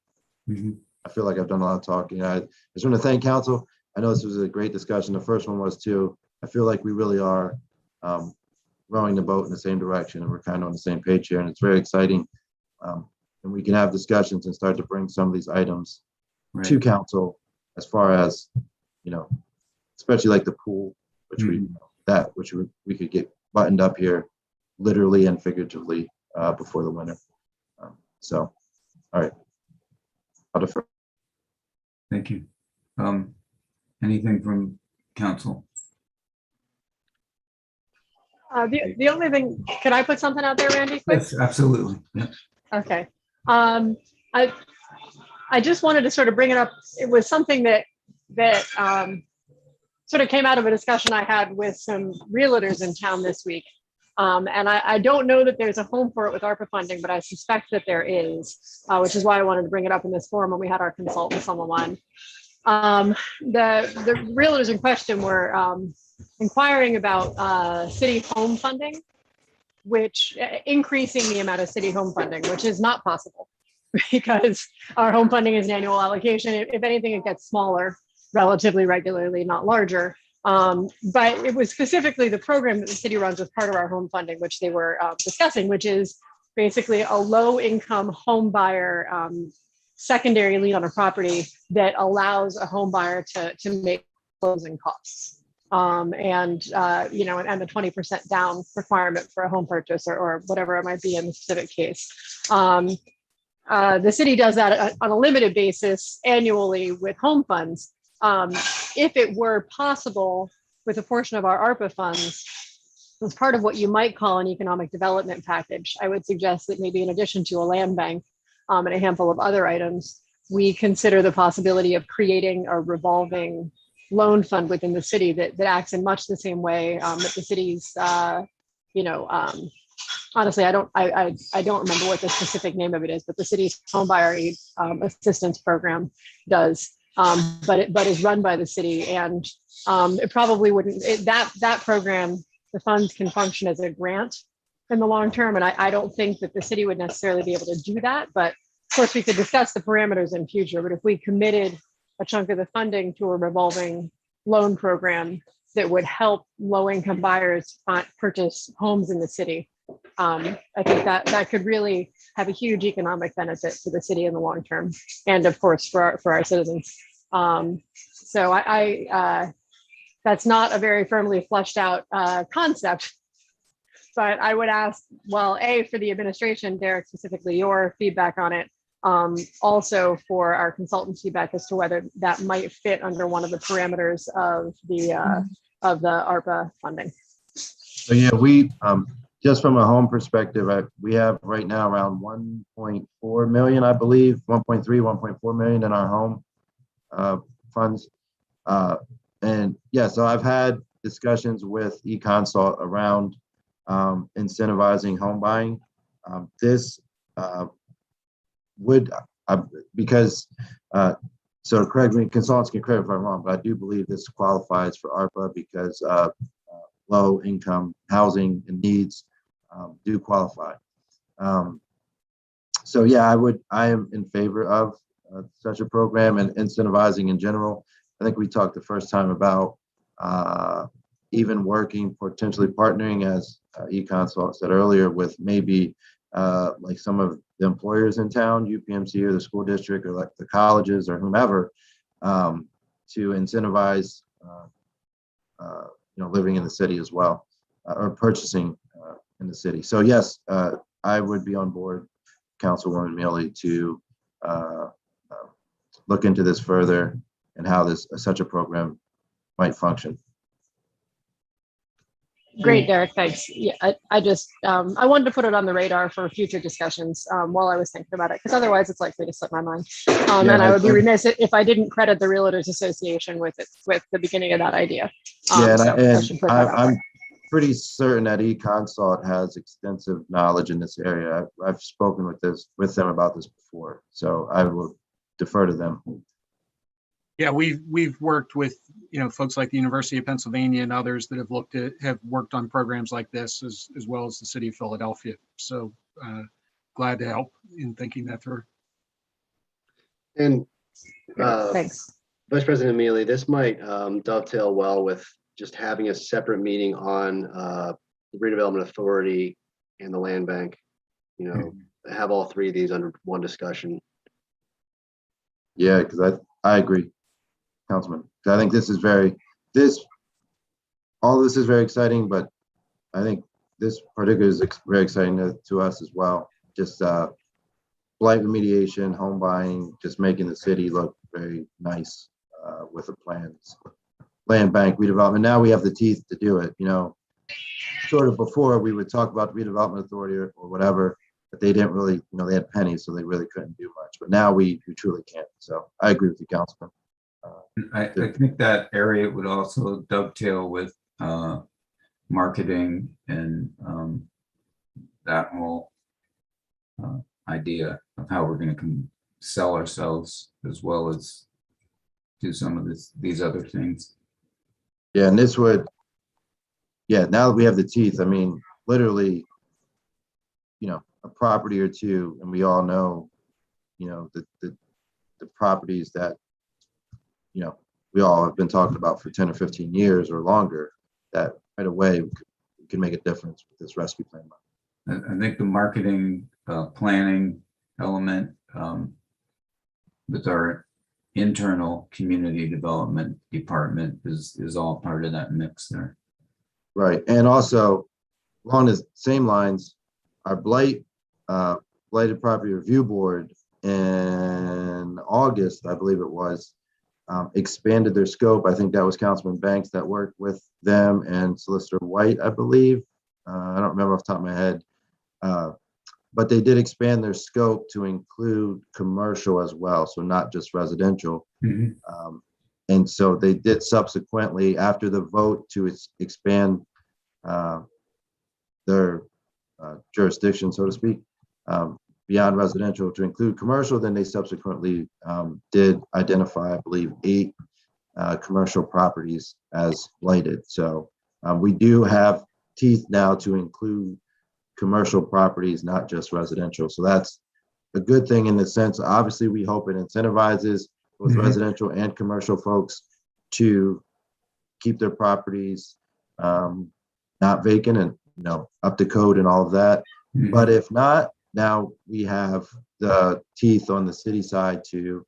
I feel like I've done a lot of talking. I just want to thank council. I know this was a great discussion. The first one was too. I feel like we really are rowing the boat in the same direction and we're kind of on the same page here, and it's very exciting. and we can have discussions and start to bring some of these items to council as far as, especially like the pool, which we could get buttoned up here literally and figuratively before the winter. So, all right. I'll defer. Thank you. Anything from council? The only thing, can I put something out there, Randy? Quick? Yes, absolutely. Yeah. Okay. I just wanted to sort of bring it up. It was something that sort of came out of a discussion I had with some realtors in town this week. And I don't know that there's a home for it with ARPA funding, but I suspect that there is, which is why I wanted to bring it up in this forum when we had our consultants on the line. The realtors in question were inquiring about city home funding, which increasing the amount of city home funding, which is not possible because our home funding is an annual allocation. If anything, it gets smaller relatively regularly, not larger. But it was specifically the program that the city runs as part of our home funding, which they were discussing, which is basically a low income home buyer secondary lien on a property that allows a home buyer to make closing costs. And the 20% down requirement for a home purchase or whatever it might be in the specific case. The city does that on a limited basis annually with home funds. If it were possible with a portion of our ARPA funds, as part of what you might call an economic development package, I would suggest that maybe in addition to a land bank and a handful of other items, we consider the possibility of creating a revolving loan fund within the city that acts in much the same way that the city's, honestly, I don't remember what the specific name of it is, but the city's home buyer aid assistance program does. But is run by the city, and it probably wouldn't. That program, the funds can function as a grant in the long term, and I don't think that the city would necessarily be able to do that. But of course, we could discuss the parameters in future. But if we committed a chunk of the funding to a revolving loan program that would help low-income buyers purchase homes in the city, I think that could really have a huge economic benefit to the city in the long term, and of course for our citizens. So I that's not a very firmly fleshed out concept, but I would ask, well, for the administration, Derek, specifically your feedback on it, also for our consultants' feedback as to whether that might fit under one of the parameters of the ARPA funding. So yeah, we just from a home perspective, we have right now around 1.4 million, I believe, 1.4 million in our home funds. And yeah, so I've had discussions with eConsult around incentivizing home buying. This would, because, so correct me, consultants can correct if I'm wrong, but I do believe this qualifies for ARPA because low income housing and needs do qualify. So yeah, I am in favor of such a program and incentivizing in general. I think we talked the first time about even working, potentially partnering, as eConsult said earlier, with maybe like some of the employers in town, UPMC or the school district or like the colleges or whomever, to incentivize living in the city as well, or purchasing in the city. So yes, I would be on board, Councilwoman Mealy, to look into this further and how such a program might function. Great, Derek, thanks. Yeah, I just, I wanted to put it on the radar for future discussions while I was thinking about it, because otherwise it's likely to slip my mind. And I would be remiss if I didn't credit the Realtors Association with the beginning of that idea. I'm pretty certain that eConsult has extensive knowledge in this area. I've spoken with them about this before, so I will defer to them. Yeah, we've worked with folks like the University of Pennsylvania and others that have worked on programs like this, as well as the city of Philadelphia. So glad to help in thinking that through. And thanks, Vice President Mealy, this might dovetail well with just having a separate meeting on the redevelopment authority and the land bank. have all three of these under one discussion. Yeah, because I agree, Councilman. 'Cause I think all this is very exciting, but I think this particular is very exciting to us as well. Just blight remediation, home buying, just making the city look very nice with the plans. Land bank redevelopment. Now we have the teeth to do it. You know, sort of before we would talk about the redevelopment authority or whatever, but they didn't really, you know, they had pennies, so they really couldn't do much. But now we truly can. So I agree with you, Councilman. I think that area would also dovetail with marketing and that whole idea of how we're going to sell ourselves as well as do some of these other things. Yeah, and this would, yeah, now that we have the teeth, I mean, literally, you know, a property or two, and we all know, you know, the properties that, you know, we all have been talking about for 10 or 15 years or longer, that right away we can make a difference with this rescue plan. I think the marketing planning element with our internal community development department is all part of that mix there. Right, and also along the same lines, our blighted property review board in August, I believe it was, expanded their scope. I think that was Councilman Banks that worked with them and Solicitor White, I believe. I don't remember off the top of my head. But they did expand their scope to include commercial as well, so not just residential. Mm-hmm. And so they did subsequently, after the vote to expand their jurisdiction, so to speak, beyond residential to include commercial, then they subsequently did identify, I believe, 8 commercial properties as blighted. So we do have teeth now to include commercial properties, not just residential. So that's a good thing in the sense, obviously, we hope it incentivizes both Mm-hmm. residential and commercial folks to keep their properties not vacant and, you know, up to code and all of that. Mm-hmm. But if not, now we have the teeth on the city side to,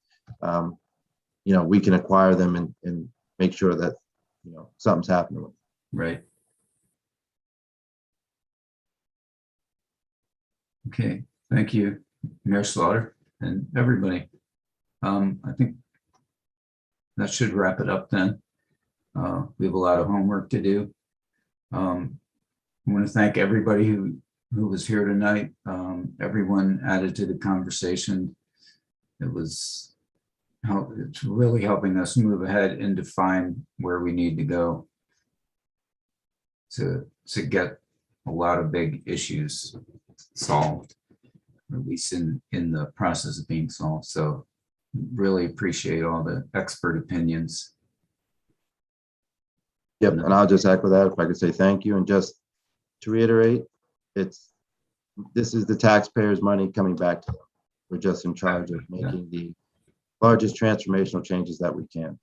you know, we can acquire them and make sure that, you know, something's happening with them. Right. Okay, thank you, Mayor Slaughter and everybody. I think that should wrap it up then. We have a lot of homework to do. I want to thank everybody who was here tonight. Everyone added to the conversation. It's really helping us move ahead and define where we need to go to get a lot of big issues solved, or at least in the process of being solved. So really appreciate all the expert opinions. Yep, and I'll just echo that, if I could say thank you. And just to reiterate, this is the taxpayers' money coming back to them. We're just in charge of making the largest transformational changes that we can.